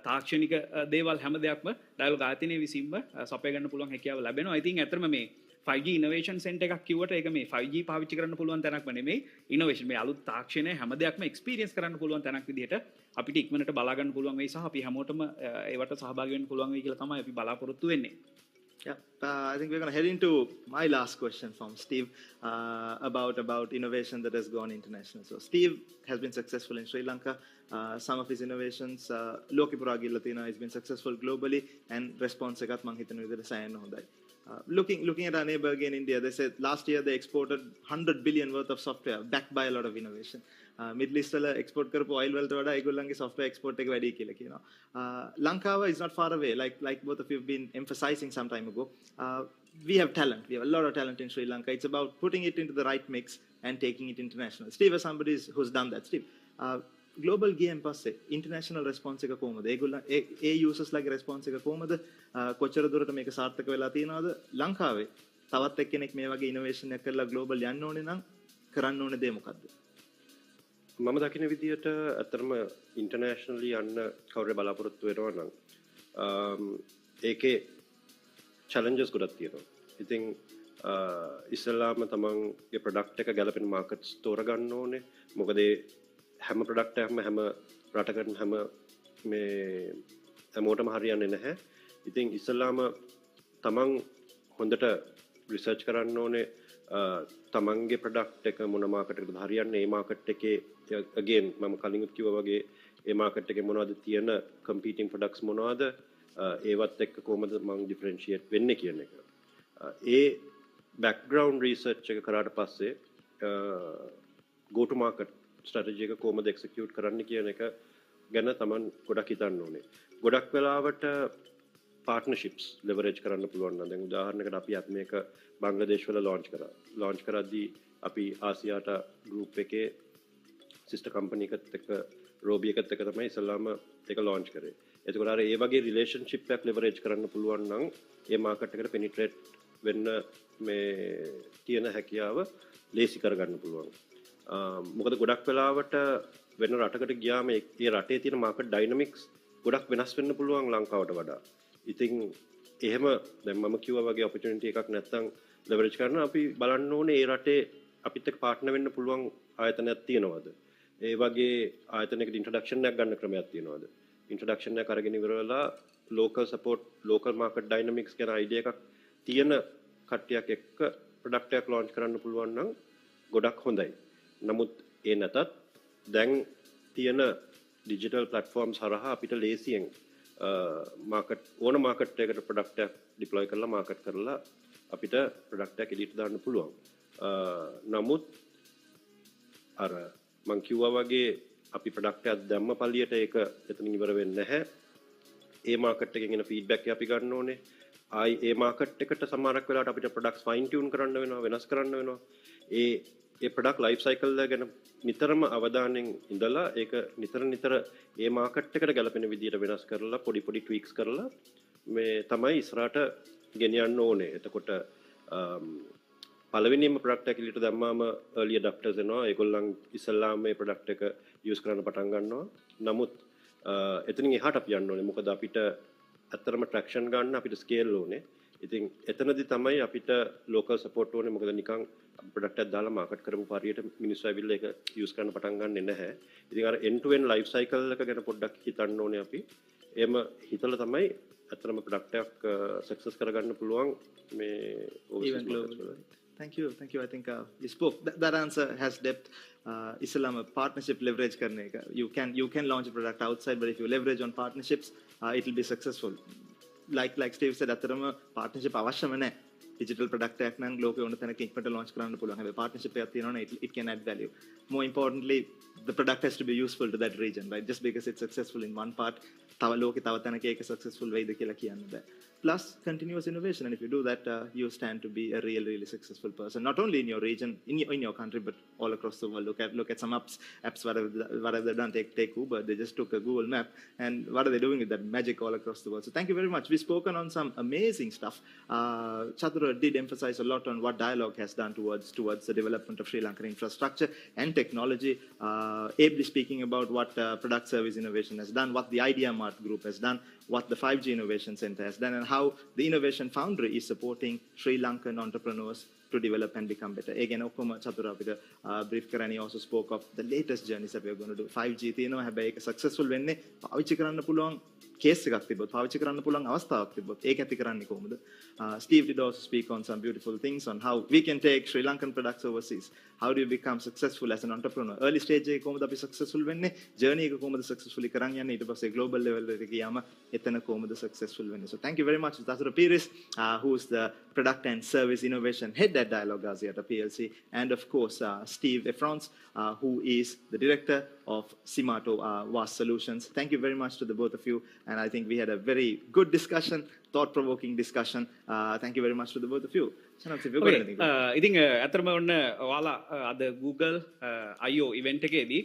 තාක්ෂණික දේවල් හැම දෙයක්ම ඩයලොග් ආයතනයේ විසින්ම සපයා ගන්න පුළුවන් හැකියාව ලැබෙනවා. ඉතින් ඇත්තටම මේ 5G innovation center එකක් කිව්වට ඒක මේ 5G පාවිච්චි කරන්න පුළුවන් තැනක්ම නෙමෙයි. innovation මේ අලුත් තාක්ෂණය හැම දෙයක්ම experience කරන්න පුළුවන් තැනක් විදිහට අපිට ඉක්මනට බලා ගන්න පුළුවන් වෙයි සහ අපි හැමෝටම ඒවට සහභාගී වෙන්න පුළුවන් වෙයි කියලා තමයි අපි බලාපොරොත්තු වෙන්නේ. Yeah, I think we're going to head into my last question from Steve about innovation that has gone international. So Steve has been successful in Sri Lanka. Some of his innovations, Lokipura Latina, has been successful globally, and response ekat mang hitanu vidara sayanna hondai. Looking at our neighbor again, India, they said last year they exported 100 billion worth of software backed by a lot of innovation. Middle East වල export කරපු oil වලට වඩා ඒගොල්ලන්ගේ software export එක වැඩි කියලා කියනවා. Lankawa is not far away, like both of you have been emphasizing some time ago. We have talent. We have a lot of talent in Sri Lanka. It's about putting it into the right mix and taking it international. Steve is somebody who's done that. Steve, global game passe international response එක කොහමද? ඒගොල්ලන් ඒ users ලගේ response එක කොහමද? කොච්චර දුරට මේක සාර්ථක වෙලා තියෙනවද? ලංකාවේ තවත් එක්කෙනෙක් මේ වගේ innovation එකක් කරලා global යන්න ඕනේ නම් කරන්න ඕනේ දේ මොකද්ද? මම දකින විදිහට අතරම ඉන්ටර්නැෂනලි යන්න කවුරු බලාපොරොත්තු වෙනවා නම් ඒකේ challenges ගොඩක් තියෙනවා. ඉතින් ඉස්සෙල්ලාම තමන්ගේ ප්‍රොඩක්ට් එක ගැලපෙන මාකට්ස් තෝරගන්න ඕනේ. මොකද හැම ප්‍රොඩක්ට් එකක්ම හැම රටකටම හැම මේ හැමෝටම හරියන්නේ නැහැ. ඉතින් ඉස්සෙල්ලාම තමන් හොඳට රිසර්ච් කරන්න ඕනේ. තමන්ගේ ප්‍රොඩක්ට් එක මොන මාකට් එකකටද හරියන්නේ. ඒ මාකට් එකේ again මම කලින් කිව්වා වගේ ඒ මාකට් එකේ මොනවද තියෙන competing products මොනවද ඒවත් එක්ක කොහොමද මම differentiate වෙන්නේ කියන එක. ඒ background research එක කරාට පස්සේ go to market strategy එක කොහොමද execute කරන්න කියන එක ගැන තමන් ගොඩක් හිතන්න ඕනේ. ගොඩක් වෙලාවට partnerships leverage කරන්න පුළුවන් නම් දැන් උදාහරණයකට අපි අත් මේක බංග්ලාදේශ වල launch කරද්දී අපි ආසියාටා group එකේ sister company එකත් එක්ක Robi එකත් එක්ක තමයි ඉස්සලාම ඒක launch කරේ. එතකොට අර ඒ වගේ relationship එකක් leverage කරන්න පුළුවන් නම් ඒ market එකට penetrate වෙන්න මේ තියෙන හැකියාව ලේසි කරගන්න පුළුවන්. මොකද ගොඩක් වෙලාවට වෙන රටකට ගියාම ඒ රටේ තියෙන market dynamics ගොඩක් වෙනස් වෙන්න පුළුවන් ලංකාවට වඩා. ඉතින් එහෙම දැන් මම කිව්වා වගේ opportunity එකක් නැත්තම් leverage කරන අපි බලන්න ඕනේ ඒ රටේ අපිත් එක්ක partner වෙන්න පුළුවන් ආයතනයක් තියෙනවද? ඒ වගේ ආයතනයකට introduction එකක් ගන්න ක්‍රමයක් තියෙනවද? introduction එකක් අරගෙන ඉවර වෙලා local support, local market dynamics කියන idea එකක් තියෙන කට්ටියක් එක්ක product එකක් launch කරන්න පුළුවන් නම් ගොඩක් හොඳයි. නමුත් ඒ නැතත් දැන් තියෙන digital platforms හරහා අපිට ලේසියෙන් market ඕන market එකකට product එකක් deploy කරලා market කරලා අපිට product එකක් එළියට දාන්න පුළුවන්. නමුත් අර මං කිව්වා වගේ අපි product එකක් දැම්ම පළියට ඒක එතනින් ඉවර වෙන්නේ නැහැ. ඒ market එකෙන් එන feedback එක අපි ගන්න ඕනේ. ආයි ඒ market එකට සමහරක් වෙලාවට අපිට products fine tune කරන්න වෙනවා, වෙනස් කරන්න වෙනවා. ඒ product life cycle එක ගැන නිතරම අවධානයෙන් ඉඳලා ඒක නිතර ඒ market එකට ගැලපෙන විදිහට වෙනස් කරලා පොඩි tweaks කරලා මේ තමයි ඉස්සරහට ගෙනියන්න ඕනේ. එතකොට පළවෙනිම product එක එළියට දැම්මාම early adopters එනවා. ඒගොල්ලන් ඉස්සල්ලාම මේ product එක use කරන්න පටන් ගන්නවා. නමුත් එතනින් එහාට අපි යන්න ඕනේ. මොකද අපිට ඇත්තටම traction ගන්න අපිට scale ඕනේ. ඉතින් එතනදී තමයි අපිට local support ඕනේ. මොකද නිකන් product එකක් දාලා market කරපු පරියට මිනිස්සු ඇවිල්ලා ඒක use කරන්න පටන් ගන්නෙ නැහැ. ඉතින් අර end to end life cycle එක ගැන පොඩ්ඩක් හිතන්න ඕනේ අපි. එහෙම හිතලා තමයි ඇත්තටම product එකක් success කරගන්න පුළුවන් මේ overseas markets වල. Thank you. I think you spoke. That answer has depth. Islam partnership leverage karne ka. You can launch a product outside, but if you leverage on partnerships, it will be successful. Like Steve said, atarama partnership avashyama naha. Digital product එකක් නම් ලෝකේ ඕන තැනක ඉක්මනට launch කරන්න පුළුවන්. හැබැයි partnership එකක් තියෙනවනේ it can add value. More importantly, the product has to be useful to that region, right? Just because it's successful in one part, තව ලෝකේ තව තැනක ඒක successful වෙයිද කියලා කියන්න බෑ. Plus continuous innovation, and if you do that, you stand to be a really successful person, not only in your region, in your country, but all across the world. Look at some apps what have they done? Take Uber. They just took a Google map, and what are they doing with that magic all across the world? So thank you very much. We've spoken on some amazing stuff. Chatura did emphasize a lot on what Dialog has done towards the development of Sri Lankan infrastructure and technology. Ably speaking about what product service innovation has done, what the Ideamart group has done, what the 5G Innovation Center has done, and how the Innovation Foundry is supporting Sri Lankan entrepreneurs to develop and become better. Again, Okuma Chatura with a brief Karani also spoke of the latest journeys that we are going to do. 5G තියෙනවා හැබැයි ඒක successful වෙන්නේ පාවිච්චි කරන්න පුළුවන් case එකක් තිබ්බොත් පාවිච්චි කරන්න පුළුවන් අවස්ථාවක් තිබ්බොත් ඒක ඇති කරන්නේ කොහොමද? Steve did also speak on some beautiful things on how we can take Sri Lankan products overseas, how do you become successful as an entrepreneur? Early stage එකේ කොහොමද අපි successful වෙන්නේ? journey එක කොහොමද successfully කරන් යන්නේ? ඊට පස්සේ global level එකට ගියාම එතන කොහොමද successful වෙන්නේ? So thank you very much Tasura Piris, who is the product and service innovation head at Dialog Gaziata PLC, and of course Steve Efrons, who is the director of Simato VAS Solutions. Thank you very much to the both of you, and I think we had a very good discussion, thought-provoking discussion. Thank you very much to the both of you. ඉතින් ඇතරම ඔන්න ඔයාලා අද Google I/O event එකේදී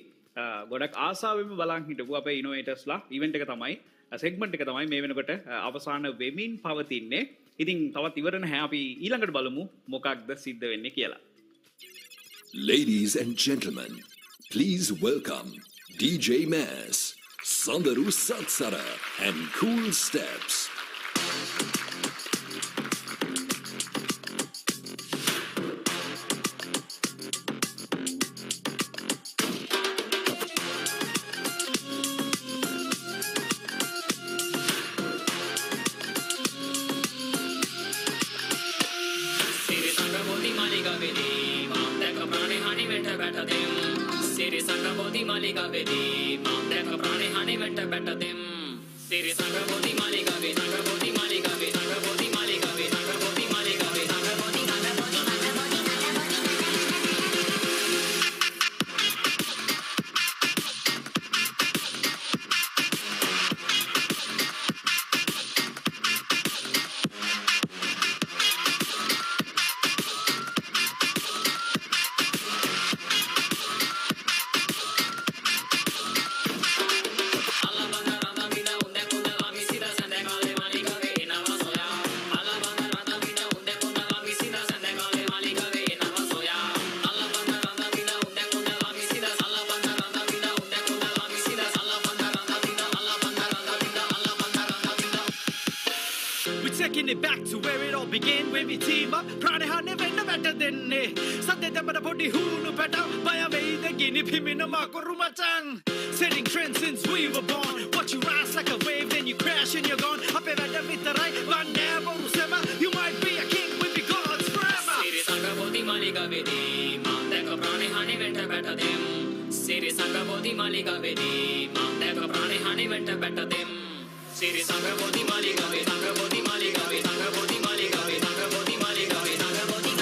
ගොඩක් ආසාවෙන්ම බලන් හිටපු අපේ ඉනෝවේටර්ස්ලා event එක තමයි segment එක තමයි මේ වෙනකොට අවසාන වෙමින් පවතින්නේ. ඉතින් තවත් ඉවර නැහැ. අපි ඊළඟට බලමු මොකක්ද සිද්ධ වෙන්නේ කියලා. Ladies and gentlemen, please welcome DJ Mass, Sandaru Satsara and Cool Steps. Taking it back to where it all began when we team up. Proud of how never better than it. Something that but about the who no better by a way the guinea pim in a makorumatan. Setting trends since we were born. Watch you rise like a wave, then you crash and you're gone. Up at the with the right one never usema. You might be a king with the gods forever. Siri Sangabodi Malika Vedi, Mount Deka Prani Honey went better them. Siri Sangabodi Malika Vedi, Mount Deka Prani Honey went better them. Siri Sangabodi Malika Vedi, Sangabodi Malika Vedi, Sangabodi Malika Vedi, Sangabodi Malika Vedi, Sangabodi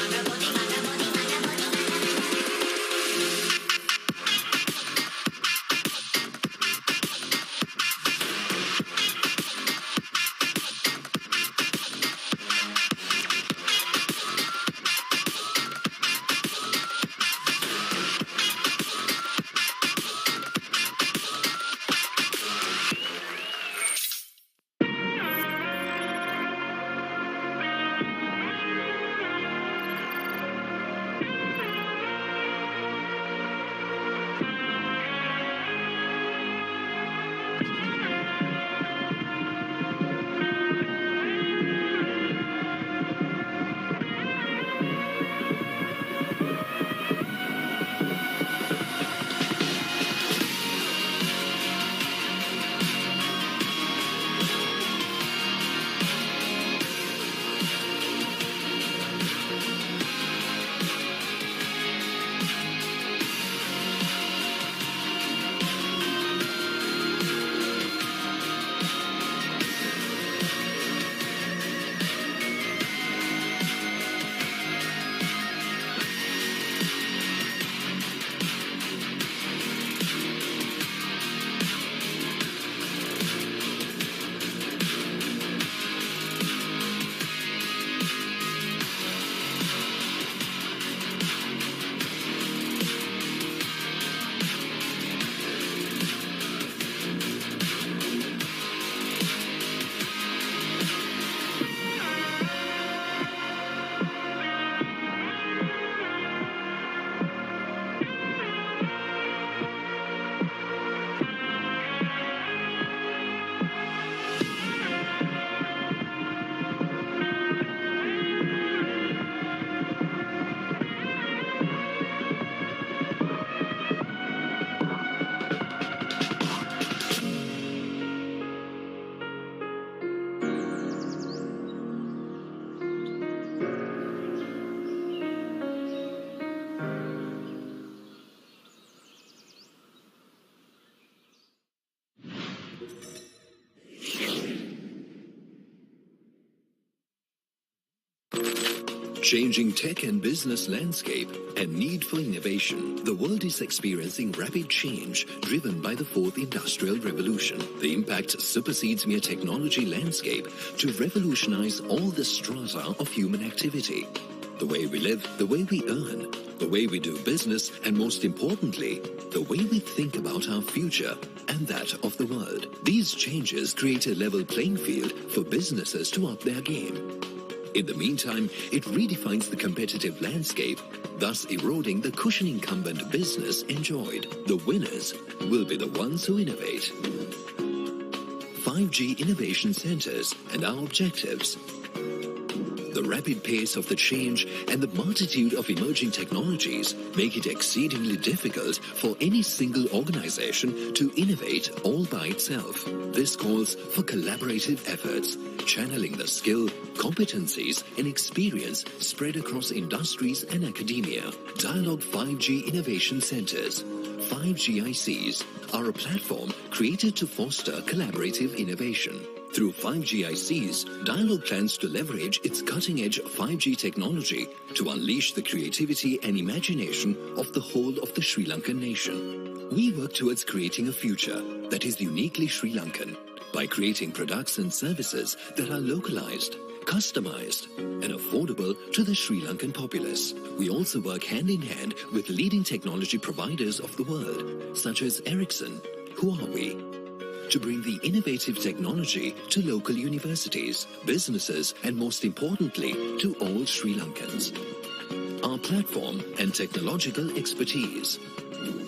Changing tech and business landscape and need for innovation. The world is experiencing rapid change driven by the fourth industrial revolution. The impact supersedes mere technology landscape to revolutionize all the strata of human activity. The way we live, the way we earn, the way we do business, and most importantly, the way we think about our future and that of the world. These changes create a level playing field for businesses to up their game. In the meantime, it redefines the competitive landscape, thus eroding the cushion incumbent business enjoyed. The winners will be the ones who innovate. 5G innovation centers and our objectives. The rapid pace of the change and the multitude of emerging technologies make it exceedingly difficult for any single organization to innovate all by itself. This calls for collaborative efforts, channeling the skill, competencies, and experience spread across industries and academia. Dialog 5G Innovation Centers, 5GICs, are a platform created to foster collaborative innovation. Through 5GICs, Dialog plans to leverage its cutting-edge 5G technology to unleash the creativity and imagination of the whole of the Sri Lankan nation. We work towards creating a future that is uniquely Sri Lankan by creating products and services that are localized, customized, and affordable to the Sri Lankan populace. We also work hand in hand with leading technology providers of the world, such as Ericsson, Huawei, to bring the innovative technology to local universities, businesses, and most importantly, to all Sri Lankans. Our platform and technological expertise.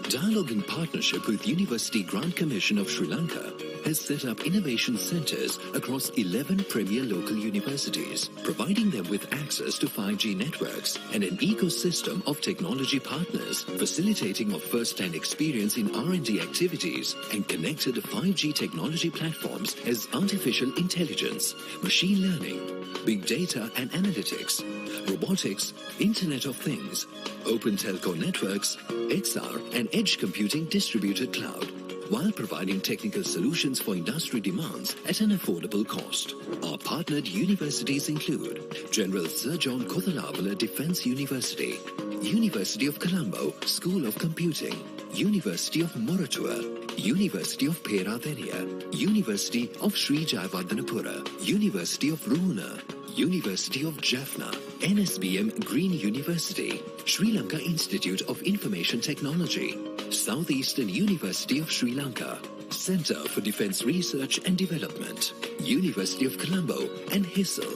Dialog, in partnership with University Grant Commission of Sri Lanka, has set up innovation centers across 11 premier local universities, providing them with access to 5G networks and an ecosystem of technology partners, facilitating of first-hand experience in R&D activities and connected 5G technology platforms as artificial intelligence, machine learning, big data and analytics, robotics, Internet of Things, open telco networks, XR and edge computing distributed cloud, while providing technical solutions for industry demands at an affordable cost. Our partnered universities include General Sir John Kothalavala Defence University, University of Colombo School of Computing, University of Moratua, University of Peradeniya, University of Sri Jayawardhanapura, University of Ruhuna, University of Jaffna, NSBM Green University, Sri Lanka Institute of Information Technology, Southeastern University of Sri Lanka, Centre for Defence Research and Development, University of Colombo and HISL.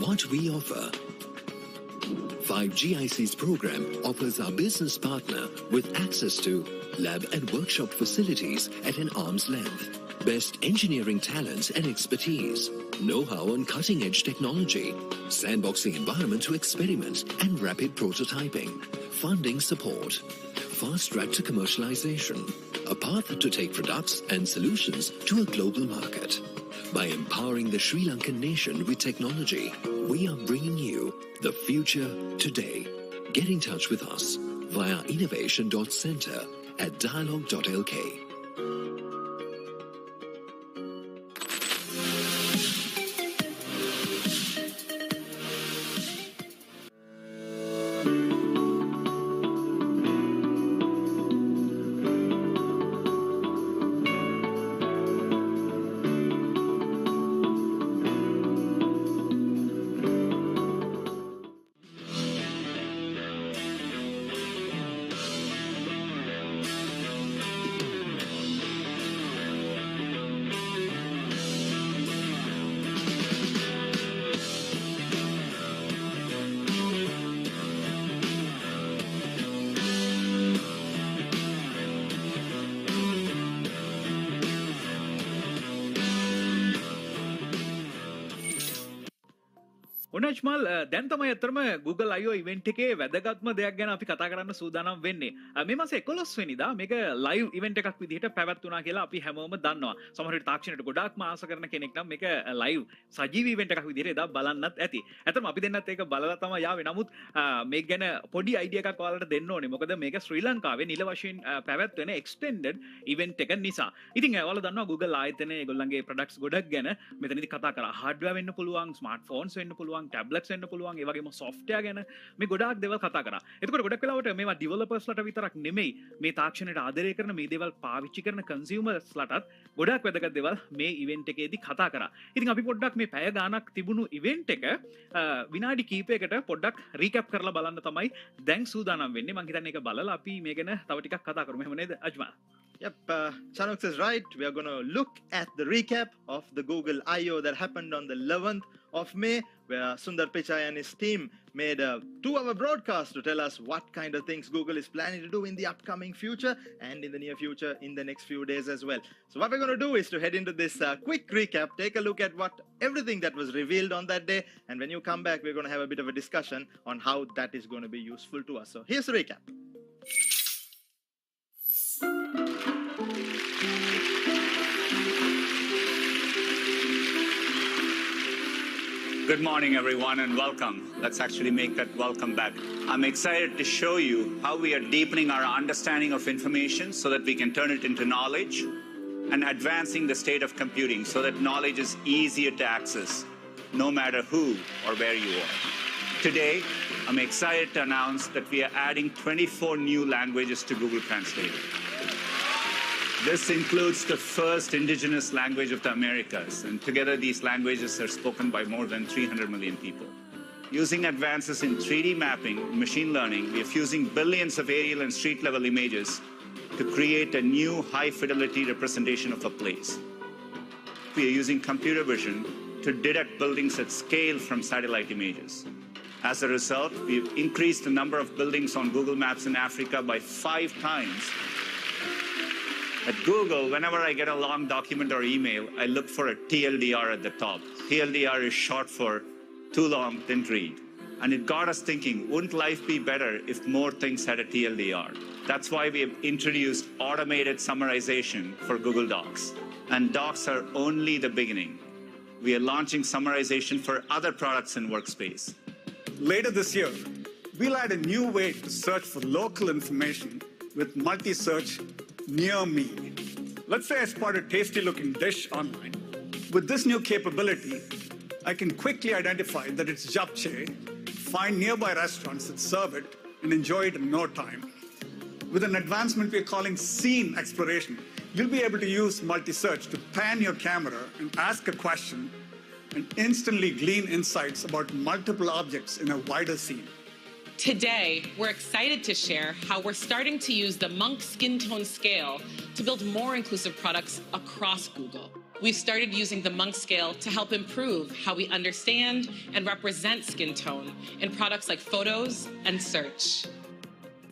What we offer. 5GIC's program offers our business partner with access to lab and workshop facilities at an arm's length, best engineering talents and expertise, know-how on cutting-edge technology, sandboxing environment to experiment and rapid prototyping, funding support, fast track to commercialization, a path to take products and solutions to a global market. By empowering the Sri Lankan nation with technology, we are bringing you the future today. Get in touch with us via innovation.center at dialog.lk. ඔනජ්මල් දැන් තමයි අතරම Google I/O event එකේ වැදගත්ම දෙයක් ගැන අපි කතා කරන්න සූදානම් වෙන්නේ. මේ මාසේ 11 වෙනිදා මේක live event එකක් විදිහට පැවැත්වුණා කියලා අපි හැමෝම දන්නවා. සමහර විට තාක්ෂණයට ගොඩාක්ම ආස කරන කෙනෙක් නම් මේක live සජීවී event එකක් විදිහට එදා බලන්නත් ඇති. ඇත්තටම අපි දෙන්නත් ඒක බලලා තමයි යාවේ. නමුත් මේක ගැන පොඩි අයිඩියා එකක් ඔයාලට දෙන්න ඕනේ. මොකද මේක ශ්‍රී ලංකාවේ නිල වශයෙන් පැවැත්වෙන extended event එක නිසා. ඉතින් ඔයාලා දන්නවා Google ආයතනයේ ඒගොල්ලන්ගේ products ගොඩක් ගැන මෙතනදී කතා කරා. hardware වෙන්න පුළුවන්, smartphones වෙන්න පුළුවන්, tablets වෙන්න පුළුවන්, ඒ වගේම software ගැන මේ ගොඩාක් දේවල් කතා කරා. එතකොට ගොඩක් වෙලාවට මේවා developers ලට විතරක් නෙමෙයි මේ තාක්ෂණයට ආදරය කරන මේ දේවල් පාවිච්චි කරන consumers ලටත් ගොඩාක් වැදගත් දේවල් මේ event එකේදී කතා කරා. ඉතින් අපි පොඩ්ඩක් මේ පැය ගාණක් තිබුණු event එක විනාඩි කිහිපයකට පොඩ්ඩක් recap කරලා බලන්න තමයි දැන් සූදානම් වෙන්නේ. මම හිතන්නේ ඒක බලලා අපි මේ ගැන තව ටිකක් කතා කරමු. එහෙම නේද අජ්මල්? Yep, Chanuk is right. We are going to look at the recap of the Google I/O that happened on the 11th of May, where Sundar Pichai and his team made a 2-hour broadcast to tell us what kind of things Google is planning to do in the upcoming future and in the near future in the next few days as well. So what we're going to do is to head into this quick recap, take a look at everything that was revealed on that day, and when you come back, we're going to have a bit of a discussion on how that is going to be useful to us. So here's the recap. Good morning, everyone, and welcome. Let's actually make that welcome back. I'm excited to show you how we are deepening our understanding of information so that we can turn it into knowledge and advancing the state of computing so that knowledge is easier to access, no matter who or where you are. Today, I'm excited to announce that we are adding 24 new languages to Google Translate. This includes the first indigenous language of the Americas, and together these languages are spoken by more than 300 million people. Using advances in 3D mapping, machine learning, we are fusing billions of aerial and street-level images to create a new high-fidelity representation of a place. We are using computer vision to detect buildings at scale from satellite images. As a result, we've increased the number of buildings on Google Maps in Africa by 5 times. At Google, whenever I get a long document or email, I look for a TLDR at the top. TLDR is short for too long, didn't read. And it got us thinking, wouldn't life be better if more things had a TLDR? That's why we have introduced automated summarization for Google Docs. And Docs are only the beginning. We are launching summarization for other products in Workspace. Later this year, we'll add a new way to search for local information with multi-search near me. Let's say I spot a tasty-looking dish online. With this new capability, I can quickly identify that it's japchae, find nearby restaurants that serve it, and enjoy it in no time. With an advancement we're calling scene exploration, you'll be able to use multi-search to pan your camera and ask a question and instantly glean insights about multiple objects in a wider scene. Today, we're excited to share how we're starting to use the Monk skin tone scale to build more inclusive products across Google. We've started using the Monk scale to help improve how we understand and represent skin tone in products like photos and search.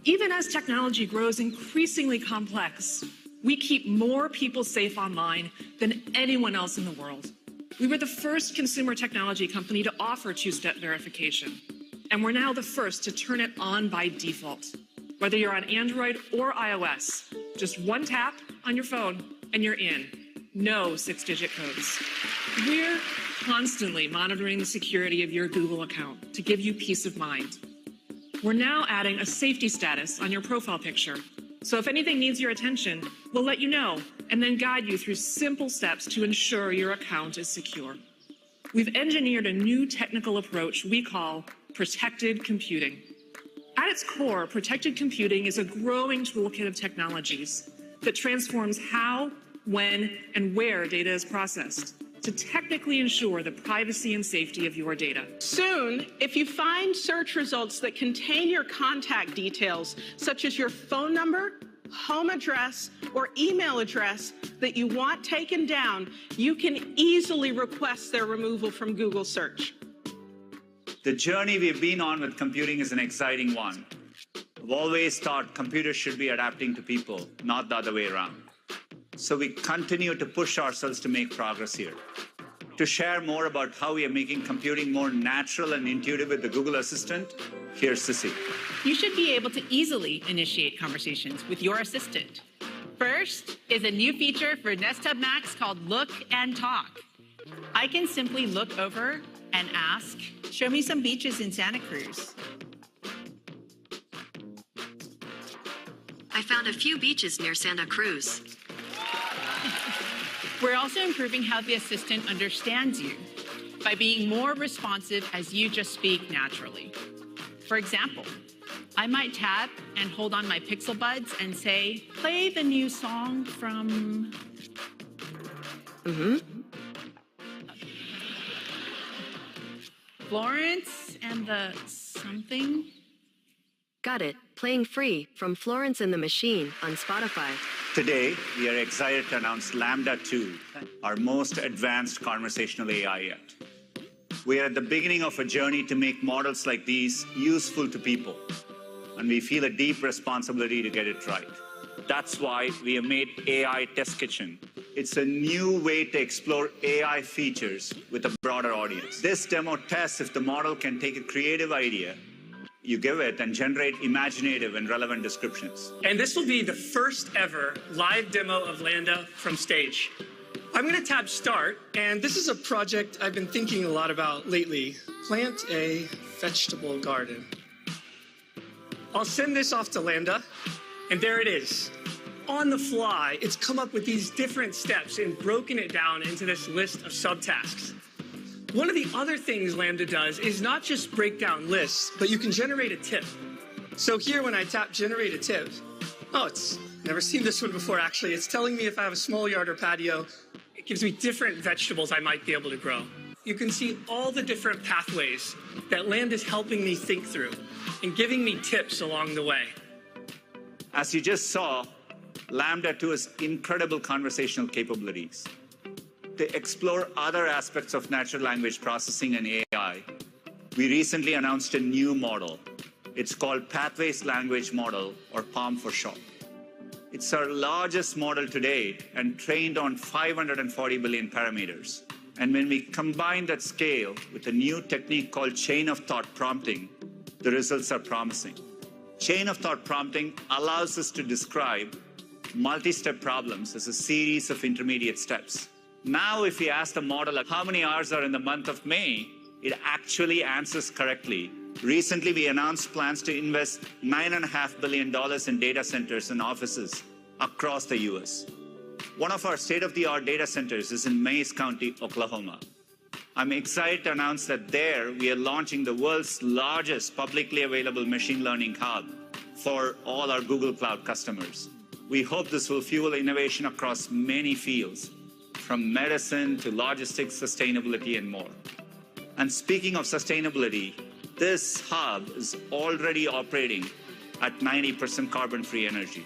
Even as technology grows increasingly complex, we keep more people safe online than anyone else in the world. We were the first consumer technology company to offer two-step verification. And we're now the first to turn it on by default. Whether you're on Android or iOS, just one tap on your phone and you're in. No 6-digit codes. We're constantly monitoring the security of your Google account to give you peace of mind. We're now adding a safety status on your profile picture. So if anything needs your attention, we'll let you know and then guide you through simple steps to ensure your account is secure. We've engineered a new technical approach we call protected computing. At its core, protected computing is a growing toolkit of technologies that transforms how, when, and where data is processed to technically ensure the privacy and safety of your data. Soon, if you find search results that contain your contact details, such as your phone number, home address, or email address that you want taken down, you can easily request their removal from Google search. The journey we've been on with computing is an exciting one. I've always thought computers should be adapting to people, not the other way around. So we continue to push ourselves to make progress here. To share more about how we are making computing more natural and intuitive with the Google Assistant, here's Sissy. You should be able to easily initiate conversations with your assistant. First is a new feature for Nest Hub Max called Look and Talk. I can simply look over and ask, show me some beaches in Santa Cruz. I found a few beaches near Santa Cruz. We're also improving how the assistant understands you by being more responsive as you just speak naturally. For example, I might tap and hold on my Pixel Buds and say, play the new song from... Florence and the something? Got it. Playing free from Florence and the Machine on Spotify. Today, we are excited to announce Lambda 2, our most advanced conversational AI yet. We are at the beginning of a journey to make models like these useful to people, and we feel a deep responsibility to get it right. That's why we have made AI Test Kitchen. It's a new way to explore AI features with a broader audience. This demo tests if the model can take a creative idea you give it and generate imaginative and relevant descriptions. And this will be the first ever live demo of Lambda from stage. I'm going to tap Start, and this is a project I've been thinking a lot about lately. Plant a vegetable garden. I'll send this off to Lambda, and there it is. On the fly, it's come up with these different steps and broken it down into this list of subtasks. One of the other things Lambda does is not just break down lists, but you can generate a tip. So here, when I tap Generate a Tip, it's never seen this one before, actually. It's telling me if I have a small yard or patio. It gives me different vegetables I might be able to grow. You can see all the different pathways that Lambda is helping me think through and giving me tips along the way. As you just saw, Lambda 2 has incredible conversational capabilities. To explore other aspects of natural language processing and AI, we recently announced a new model. It's called Pathways Language Model, or PaLM for short. It's our largest model to date and trained on 540 billion parameters. And when we combine that scale with a new technique called chain of thought prompting, the results are promising. Chain of thought prompting allows us to describe multi-step problems as a series of intermediate steps. Now, if we ask the model how many hours are in the month of May, it actually answers correctly. Recently, we announced plans to invest $9.5 billion in data centers and offices across the US. One of our state-of-the-art data centers is in Mays County, Oklahoma. I'm excited to announce that there we are launching the world's largest publicly available machine learning hub for all our Google Cloud customers. We hope this will fuel innovation across many fields, from medicine to logistics, sustainability, and more. And speaking of sustainability, this hub is already operating at 90% carbon-free energy.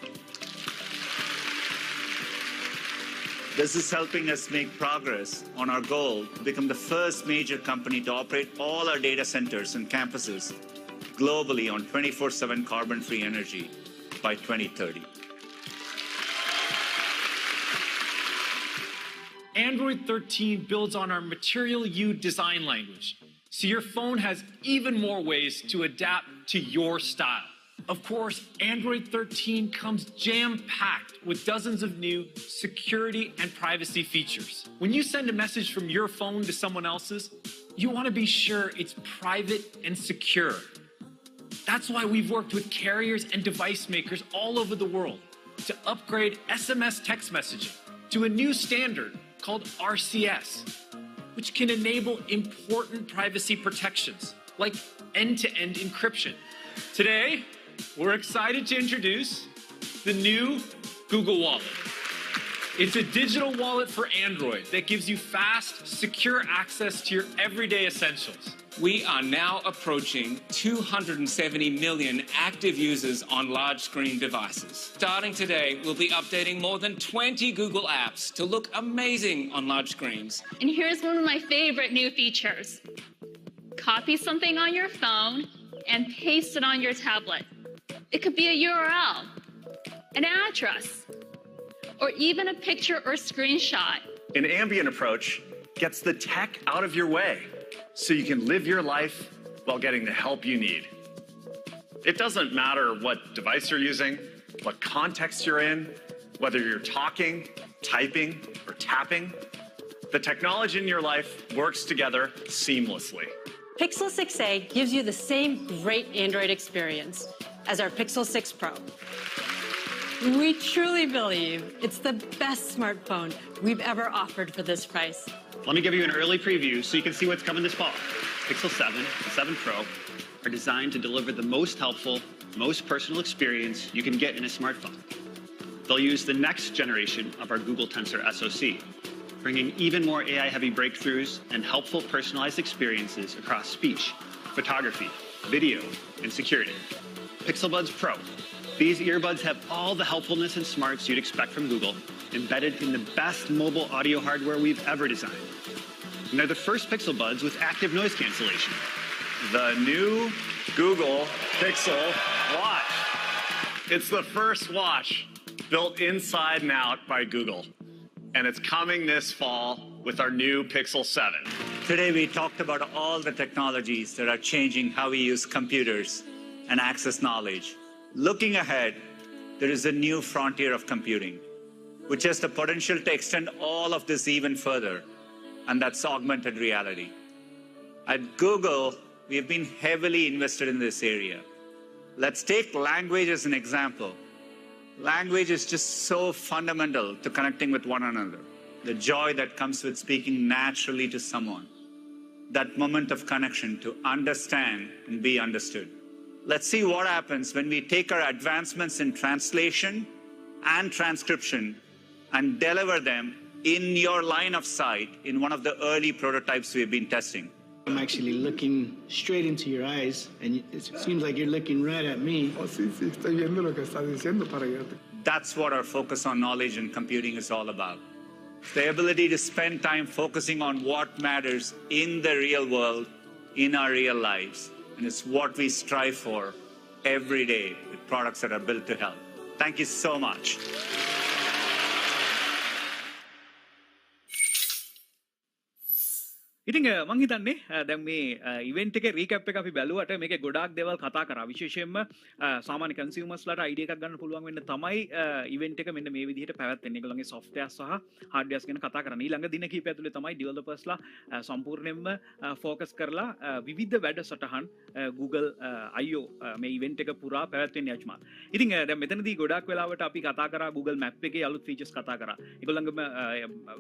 This is helping us make progress on our goal to become the first major company to operate all our data centers and campuses globally on 24/7 carbon-free energy by 2030. Android 13 builds on our Material You design language, so your phone has even more ways to adapt to your style. Of course, Android 13 comes jam-packed with dozens of new security and privacy features. When you send a message from your phone to someone else's, you want to be sure it's private and secure. That's why we've worked with carriers and device makers all over the world to upgrade SMS text messaging to a new standard called RCS, which can enable important privacy protections like end-to-end encryption. Today, we're excited to introduce the new Google Wallet. It's a digital wallet for Android that gives you fast, secure access to your everyday essentials. We are now approaching 270 million active users on large screen devices. Starting today, we'll be updating more than 20 Google apps to look amazing on large screens. And here's one of my favorite new features. Copy something on your phone and paste it on your tablet. It could be a URL, an address, or even a picture or screenshot. An ambient approach gets the tech out of your way so you can live your life while getting the help you need. It doesn't matter what device you're using, what context you're in, whether you're talking, typing, or tapping. The technology in your life works together seamlessly. Pixel 6a gives you the same great Android experience as our Pixel 6 Pro. We truly believe it's the best smartphone we've ever offered for this price. Let me give you an early preview so you can see what's coming this fall. Pixel 7 and 7 Pro are designed to deliver the most helpful, most personal experience you can get in a smartphone. They'll use the next generation of our Google Tensor SoC, bringing even more AI-heavy breakthroughs and helpful personalized experiences across speech, photography, video, and security. Pixel Buds Pro. These earbuds have all the helpfulness and smarts you'd expect from Google, embedded in the best mobile audio hardware we've ever designed. And they're the first Pixel Buds with active noise cancellation. The new Google Pixel Watch. It's the first watch built inside and out by Google. And it's coming this fall with our new Pixel 7. Today we talked about all the technologies that are changing how we use computers and access knowledge. Looking ahead, there is a new frontier of computing, which has the potential to extend all of this even further, and that's augmented reality. At Google, we have been heavily invested in this area. Let's take language as an example. Language is just so fundamental to connecting with one another. The joy that comes with speaking naturally to someone. That moment of connection to understand and be understood. Let's see what happens when we take our advancements in translation and transcription and deliver them in your line of sight in one of the early prototypes we've been testing. I'm actually looking straight into your eyes, and it seems like you're looking right at me. That's what our focus on knowledge and computing is all about. The ability to spend time focusing on what matters in the real world, in our real lives. And it's what we strive for every day with products that are built to help. Thank you so much. ඉතින් මං හිතන්නේ දැන් මේ event එකේ recap එක අපි බැලුවට මේකේ ගොඩාක් දේවල් කතා කරා විශේෂයෙන්ම සාමාන්‍ය කන්සියුමර්ස්ලාට අයිඩියා එකක් ගන්න පුළුවන් වෙන්න තමයි ඉවෙන්ට් එක මෙන්න මේ විදිහට පැවැත්වෙන්නේ. ඒගොල්ලන්ගේ සොෆ්ට්වෙයාර් සහ හાર્ඩ්වෙයාර්ස් ගැන කතා කරන්නේ. ඊළඟ දින කිහිපය ඇතුලේ තමයි ඩෙවලොපර්ස්ලා සම්පූර්ණයෙන්ම ફોකස් කරලා විවිධ වැඩසටහන් Google I/O මේ ඉවෙන්ට් එක පුරා පැවැත්වෙන්නේ අජ්මාල්. ඉතින් දැන් මෙතනදී ගොඩාක් වෙලාවට අපි කතා කරා Google Map එකේ අලුත් ෆීචර්ස් කතා කරා. ඒගොල්ලන්ගේම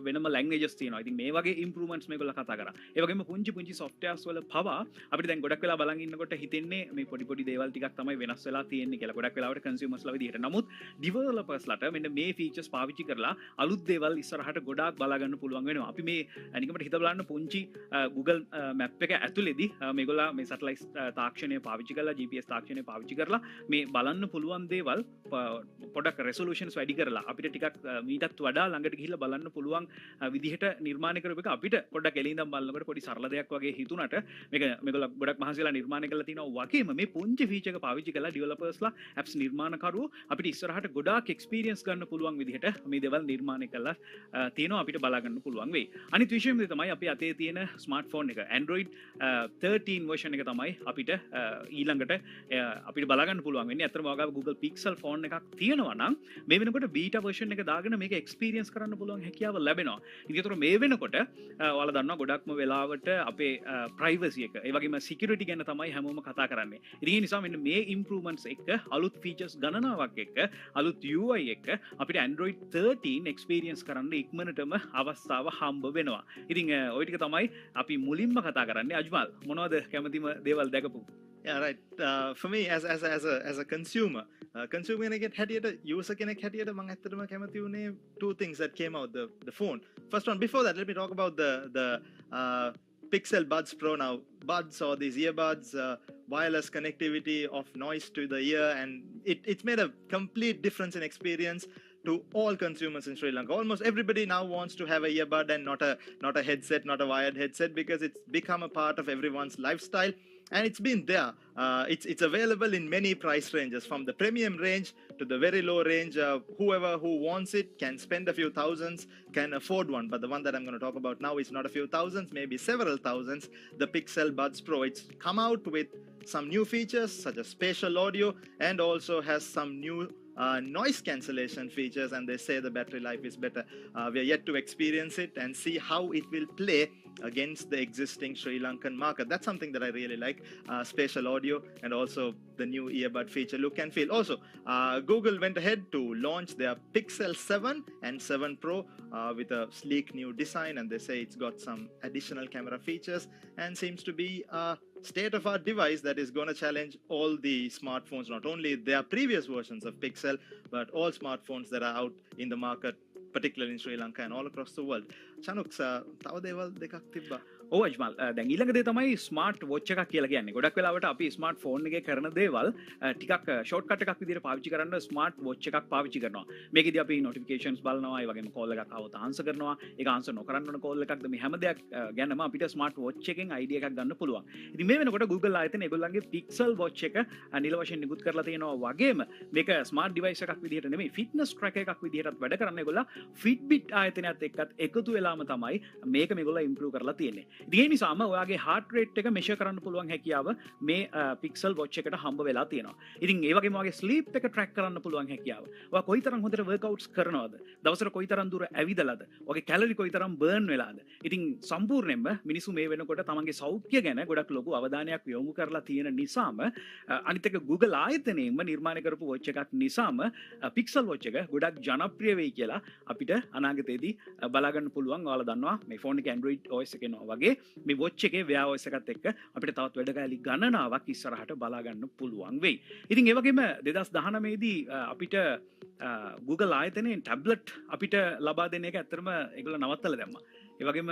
වෙනම ලැන්ග්වේජස් තියෙනවා. ඉතින් මේ වගේ ඉම්ප්‍රූව්මන්ට්ස් මේගොල්ලෝ කතා කරා. ඒ වගේම පුංචි සොෆ්ට්වෙයාර්ස් වල පවා අපිට දැන් ගොඩක් වෙලා බලන් ඉන්නකොට හිතෙන්නේ මේ පොඩි දේවල් ටිකක් තමයි වෙනස් වෙලා තියෙන්නේ කියලා. ගොඩක් වෙලාවට කන්සියුමර්ස්ලා විදිහට. නමුත් ඩෙවලොපර්ස්ලාට මෙන්න මේ ෆීචර්ස් පාවිච්චි කරලා අලුත් දේවල් ඉස්සරහට ගොඩාක් බලා ගන්න පුළුවන් වෙනවා. අපි මේ නිකමට හිත බලන්න පුංචි Google Map එක ඇතුලේදී මේගොල්ලා මේ සැටලයිට් තාක්ෂණය පාවිච්චි කරලා GPS තාක්ෂණය පාවිච්චි කරලා මේ බලන්න පුළුවන් දේවල් පොඩක් රෙසොලූෂන්ස් වැඩි කරලා අපිට ටිකක් මීටත් වඩා ළඟට ගිහිල්ලා බලන්න පුළුවන් විදිහට නිර්මාණය කරපු එක අපිට පොඩක් එළින්දම් බලනකොට පොඩි සරල දෙයක් වගේ හිතුණට මේගොල්ලෝ ගොඩක් මහන්සි වෙලා නිර්මාණය කරලා තිනවා වගේම මේ පුංචි ෆීචර් එක පාවිච්චි කරලා ඩෙවලොපර්ස්ලා ඇප්ස් නිර්මාණකරුවෝ අපිට ඉස්සරහට ගොඩාක් එක්ස්පීරියන්ස් ගන්න පුළුවන් විදිහට මේ දේවල් නිර්මාණය කරලා තියෙනවා අපිට බලා ගන්න පුළුවන් වෙයි. අනිත් විශේෂම තමයි අපි අතේ තියෙන ස්මාර්ට්ෆෝන් එක Android 13 version එක තමයි අපිට ඊළඟට අපිට බලා ගන්න පුළුවන් වෙන්නේ. අතරම වගාව Google Pixel phone එකක් තියෙනවා නම් මේ වෙනකොට beta version එක දාගෙන මේක එක්ස්පීරියන්ස් කරන්න පුළුවන් හැකියාව ලැබෙනවා. ඉතින් ඒතර මේ වෙනකොට ඔයාලා දන්නවා ගොඩක්ම වෙලාවට අපේ ප්‍රයිවසි එක ඒ වගේම සිකියුරිටි ගැන තමයි හැමෝම කතා කරන්නේ. ඉතින් ඒ නිසා මෙන්න මේ ඉම්ප්‍රූව්මන්ට්ස් එක්ක අලුත් ෆීචර්ස් ගණනාවක් එක්ක අලුත් UI එක්ක අපිට Android 13 එක්ස්පීරියන්ස් කරන්න ඉක්මනටම අවස්ථාව හම්බ වෙනවා. ඉතින් ওই ටික තමයි අපි මුලින්ම කතා කරන්නේ. අජ්මල් මොනවද කැමතිම දේවල් දැකපු? Yeah, right. For me, as a consumer කෙනෙක් හැටියට user කෙනෙක් හැටියට මම ඇත්තටම කැමති වුණේ two things that came out the phone. First one, before that, let me talk about the Pixel Buds Pro now. Buds or these earbuds, wireless connectivity of noise to the ear, and it's made a complete difference in experience to all consumers in Sri Lanka. Almost everybody now wants to have a earbud and not a headset, not a wired headset, because it's become a part of everyone's lifestyle. and it's been there. It's available in many price ranges, from the premium range to the very low range. Whoever who wants it can spend a few thousands, can afford one. But the one that I'm going to talk about now is not a few thousands, maybe several thousands. The Pixel Buds Pro. It's come out with some new features such as spatial audio, and also has some new noise cancellation features, and they say the battery life is better. We are yet to experience it and see how it will play against the existing Sri Lankan market. That's something that I really like, spatial audio, and also the new earbud feature, look and feel. Also, Google went ahead to launch their Pixel 7 and 7 Pro with a sleek new design, and they say it's got some additional camera features and seems to be a state-of-art device that is going to challenge all the smartphones, not only their previous versions of Pixel, but all smartphones that are out in the market, particularly in Sri Lanka and all across the world. Chanuk, තව දේවල් දෙකක් තිබ්බා. ඔව් අජ්මල්, දැන් ඊළඟ දේ තමයි smart watch එකක් කියලා කියන්නේ. ගොඩක් වෙලාවට අපි ස්මාර්ට් ෆෝන් එකේ කරන දේවල් ටිකක් ෂෝට්කට් එකක් විදිහට පාවිච්චි කරන්න ස්මාර්ට් වොච් එකක් පාවිච්චි කරනවා. මේකෙදි අපි නොටිෆිකේෂන්ස් බලනවා, ඒ වගේම කෝල් එකක් ආවොත් ආන්සර් කරනවා. ඒක ආන්සර් නොකරන්න ඕන කෝල් එකක්ද, මේ හැම දෙයක් ගැනම අපිට ස්මාර්ට් වොච් එකෙන් අයිඩියා එකක් ගන්න පුළුවන්. ඉතින් මේ වෙනකොට Google ආයතන ඒගොල්ලන්ගේ Pixel වොච් එක නිල වශයෙන් නිකුත් කරලා තියෙනවා. වගේම මේක ස්මාර්ට් ඩිවයිස් එකක් විදිහට නෙමෙයි, ෆිට්නස් ට්‍රැකර් එකක් විදිහටත් වැඩ කරන්න ඒගොල්ලෝ Fitbit ආයතනයත් එක්කත් එකතු වෙලාම තමයි මේක මේගොල්ලෝ ඉම්ප්‍රූව් කරලා තියෙන්නේ. ඉතින් ඒ නිසාම ඔයාගේ heart rate එක measure කරන්න පුළුවන් හැකියාව මේ Pixel watch එකට හම්බ වෙලා තියෙනවා. ඉතින් ඒ වගේම ඔයාගේ sleep එක track කරන්න පුළුවන් හැකියාව. ඔයා කොයිතරම් හොඳට workouts කරනවද? දවසට කොයිතරම් දුර ඇවිදලාද? ඔයාගේ calorie කොයිතරම් burn වෙලාද? ඉතින් සම්පූර්ණයෙන්ම මිනිස්සු මේ වෙනකොට තමන්ගේ සෞඛ්‍ය ගැන ගොඩක් ලොකු අවධානයක් යොමු කරලා තියෙන නිසාම අනිත් එක Google ආයතනයෙන්ම නිර්මාණය කරපු watch එකක් නිසාම Pixel watch එක ගොඩක් ජනප්‍රිය වෙයි කියලා අපිට අනාගතයේදී බලා ගන්න පුළුවන්. ඔයාලා දන්නවා මේ ෆෝන් එකේ Android OS එකේ නෝ වගේ මේ watch එකේ wear OS එකත් එක්ක අපිට තවත් වැඩකෑලි ගණනාවක් ඉස්සරහට බලා ගන්න පුළුවන් වෙයි. ඉතින් ඒ වගේම 2019 දී අපිට Google ආයතනයෙන් ටැබ්ලට් අපිට ලබා දෙන එක ඇත්තටම ඒගොල්ලෝ නවත්තලා දැම්මා. ඒ වගේම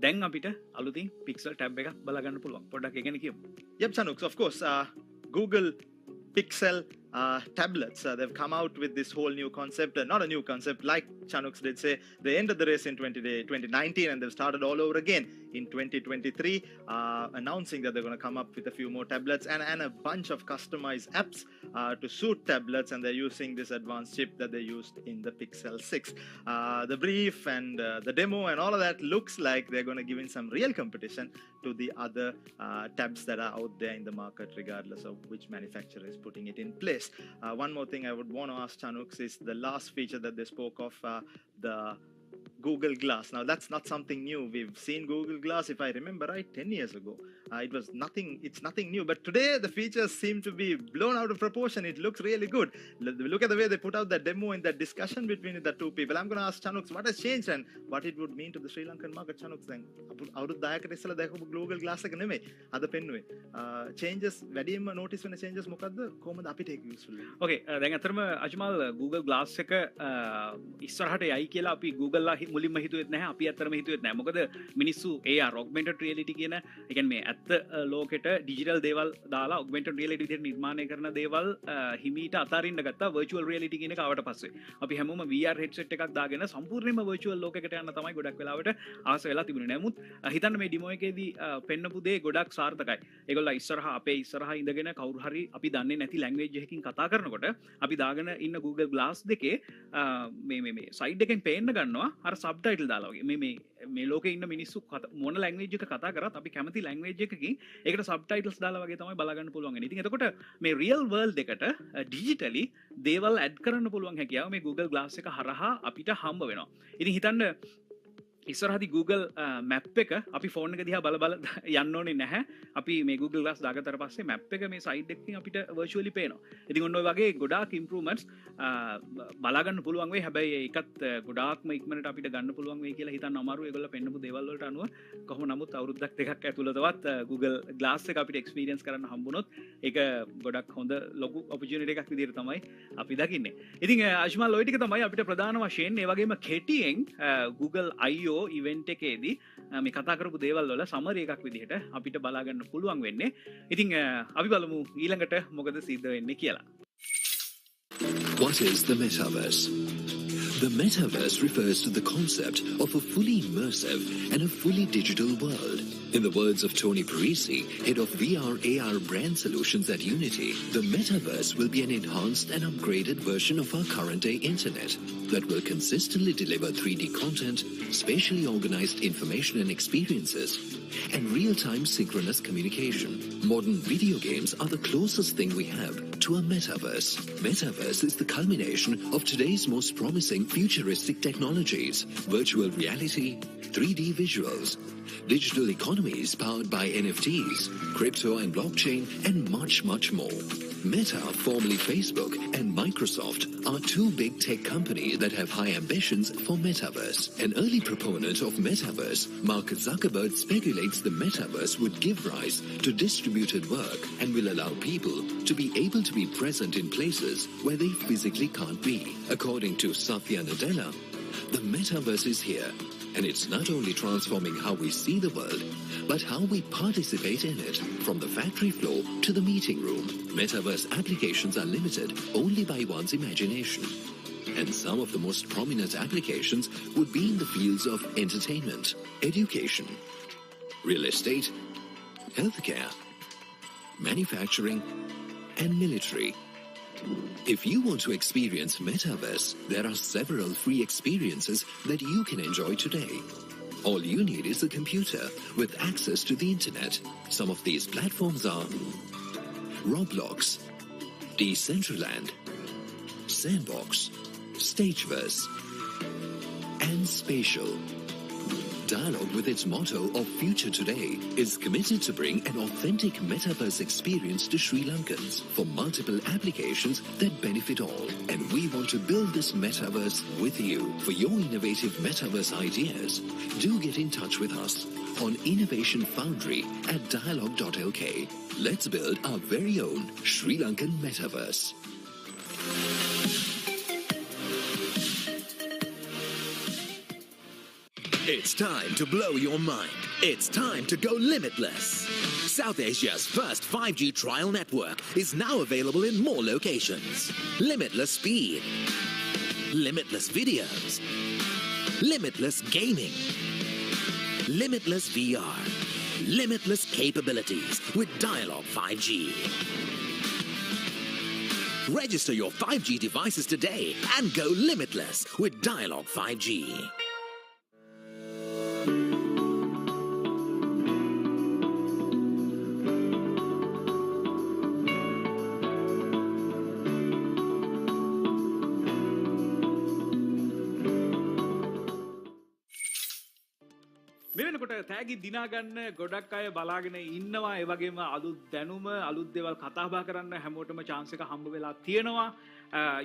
දැන් අපිට අලුතින් Pixel tab එකක් බලා ගන්න පුළුවන්. පොඩ්ඩක් ඒ ගැන කියමු. Yep, Chanuk, of course, Google Pixel tablets, they've come out with this whole new concept, not a new concept, like Chanuk did say, they ended the race in 2019 and they've started all over again in 2023, announcing that they're going to come up with a few more tablets and a bunch of customized apps to suit tablets, and they're using this advanced chip that they used in the Pixel 6. The brief and the demo and all of that looks like they're going to give in some real competition to the other tabs that are out there in the market, regardless of which manufacturer is putting it in place. One more thing I would want to ask Chanuk is the last feature that they spoke of, the Google Glass. Now that's not something new. We've seen Google Glass, if I remember right, 10 years ago. It's nothing new, but today the features seem to be blown out of proportion. It looks really good. Look at the way they put out that demo in that discussion between the two people. I'm going to ask Chanuk what has changed and what it would mean to the Sri Lankan market. Chanuk, then අවුරුදු 10කට ඉස්සෙල්ලා දැකපු Google Glass එක නෙමෙයි අද පෙන්නුවේ. changes වැඩිම notice වෙන changes මොකද්ද? කොහොමද අපිට ඒක useful වෙන්නේ? Okay, දැන් අතරම අජමල් Google Glass එක ඉස්සරහට යයි කියලා අපි Google ලා මුලින්ම හිතුවෙත් නැහැ. අපි අතරම හිතුවෙත් නැහැ. මොකද මිනිස්සු AR augmented reality කියන ඒ කියන්නේ මේ ඇත්ත ලෝකෙට digital දේවල් දාලා augmented reality විදිහට නිර්මාණය කරන දේවල් හිමීට අතාරින්න ගත්තා virtual reality කියන එක ආවට පස්සේ. අපි හැමෝම VR headset එකක් දාගෙන සම්පූර්ණයෙන්ම virtual ලෝකයකට යන්න තමයි ගොඩක් වෙලාවට ආස වෙලා තිබුණේ. නමුත් හිතන්න මේ ඩිමෝ එකේදී පෙන්නපු දේ ගොඩක් සාර්ථකයි. ඒගොල්ලෝ අපේ ඉස්සරහා ඉඳගෙන කවුරු හරි අපි දන්නේ නැති ලැන්ග්වේජ් එකකින් කතා කරනකොට අපි දාගෙන ඉන්න Google Glass දෙකේ මේ සයිඩ් එකෙන් පේන්න ගන්නවා අර සබ්ටයිටල් දාලා වගේ. මේ ලෝකේ ඉන්න මිනිස්සු මොන ලැන්ග්වේජ් එක කතා කරත් අපි කැමති ලැන්ග්වේජ් එකකින් ඒකට සබ්ටයිටල්ස් දාලා වගේ තමයි බලා ගන්න පුළුවන්. ඉතින් එතකොට මේ රියල් වර්ල්ඩ් එකට ඩිජිටලි දේවල් ඇඩ් කරන්න පුළුවන් හැකියාව මේ Google Glass එක හරහා අපිට හම්බ වෙනවා. ඉතින් හිතන්න ඉස්සරහදී Google map එක අපි ෆෝන් එක දිහා බල යන්න ඕනේ නැහැ. අපි මේ Google Glass දාගත්තට පස්සේ map එක මේ සයිඩ් එකකින් අපිට virtually පේනවා. ඉතින් ඔන්න ඔය වගේ ගොඩාක් improvements බලා ගන්න පුළුවන් වෙයි. හැබැයි ඒකත් ගොඩාක්ම ඉක්මනට අපිට ගන්න පුළුවන් වෙයි කියලා හිතන්න අමාරුයි. ඒගොල්ලෝ පෙන්නපු දේවල් වලට අනුව කොහොම නමුත් අවුරුද්දක් දෙකක් ඇතුළතවත් Google Glass එක අපිට experience කරන්න හම්බුනොත් ඒක ගොඩක් හොඳ ලොකු opportunity එකක් විදිහට තමයි අපි දකින්නේ. ඉතින් අජ්මල් ඔය ටික තමයි අපිට ප්‍රධාන වශයෙන් ඒ වගේම කෙටියෙන් Google I/O event එකේදී මේ කතා කරපු දේවල් වල summary එකක් විදිහට අපිට බලා ගන්න පුළුවන් වෙන්නේ. ඉතින් අපි බලමු ඊළඟට මොකද සිද්ධ වෙන්නේ කියලා. What is the Metaverse? The metaverse refers to the concept of a fully immersive and a fully digital world. In the words of Tony Parisi, head of VR/AR brand solutions at Unity, the metaverse will be an enhanced and upgraded version of our current-day internet that will consistently deliver 3D content, spatially organized information and experiences, and real-time synchronous communication. Modern video games are the closest thing we have to a metaverse. Metaverse is the culmination of today's most promising futuristic technologies: virtual reality, 3D visuals, digital economies powered by NFTs, crypto and blockchain, and much, much more. Meta, formerly Facebook, and Microsoft are two big tech companies that have high ambitions for Metaverse. An early proponent of Metaverse, Mark Zuckerberg, speculates the Metaverse would give rise to distributed work and will allow people to be able to be present in places where they physically can't be. According to Satya Nadella, the Metaverse is here, and it's not only transforming how we see the world, but how we participate in it, from the factory floor to the meeting room. Metaverse applications are limited only by one's imagination. And some of the most prominent applications would be in the fields of entertainment, education, real estate, healthcare, manufacturing, and military. If you want to experience Metaverse, there are several free experiences that you can enjoy today. All you need is a computer with access to the internet. Some of these platforms are Roblox, Decentraland, Sandbox, Stageverse, and Spatial. Dialog, with its motto of Future Today, is committed to bring an authentic metaverse experience to Sri Lankans for multiple applications that benefit all. And we want to build this metaverse with you. For your innovative metaverse ideas, do get in touch with us on Innovation Foundry at dialog.lk. Let's build our very own Sri Lankan metaverse. It's time to blow your mind. It's time to go limitless. South Asia's first 5G trial network is now available in more locations. Limitless speed, limitless videos, limitless gaming, limitless VR, limitless capabilities with Dialog 5G. Register your 5G devices today and go limitless with Dialog 5G. මේ වෙනකොට තෑගි දිනාගන්න ගොඩක් අය බලාගෙන ඉන්නවා. ඒ වගේම අලුත් දැනුම, අලුත් දේවල් කතා බහ කරන්න හැමෝටම chance එක හම්බ වෙලා තියෙනවා.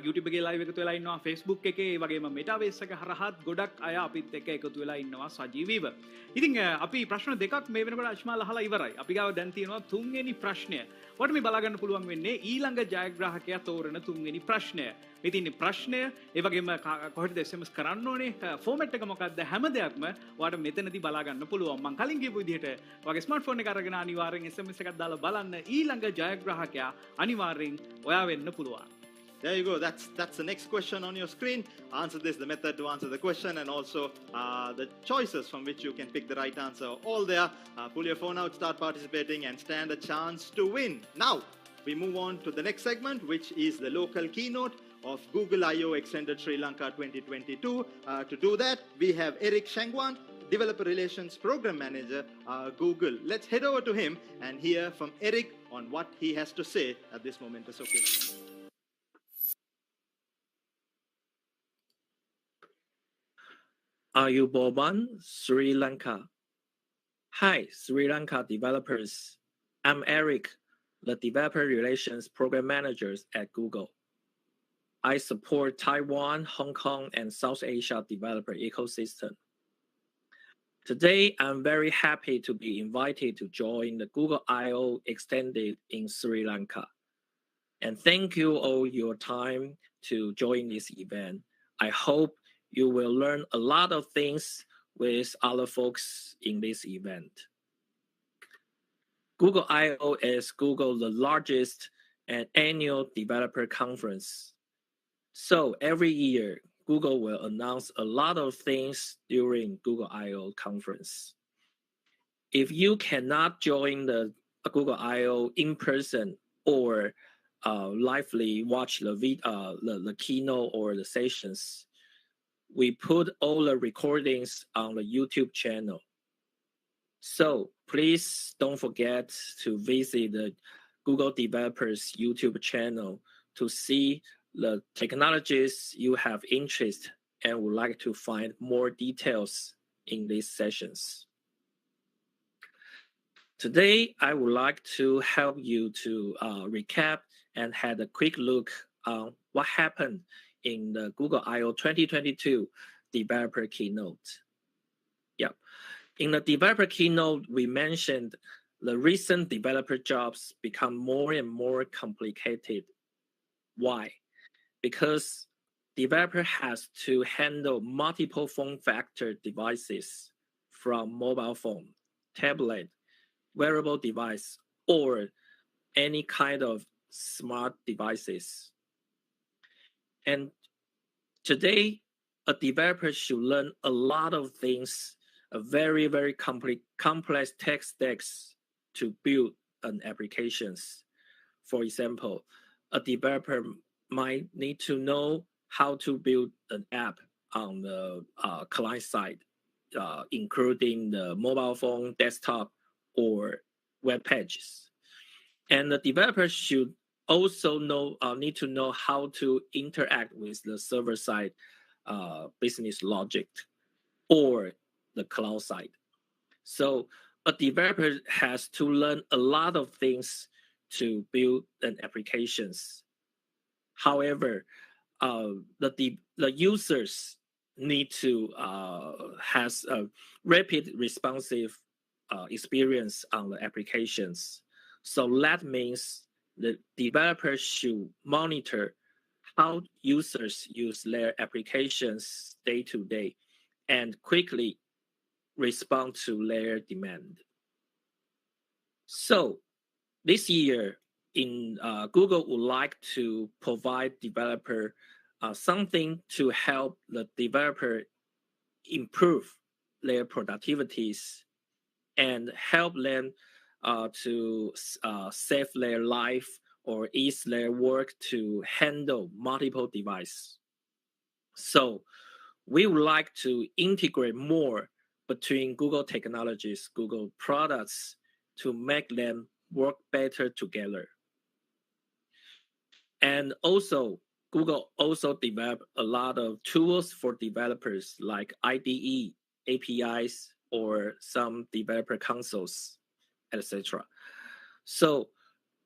YouTube එකේ live එකතු වෙලා ඉන්නවා, Facebook එකේ, ඒ වගේම Metaverse එක හරහාත් ගොඩක් අය අපිත් එක්ක එකතු වෙලා ඉන්නවා සජීවීව. ඉතින් අපි ප්‍රශ්න දෙකක් මේ වෙනකොට අශ්මාල් අහලා ඉවරයි. අපි ගාව දැන් තියෙනවා තුන්වෙනි ප්‍රශ්නය. ඔයාලට මේ බලා ගන්න පුළුවන් වෙන්නේ ඊළඟ ජයග්‍රාහකයා තෝරන තුන්වෙනි ප්‍රශ්නය. මේ තියෙන ප්‍රශ්නය, ඒ වගේම කොහෙටද SMS කරන්න ඕනේ, ෆෝමැට් එක මොකක්ද, හැම දෙයක්ම ඔයාලට මෙතනදී බලා ගන්න පුළුවන්. මම කලින් කියපු විදිහට ඔයාගේ ස්මාර්ට්ෆෝන් එක අරගෙන අනිවාර්යෙන් SMS එකක් දාලා බලන්න. ඊළඟ ජයග්‍රාහකයා අනිවාර්යෙන් ඔයා වෙන්න පුළුවන්. There you go. That's the next question on your screen. Answer this, the method to answer the question, and also the choices from which you can pick the right answer. All there. Pull your phone out, start participating, and stand a chance to win. Now, we move on to the next segment, which is the local keynote of Google I/O Extended Sri Lanka 2022. To do that, we have Eric Shangwan, Developer Relations Program Manager, Google. Let's head over to him and hear from Eric on what he has to say at this moment. It's okay. Ayubowan, Sri Lanka. Hi, Sri Lanka developers. I'm Eric, the Developer Relations Program Manager at Google. I support Taiwan, Hong Kong, and South Asia developer ecosystem. Today, I'm very happy to be invited to join the Google I/O Extended in Sri Lanka. And thank you all your time to join this event. I hope you will learn a lot of things with other folks in this event. Google I/O is Google's the largest and annual developer conference. So every year, Google will announce a lot of things during Google I/O conference. If you cannot join the Google I/O in person or lively watch the keynote or the sessions, we put all the recordings on the YouTube channel. So please don't forget to visit the Google Developers YouTube channel to see the technologies you have interest and would like to find more details in these sessions. Today, I would like to help you to recap and have a quick look on what happened in the Google I/O 2022 developer keynote. Yeah. In the developer keynote, we mentioned the recent developer jobs become more and more complicated. Why? Because developer has to handle multiple form factor devices from mobile phone, tablet, wearable device, or any kind of smart devices. And today, a developer should learn a lot of things, a very, very complex tech stacks to build an applications. For example, a developer might need to know how to build an app on the client side, including the mobile phone, desktop, or web pages. And the developer should also need to know how to interact with the server side business logic or the cloud side. So a developer has to learn a lot of things to build an applications. However, the users need to has a rapid responsive experience on the applications. So that means the developers should monitor how users use their applications day to day and quickly respond to their demand. So this year, Google would like to provide developer something to help the developer improve their productivities and help them to save their life or ease their work to handle multiple devices. So we would like to integrate more between Google technologies, Google products to make them work better together. And also, Google also developed a lot of tools for developers like IDE, APIs, or some developer consoles, etc. So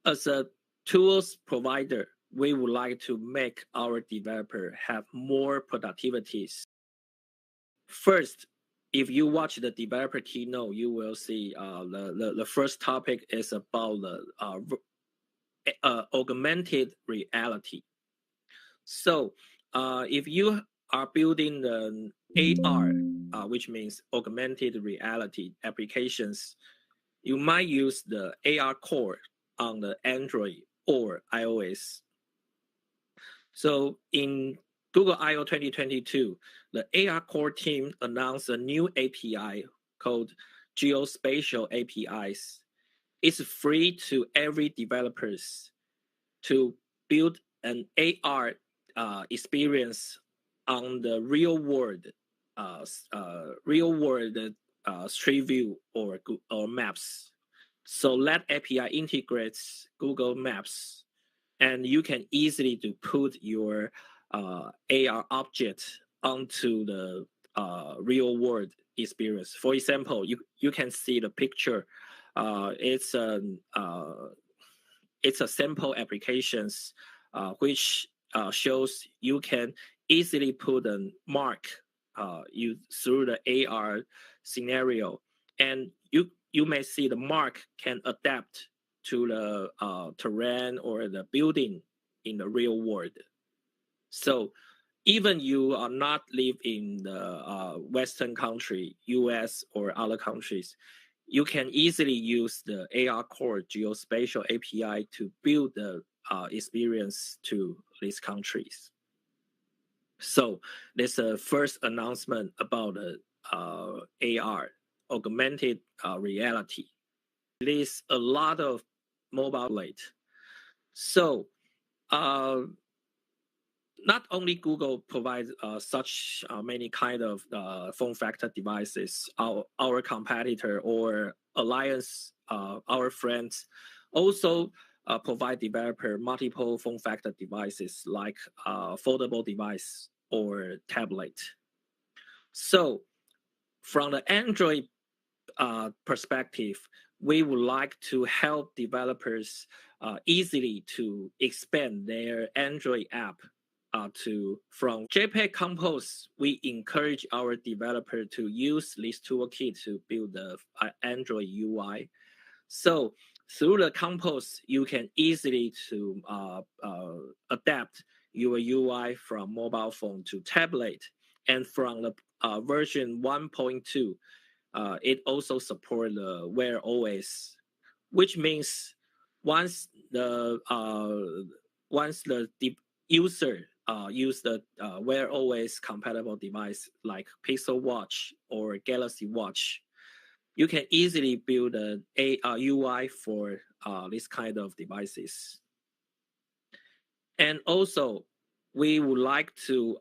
as a tools provider, we would like to make our developer have more productivities. First, if you watch the developer keynote, you will see the first topic is about the augmented reality. So if you are building the AR, which means augmented reality applications, you might use the AR core on the Android or iOS. So in Google I/O 2022, the AR core team announced a new API called Geospatial APIs. It's free to every developers to build an AR experience on the real world Street View or Maps. So that API integrates Google Maps, and you can easily to put your AR object onto the real world experience. For example, you can see the picture. It's a sample applications which shows you can easily put a mark through the AR scenario, and you may see the mark can adapt to the terrain or the building in the real world. So even you are not live in the Western country, US or other countries, you can easily use the AR Core Geospatial API to build the experience to these countries. So this first announcement about AR, augmented reality. There's a lot of mobile late. So not only Google provides such many kind of form factor devices, our competitor or alliance, our friends also provide developer multiple form factor devices like foldable device or tablet. So from the Android perspective, we would like to help developers easily to expand their Android app from JPEG Compose. We encourage our developer to use this toolkit to build the Android UI. So through the Compose, you can easily to adapt your UI from mobile phone to tablet, and from the version 1.2. It also supports the Wear OS, which means once the user use the Wear OS compatible device like Pixel Watch or Galaxy Watch, you can easily build a UI for this kind of devices. And also, we would like to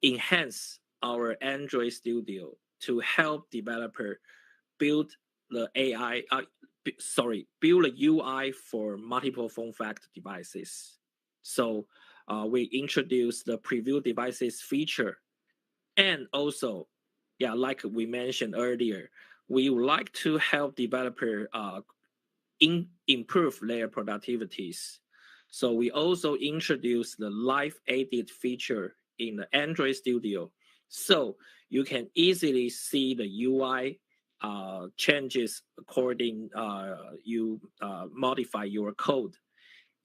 enhance our Android Studio to help developer build the build a UI for multiple form factor devices. So we introduced the preview devices feature, and also, yeah, like we mentioned earlier, we would like to help developer improve their productivities. So we also introduced the live edit feature in the Android Studio, so you can easily see the UI changes according you modify your code,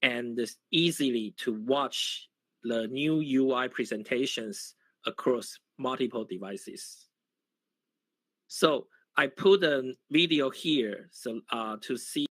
and easily to watch the new UI presentations across multiple devices. So I put a video here so to see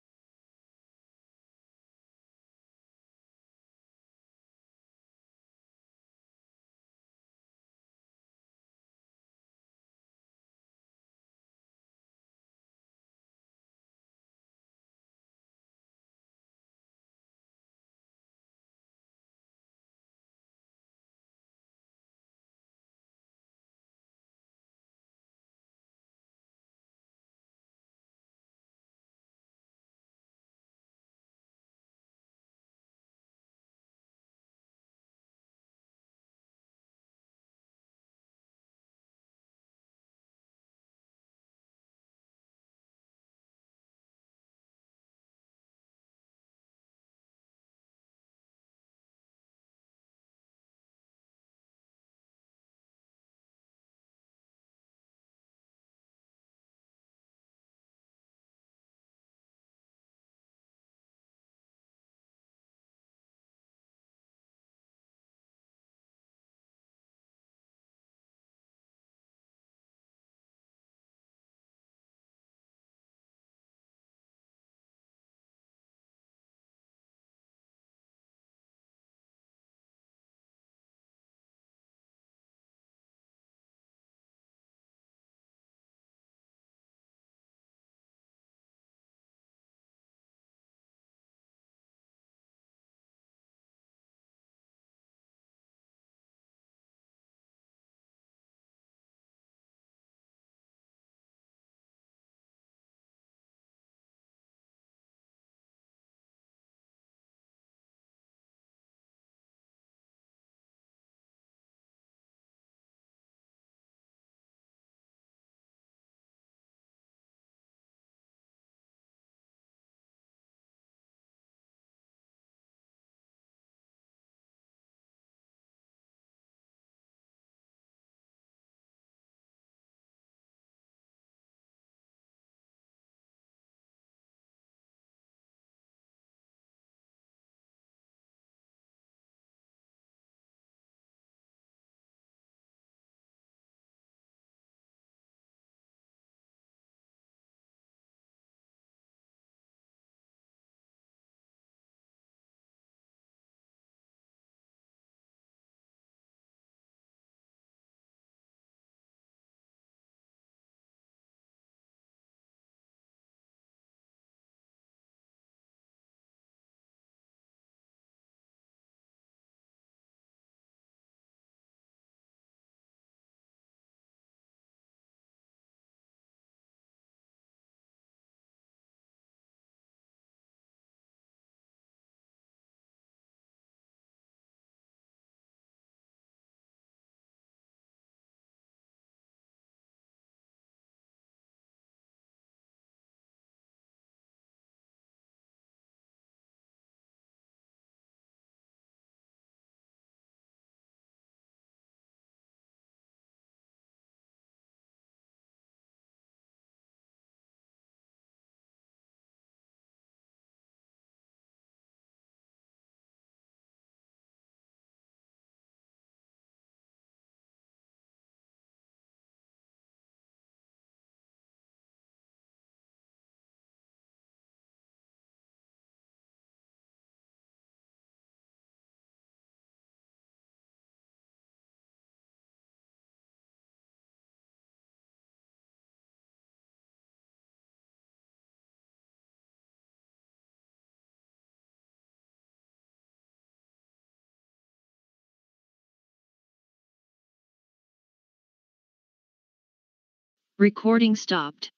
Recording stopped.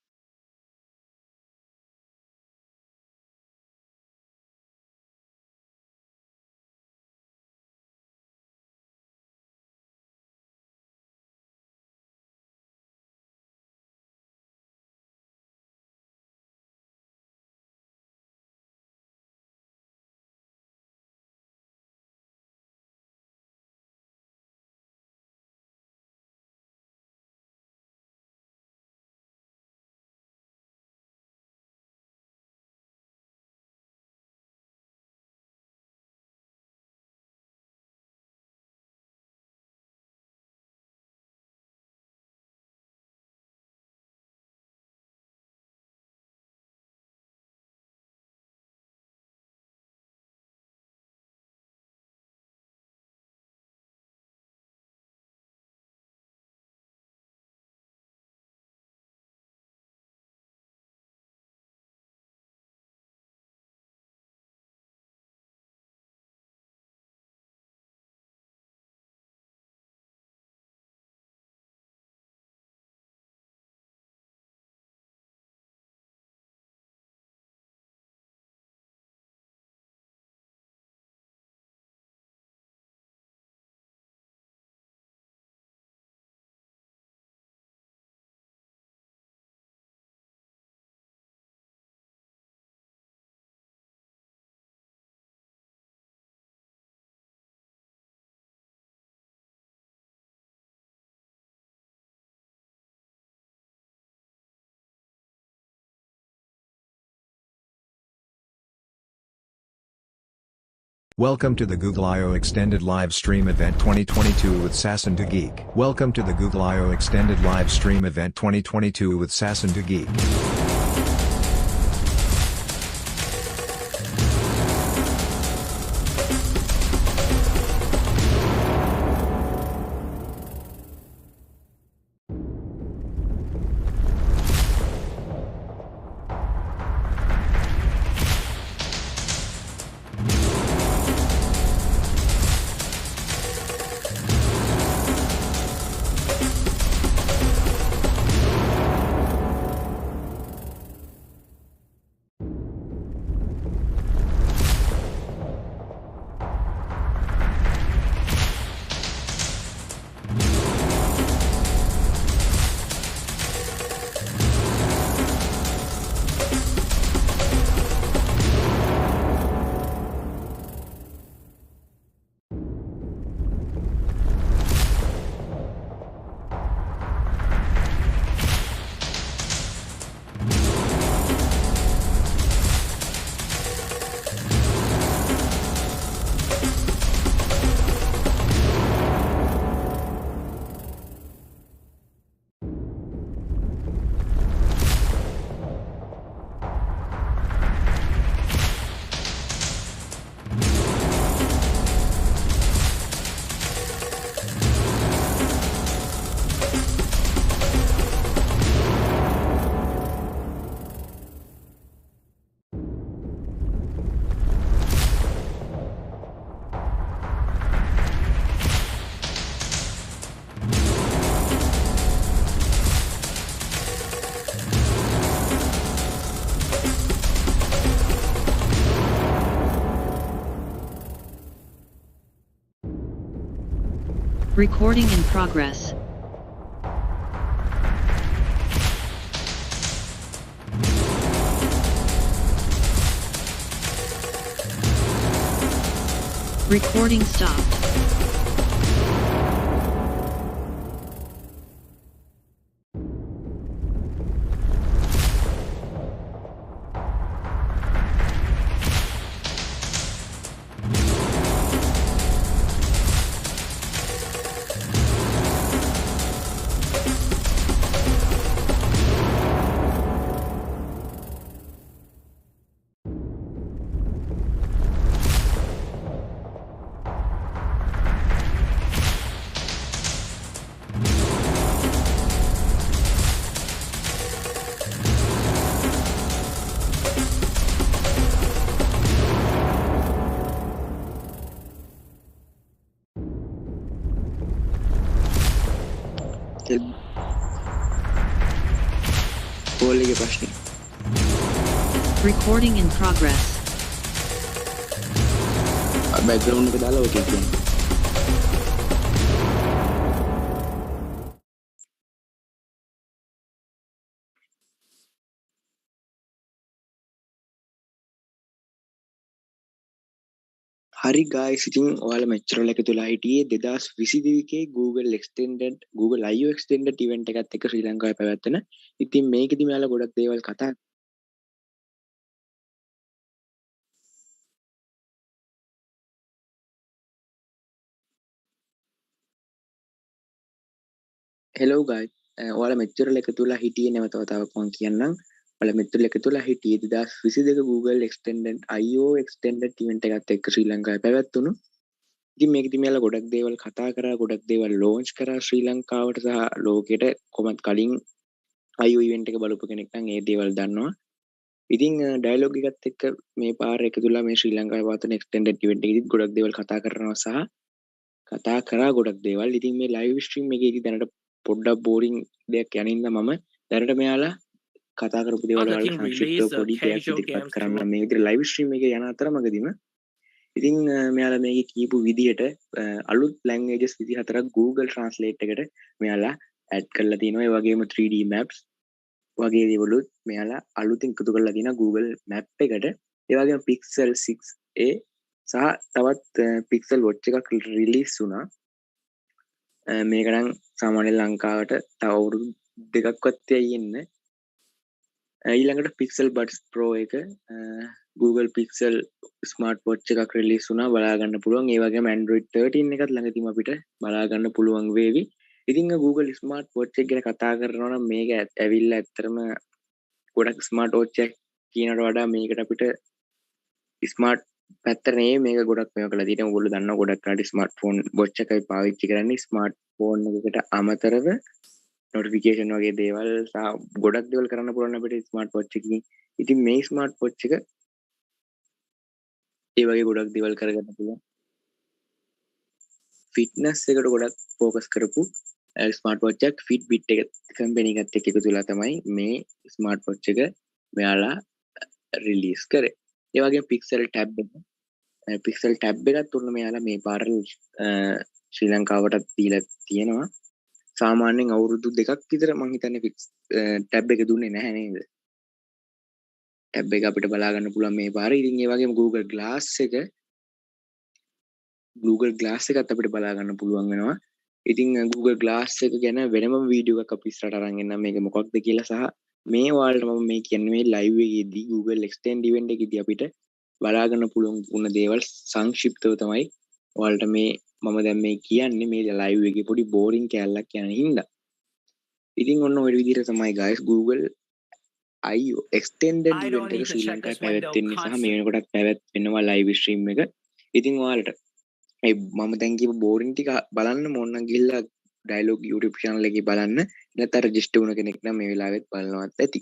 Welcome to the Google I/O Extended Live Stream Event 2022 with Sasindu Geek. Welcome to the Google I/O Extended Live Stream Event 2022 with Sasindu Geek. Recording in progress. Recording stopped. Call එකේ ප්‍රශ්නේ. Recording in progress. Background එක දාලා ඕකේ කියන්න. හරි guys, ඉතින් ඔයාලා මෙච්චර එකතු වෙලා හිටියේ 2022 එකේ Google I/O extended event එකත් එක්ක ශ්‍රී ලංකාවේ පැවැත්වෙන. ඉතින් මේකෙදි මෙයාලා ගොඩක් දේවල් කතා hello guys, ඔයාලා මෙච්චර එකතු වෙලා හිටියේ නැවත වතාවක් මම කියන්නම්. ඔයාලා මෙච්චර එකතු වෙලා හිටියේ 2022 Google I/O extended event එකත් එක්ක ශ්‍රී ලංකාවේ පැවැත්වුණු. ඉතින් මේකෙදි මෙයාලා ගොඩක් දේවල් කතා කරා, ගොඩක් දේවල් ලොන්ච් කරා ශ්‍රී ලංකාවට සහ ලෝකෙට. කොහොමත් කලින් I/O event එක බලපු කෙනෙක් නම් ඒ දේවල් දන්නවා. ඉතින් ඩයලොග් එකත් එක්ක මේ පාර එකතු වෙලා මේ ශ්‍රී ලංකාවේ පවත්වන extended event එකේදී ගොඩක් දේවල් කතා කරනවා සහ කතා කරා ගොඩක් දේවල්. ඉතින් මේ live stream එකේදී දැනට පොඩ්ඩක් බෝරින් දෙයක් යනින්ද මම දැනට මෙයාලා කතා කරපු දේවල් වල සංක්ෂිප්තව පොඩි දෙයක් ඉදිරිපත් කරන්න මේ විදිහට live stream එකේ යන අතරමඟදීම ඉතින් මෙයාලා මේකේ කියපු විදිහට අලුත් languages 24ක් Google Translate එකට මෙයාලා add කරලා තිනවා. ඒ වගේම 3D maps වගේ දේවලුත් මෙයාලා අලුතින් එකතු කරලා තිනවා Google Map එකට. ඒ වගේම Pixel 6a සහ තවත් Pixel Watch එකක් රිලීස් වුණා. මේක නම් සාමාන්‍ය ලංකාවට තව අවුරුදු දෙකක්වත් යයි එන්න. ඊළඟට Pixel Buds Pro එක Google Pixel Smart Watch එකක් රිලීස් වුණා, බලා ගන්න පුළුවන්. ඒ වගේම Android 13 එකත් ළඟදීම අපිට බලා ගන්න පුළුවන් වේවි. ඉතින් Google Smart Watch එක ගැන කතා කරනවා නම් මේක ඇවිල්ලා ඇත්තටම ගොඩක් Smart Watch එක කියනකට වඩා මේකට අපිට ස්මාර්ට් පැත්තට නෙවෙයි මේක ගොඩක් මේවා කරලා තියෙනවා. ඔයගොල්ලෝ දන්නවා ගොඩක් කාට ස්මාර්ට්ෆෝන් වොච් එකයි පාවිච්චි කරන්නේ. ස්මාර්ට්ෆෝන් එකකට අමතරව නොටිෆිකේෂන් වගේ දේවල් සහ ගොඩක් දේවල් කරන්න පුළුවන් අපිට ස්මාර්ට් වොච් එකකින්. ඉතින් මේ ස්මාර්ට් වොච් එක ඒ වගේ ගොඩක් දේවල් කරගන්න පුළුවන්. ෆිට්නස් එකට ගොඩක් ફોකස් කරපු ස්මාර්ට් වොච් එකක් Fitbit එක කම්පැනි එකත් එක්ක එකතු වෙලා තමයි මේ ස්මාර්ට් වොච් එක මෙයාලා රිලීස් කරේ. ඒ වගේම Pixel tab එකත් උන්න මෙයාලා මේ පාර ශ්‍රී ලංකාවටත් දීලා තියෙනවා. සාමාන්‍යයෙන් අවුරුදු දෙකක් විතර මම හිතන්නේ tab එක දුන්නේ නැහැ නේද? tab එක අපිට බලා ගන්න පුළුවන් මේ පාර. ඉතින් ඒ වගේම Google Glass එකත් අපිට බලා ගන්න පුළුවන් වෙනවා. ඉතින් Google Glass එක ගැන වෙනම වීඩියෝ එකක් අපි ඉස්සරහට අරන් එන්නම් මේක මොකක්ද කියලා සහ මේ ඔයාලට මම මේ කියන්නේ මේ ලයිව් එකේදී Google Extend event එකේදී අපිට බලා ගන්න පුළුවන් වුණ දේවල් සංක්ෂිප්තව තමයි ඔයාලට මේ මම දැන් මේ කියන්නේ මේ ලයිව් එකේ පොඩි බෝරින් කැලලක් යන හින්දා. ඉතින් ඔන්න ඔය විදිහට තමයි guys Google I/O extended event එක ශ්‍රී ලංකාවේ පැවැත්වෙන්නේ සහ මේ වෙනකොටත් පැවැත්වෙනවා live stream එක. ඉතින් ඔයාලට මේ මම දැන් කියපු බෝරින් ටික බලන්න ඕන නම් ගිහිල්ලා Dialog YouTube channel එකේ බලන්න. නැත්නම් රෙජිස්ටර් වුණ කෙනෙක් නම් මේ වෙලාවෙත් බලනවත් ඇති.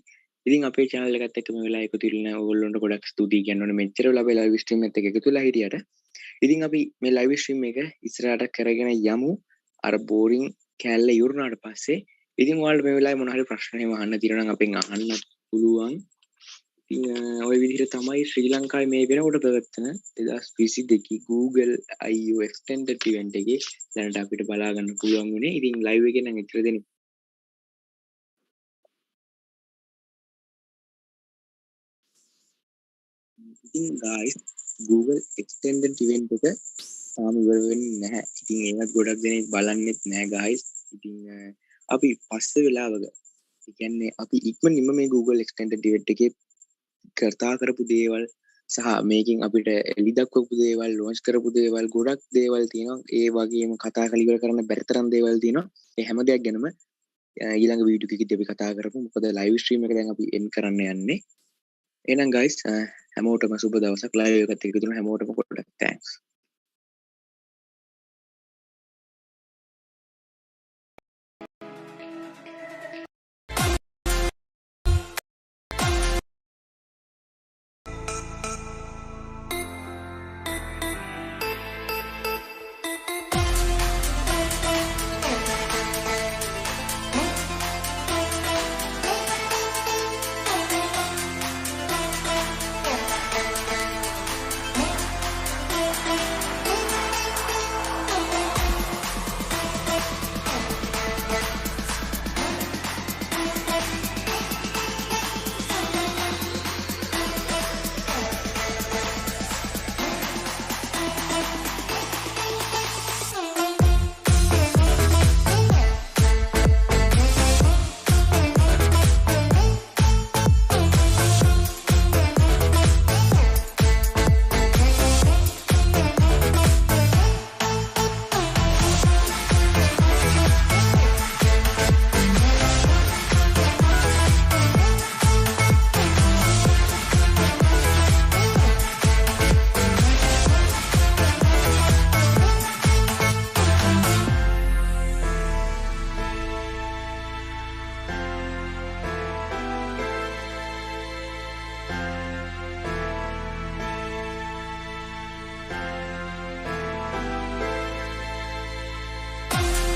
ඉතින් අපේ channel එකත් එක්ක මේ වෙලාවේ එකතු වෙලා ඔයගොල්ලන්ට ගොඩක් ස්තුතියි කියන්න ඕනේ මෙච්චර වෙලා අපේ live stream එකත් එක්ක එකතු වෙලා හිටියට. ඉතින් අපි මේ live stream එක ඉස්සරහට කරගෙන යමු. අර බෝරින් කැලල ඉවරනාට පස්සේ ඉතින් ඔයාලට මේ වෙලාවේ මොන හරි ප්‍රශ්න එහෙම අහන්න තියෙනවා නම් අපෙන් අහන්න පුළුවන්. ඉතින් ওই විදිහට තමයි ශ්‍රී ලංකාවේ මේ වෙනකොට පැවැත්වෙන 2022 Google I/O extended event එකේ දැනට අපිට බලා ගන්න පුළුවන් වුණේ. ඉතින් live එකේ නම් එච්චර දෙනෙක් ඉතින් guys Google extended event එක තාම ඉවර වෙන්නේ නැහැ. ඉතින් ඒවත් ගොඩක් දෙනෙක් බලන්නෙත් නැහැ guys. ඉතින් අපි පස්සේ වෙලාවක ඒ කියන්නේ අපි ඉක්මනින්ම මේ Google extended event එකේ කතා කරපු දේවල් සහ මේකෙන් අපිට එලි දක්වපු දේවල් ලොන්ච් කරපු දේවල් ගොඩක් දේවල් තියෙනවා. ඒ වගේම කතා කරලා ඉවර කරන්න බැරි තරම් දේවල් තියෙනවා. ඒ හැම දෙයක් ගැනම ඊළඟ වීඩියෝ එකකදී අපි කතා කරමු. මොකද live stream එක දැන් අපි end කරන්න යන්නේ. එහෙනම් guys හැමෝටම සුබ දවසක්. live එකත් එක්ක දුන්න හැමෝටම ගොඩක් thanks.